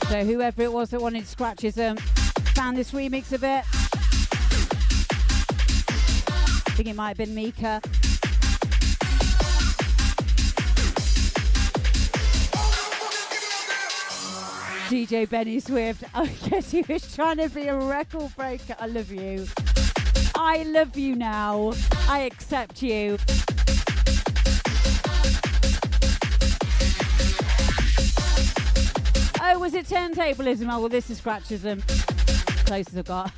So whoever it was that wanted scratches found this remix of it. I think it might have been Mika. DJ Benny Swift. I guess he was trying to be a record breaker. I love you. I love you now. I accept you. Oh, was it turntablism? Oh, well, this is scratchism. Closest I've got.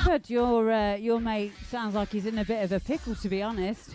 But your mate sounds like he's in a bit of a pickle, to be honest.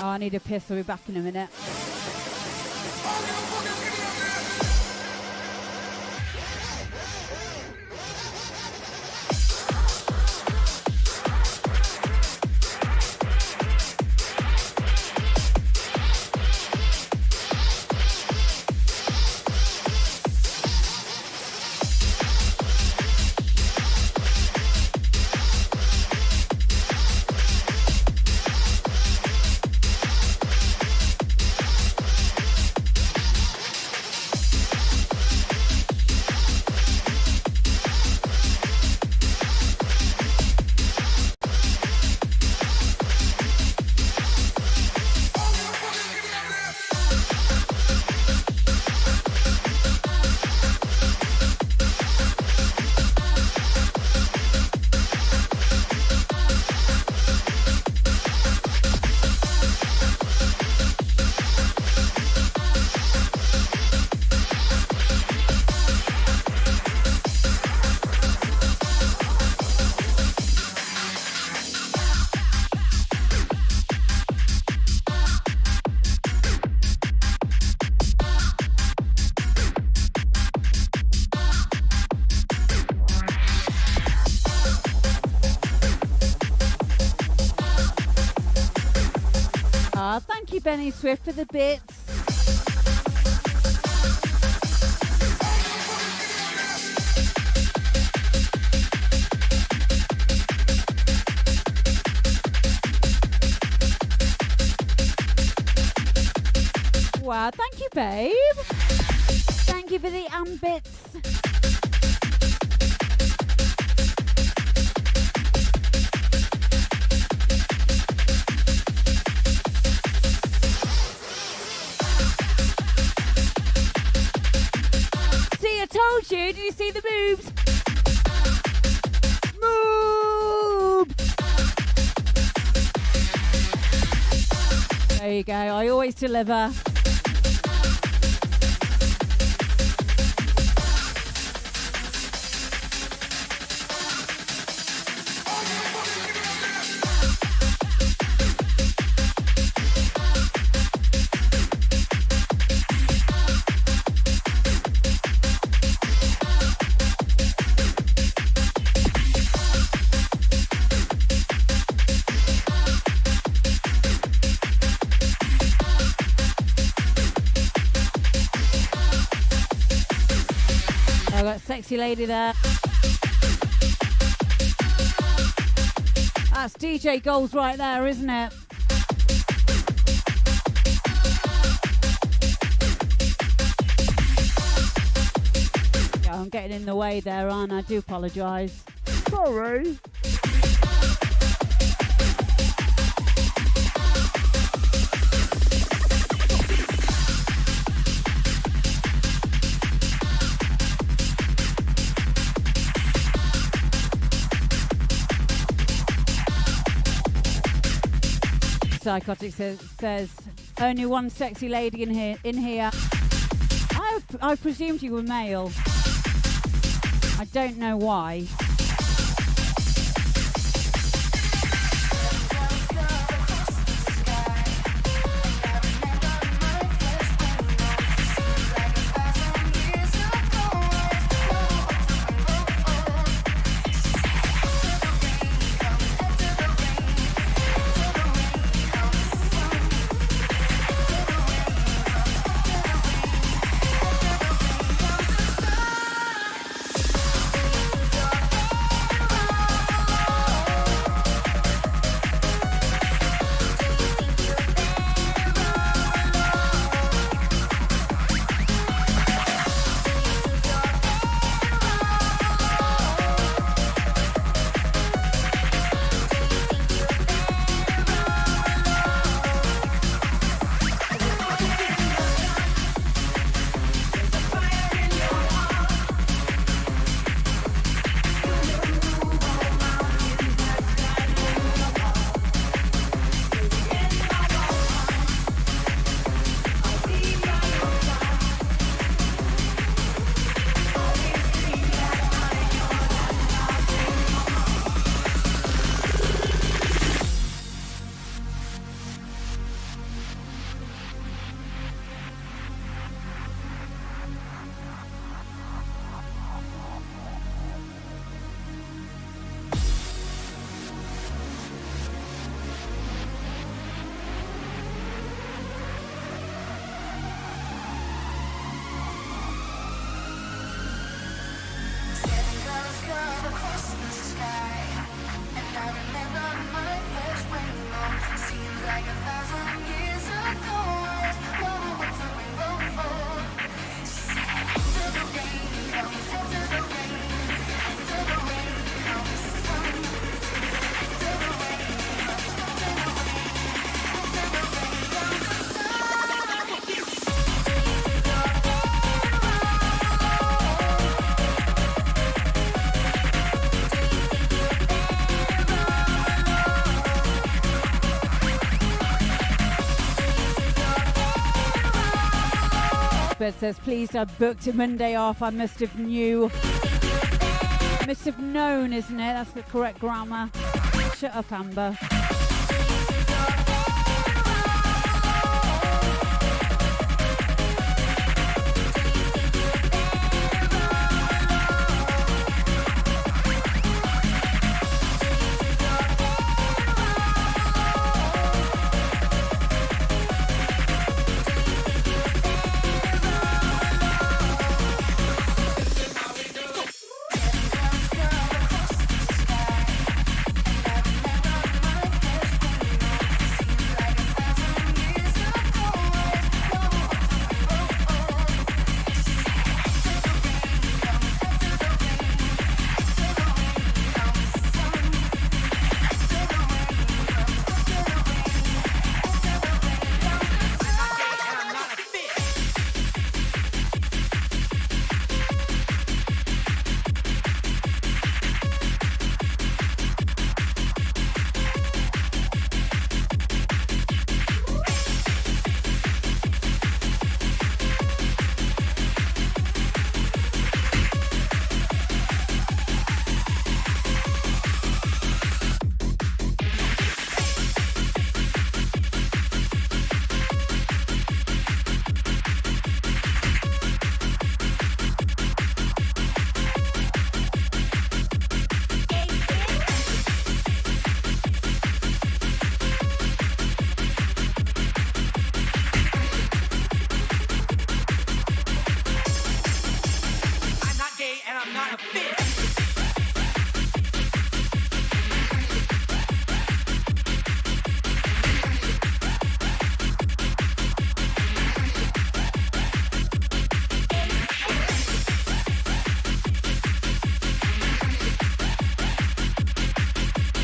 I need a piss, I'll be back in a minute. Wow, thank you, Benny Swift, for the bits. Wow, thank you, babe. Thank you for the ambits. See, I told you. Did you see the boobs? Move! There you go. I always deliver. Sexy lady there. That's DJ Goals right there, isn't it? Yeah, I'm getting in the way there, aren't I? I do apologise. Sorry. Psychotic says only one sexy lady in here. I presumed you were male. I don't know why. Elizabeth says, please, I booked a Monday off. I must have known, isn't it? That's the correct grammar. Shut up, Amber.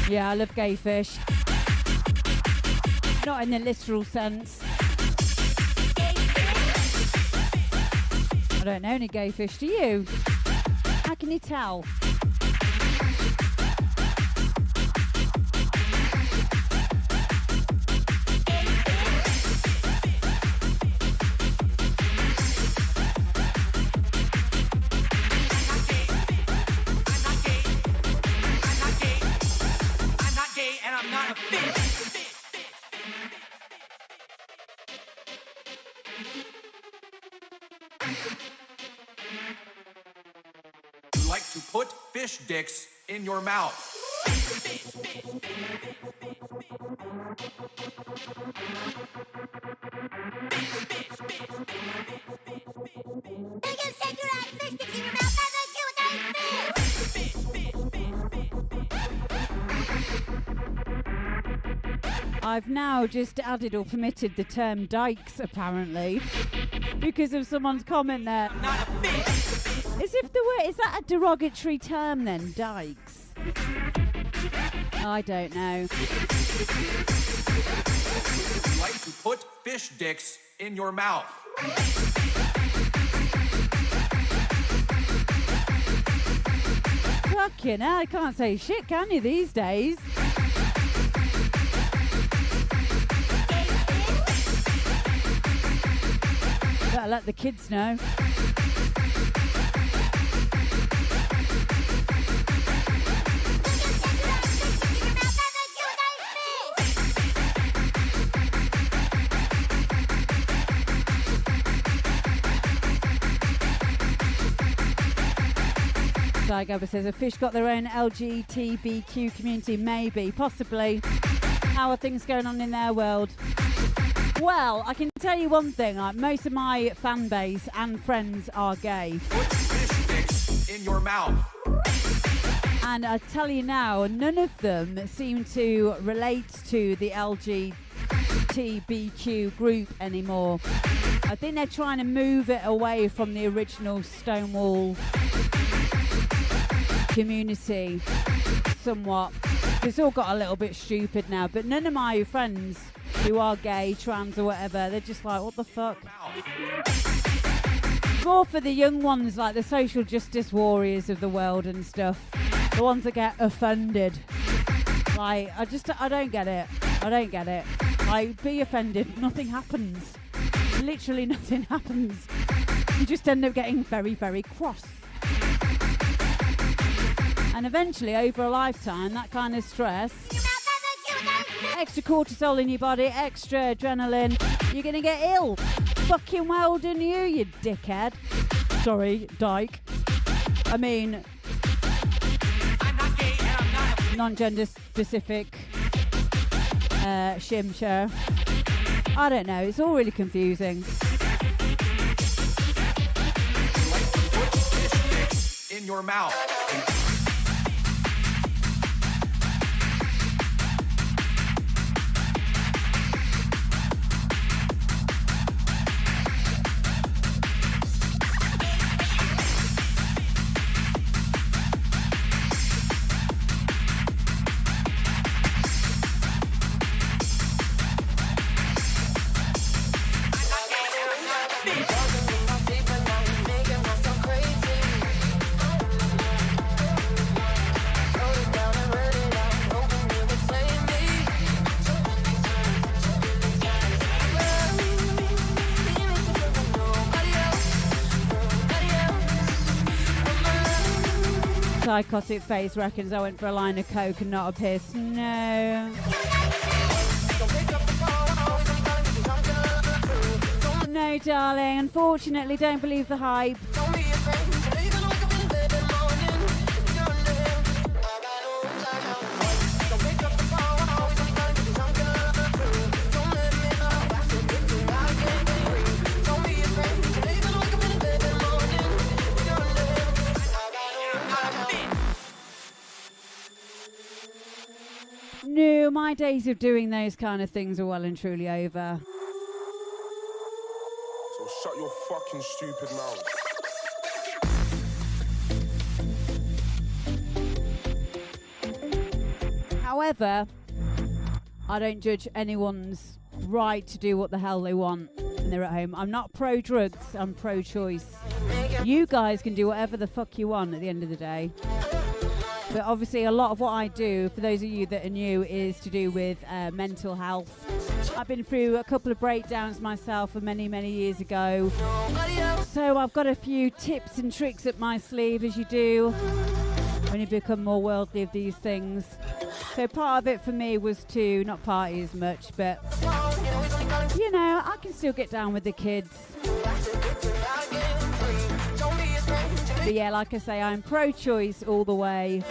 Yeah, I love gay fish. Not in the literal sense. I don't know any gay fish, do you? How can you tell? You like to put fish dicks in your mouth. I've now just added or permitted the term dykes, apparently, because of someone's comment there. As if the word, is that a derogatory term then, dykes? I don't know. You like to put fish dicks in your mouth. Fucking hell, I can't say shit, can you, these days? Better let the kids know. Gabba says, a fish got their own LGBTQ community? Maybe, possibly. How are things going on in their world? Well, I can tell you one thing, like, most of my fan base and friends are gay. Put fish dicks in your mouth. And I tell you now, none of them seem to relate to the LGBTQ group anymore. I think they're trying to move it away from the original Stonewall community somewhat. It's all got a little bit stupid now, but none of my friends who are gay, trans or whatever, they're just like, what the fuck? More for the young ones, like the social justice warriors of the world and stuff, the ones that get offended. Like, I don't get it. I don't get it. Like, be offended, nothing happens. Literally nothing happens. You just end up getting very, very cross. And eventually, over a lifetime, that kind of stress, extra cortisol in your body, extra adrenaline, you're going to get ill. Fucking well done you dickhead. Sorry, dyke. I mean, non-gender specific shimcher. I don't know, it's all really confusing. Put fish dicks in your mouth. Psychotic Face reckons I went for a line of coke and not a piss. No. No, darling. Unfortunately, don't believe the hype. No, my days of doing those kind of things are well and truly over. So shut your fucking stupid mouth. However, I don't judge anyone's right to do what the hell they want when they're at home. I'm not pro-drugs, I'm pro-choice. You guys can do whatever the fuck you want at the end of the day. But obviously a lot of what I do, for those of you that are new, is to do with mental health. I've been through a couple of breakdowns myself many, many years ago. So I've got a few tips and tricks up my sleeve, as you do when you become more worldly of these things. So part of it for me was to not party as much, but you know, I can still get down with the kids. But yeah, like I say, I'm pro-choice all the way.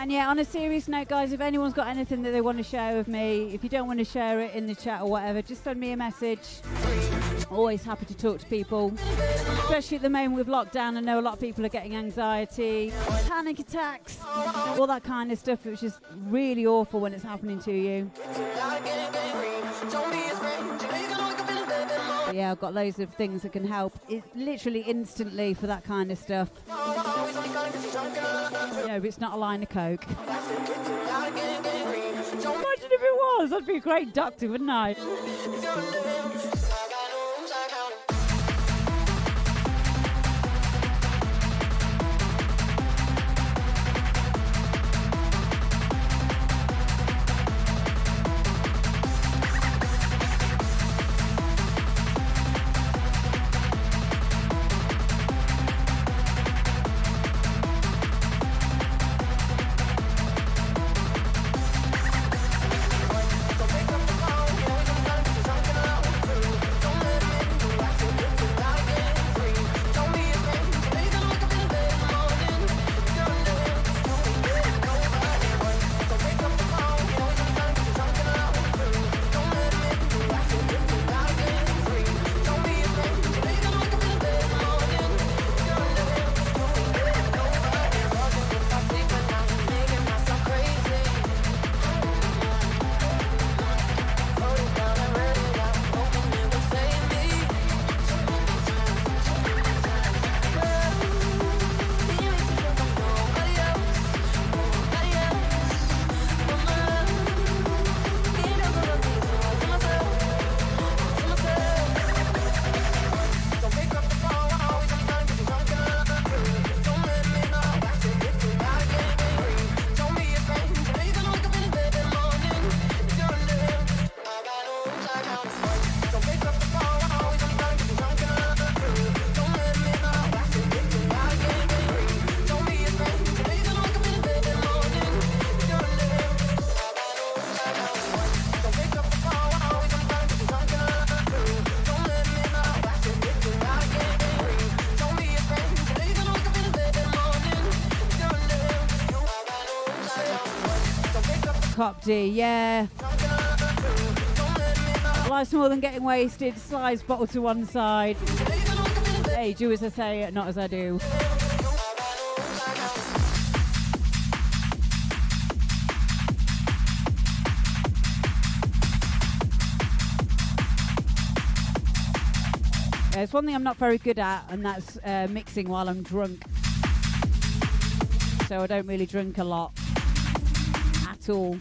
And yeah, on a serious note, guys, if anyone's got anything that they want to share with me, if you don't want to share it in the chat or whatever, just send me a message. Always happy to talk to people, especially at the moment with lockdown. I know a lot of people are getting anxiety, panic attacks, all that kind of stuff. It's just really awful when it's happening to you. But yeah, I've got loads of things that can help literally instantly for that kind of stuff. You know, if it's not a line of coke. Imagine if it was. I'd be a great doctor, wouldn't I? Cop D, yeah. Life's more than getting wasted. Slides bottle to one side. Hey, do as I say, not as I do. It's one thing I'm not very good at, and that's mixing while I'm drunk. So I don't really drink a lot at all.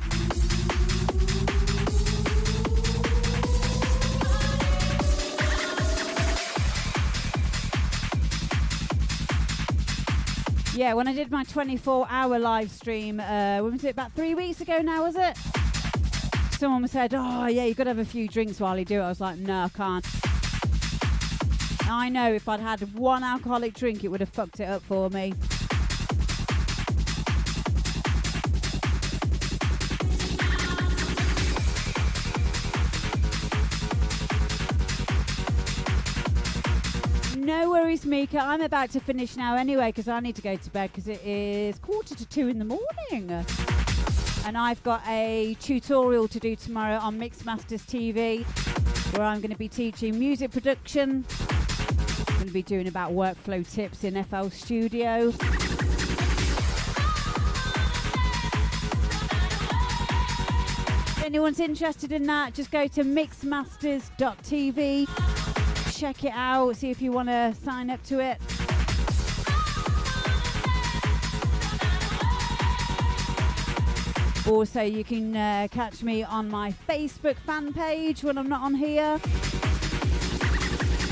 Yeah, when I did my 24-hour live stream, when was it? About 3 weeks ago now, was it? Someone said, oh yeah, you've got to have a few drinks while you do it. I was like, no, I can't. I know if I'd had one alcoholic drink, it would have fucked it up for me. No worries, Mika. I'm about to finish now anyway because I need to go to bed because it is 1:45 in the morning. And I've got a tutorial to do tomorrow on Mixmasters TV where I'm going to be teaching music production. I'm going to be doing about workflow tips in FL Studio. If anyone's interested in that, just go to mixmasters.tv. Check it out, see if you want to sign up to it. Also, you can catch me on my Facebook fan page when I'm not on here.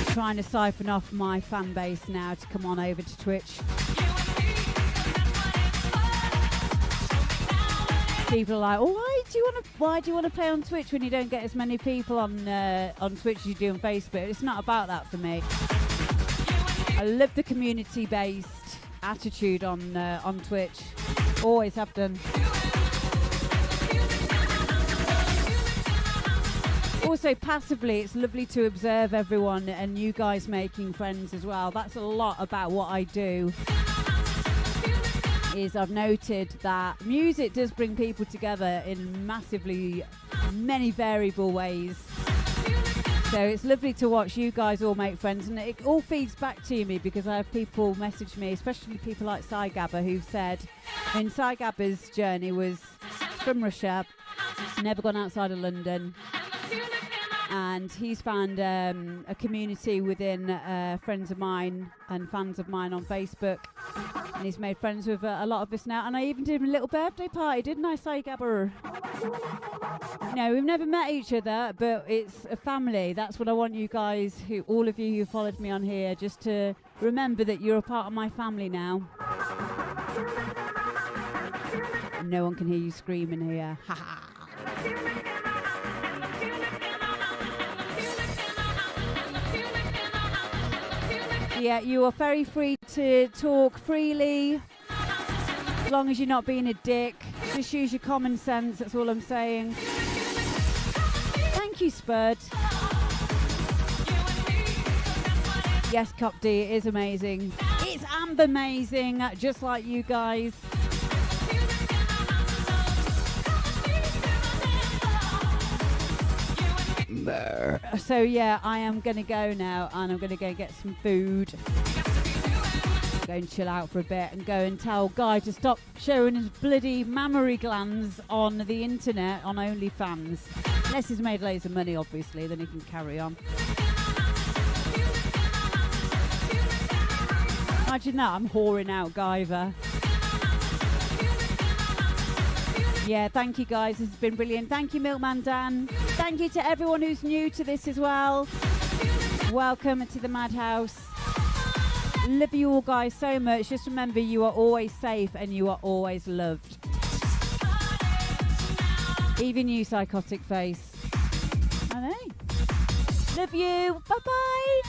Trying to siphon off my fan base now to come on over to Twitch. People are like, oh, why do you want to play on Twitch when you don't get as many people on Twitch as you do on Facebook? It's not about that for me. I love the community-based attitude on Twitch. Always have done. Also, passively, it's lovely to observe everyone and you guys making friends as well. That's a lot about what I do. Is I've noted that music does bring people together in massively many variable ways. So it's lovely to watch you guys all make friends, and it all feeds back to me because I have people message me, especially people like Gabba, who've said, Gabba's journey was from Russia, never gone outside of London. And he's found a community within friends of mine and fans of mine on Facebook. And he's made friends with a lot of us now. And I even did him a little birthday party, didn't I, Gabber? You know, we've never met each other, but it's a family. That's what I want you guys, all of you who followed me on here, just to remember that you're a part of my family now. And no one can hear you screaming here. Ha ha. Yeah, you are very free to talk freely, as long as you're not being a dick. Just use your common sense, that's all I'm saying. Thank you, Spud. Yes, Cop D, it is amazing. It's amazing, just like you guys. So yeah, I am going to go now and I'm going to go get some food. Go and chill out for a bit and go and tell Guy to stop showing his bloody mammary glands on the internet on OnlyFans. Unless he's made loads of money, obviously, then he can carry on. Imagine that, I'm whoring out Guyver. Yeah, thank you guys, this has been brilliant. Thank you, Milkman Dan. Thank you to everyone who's new to this as well. Welcome to the Madhouse. Love you all guys so much. Just remember, you are always safe and you are always loved. Even you, psychotic face. I know. Love you. Bye-bye.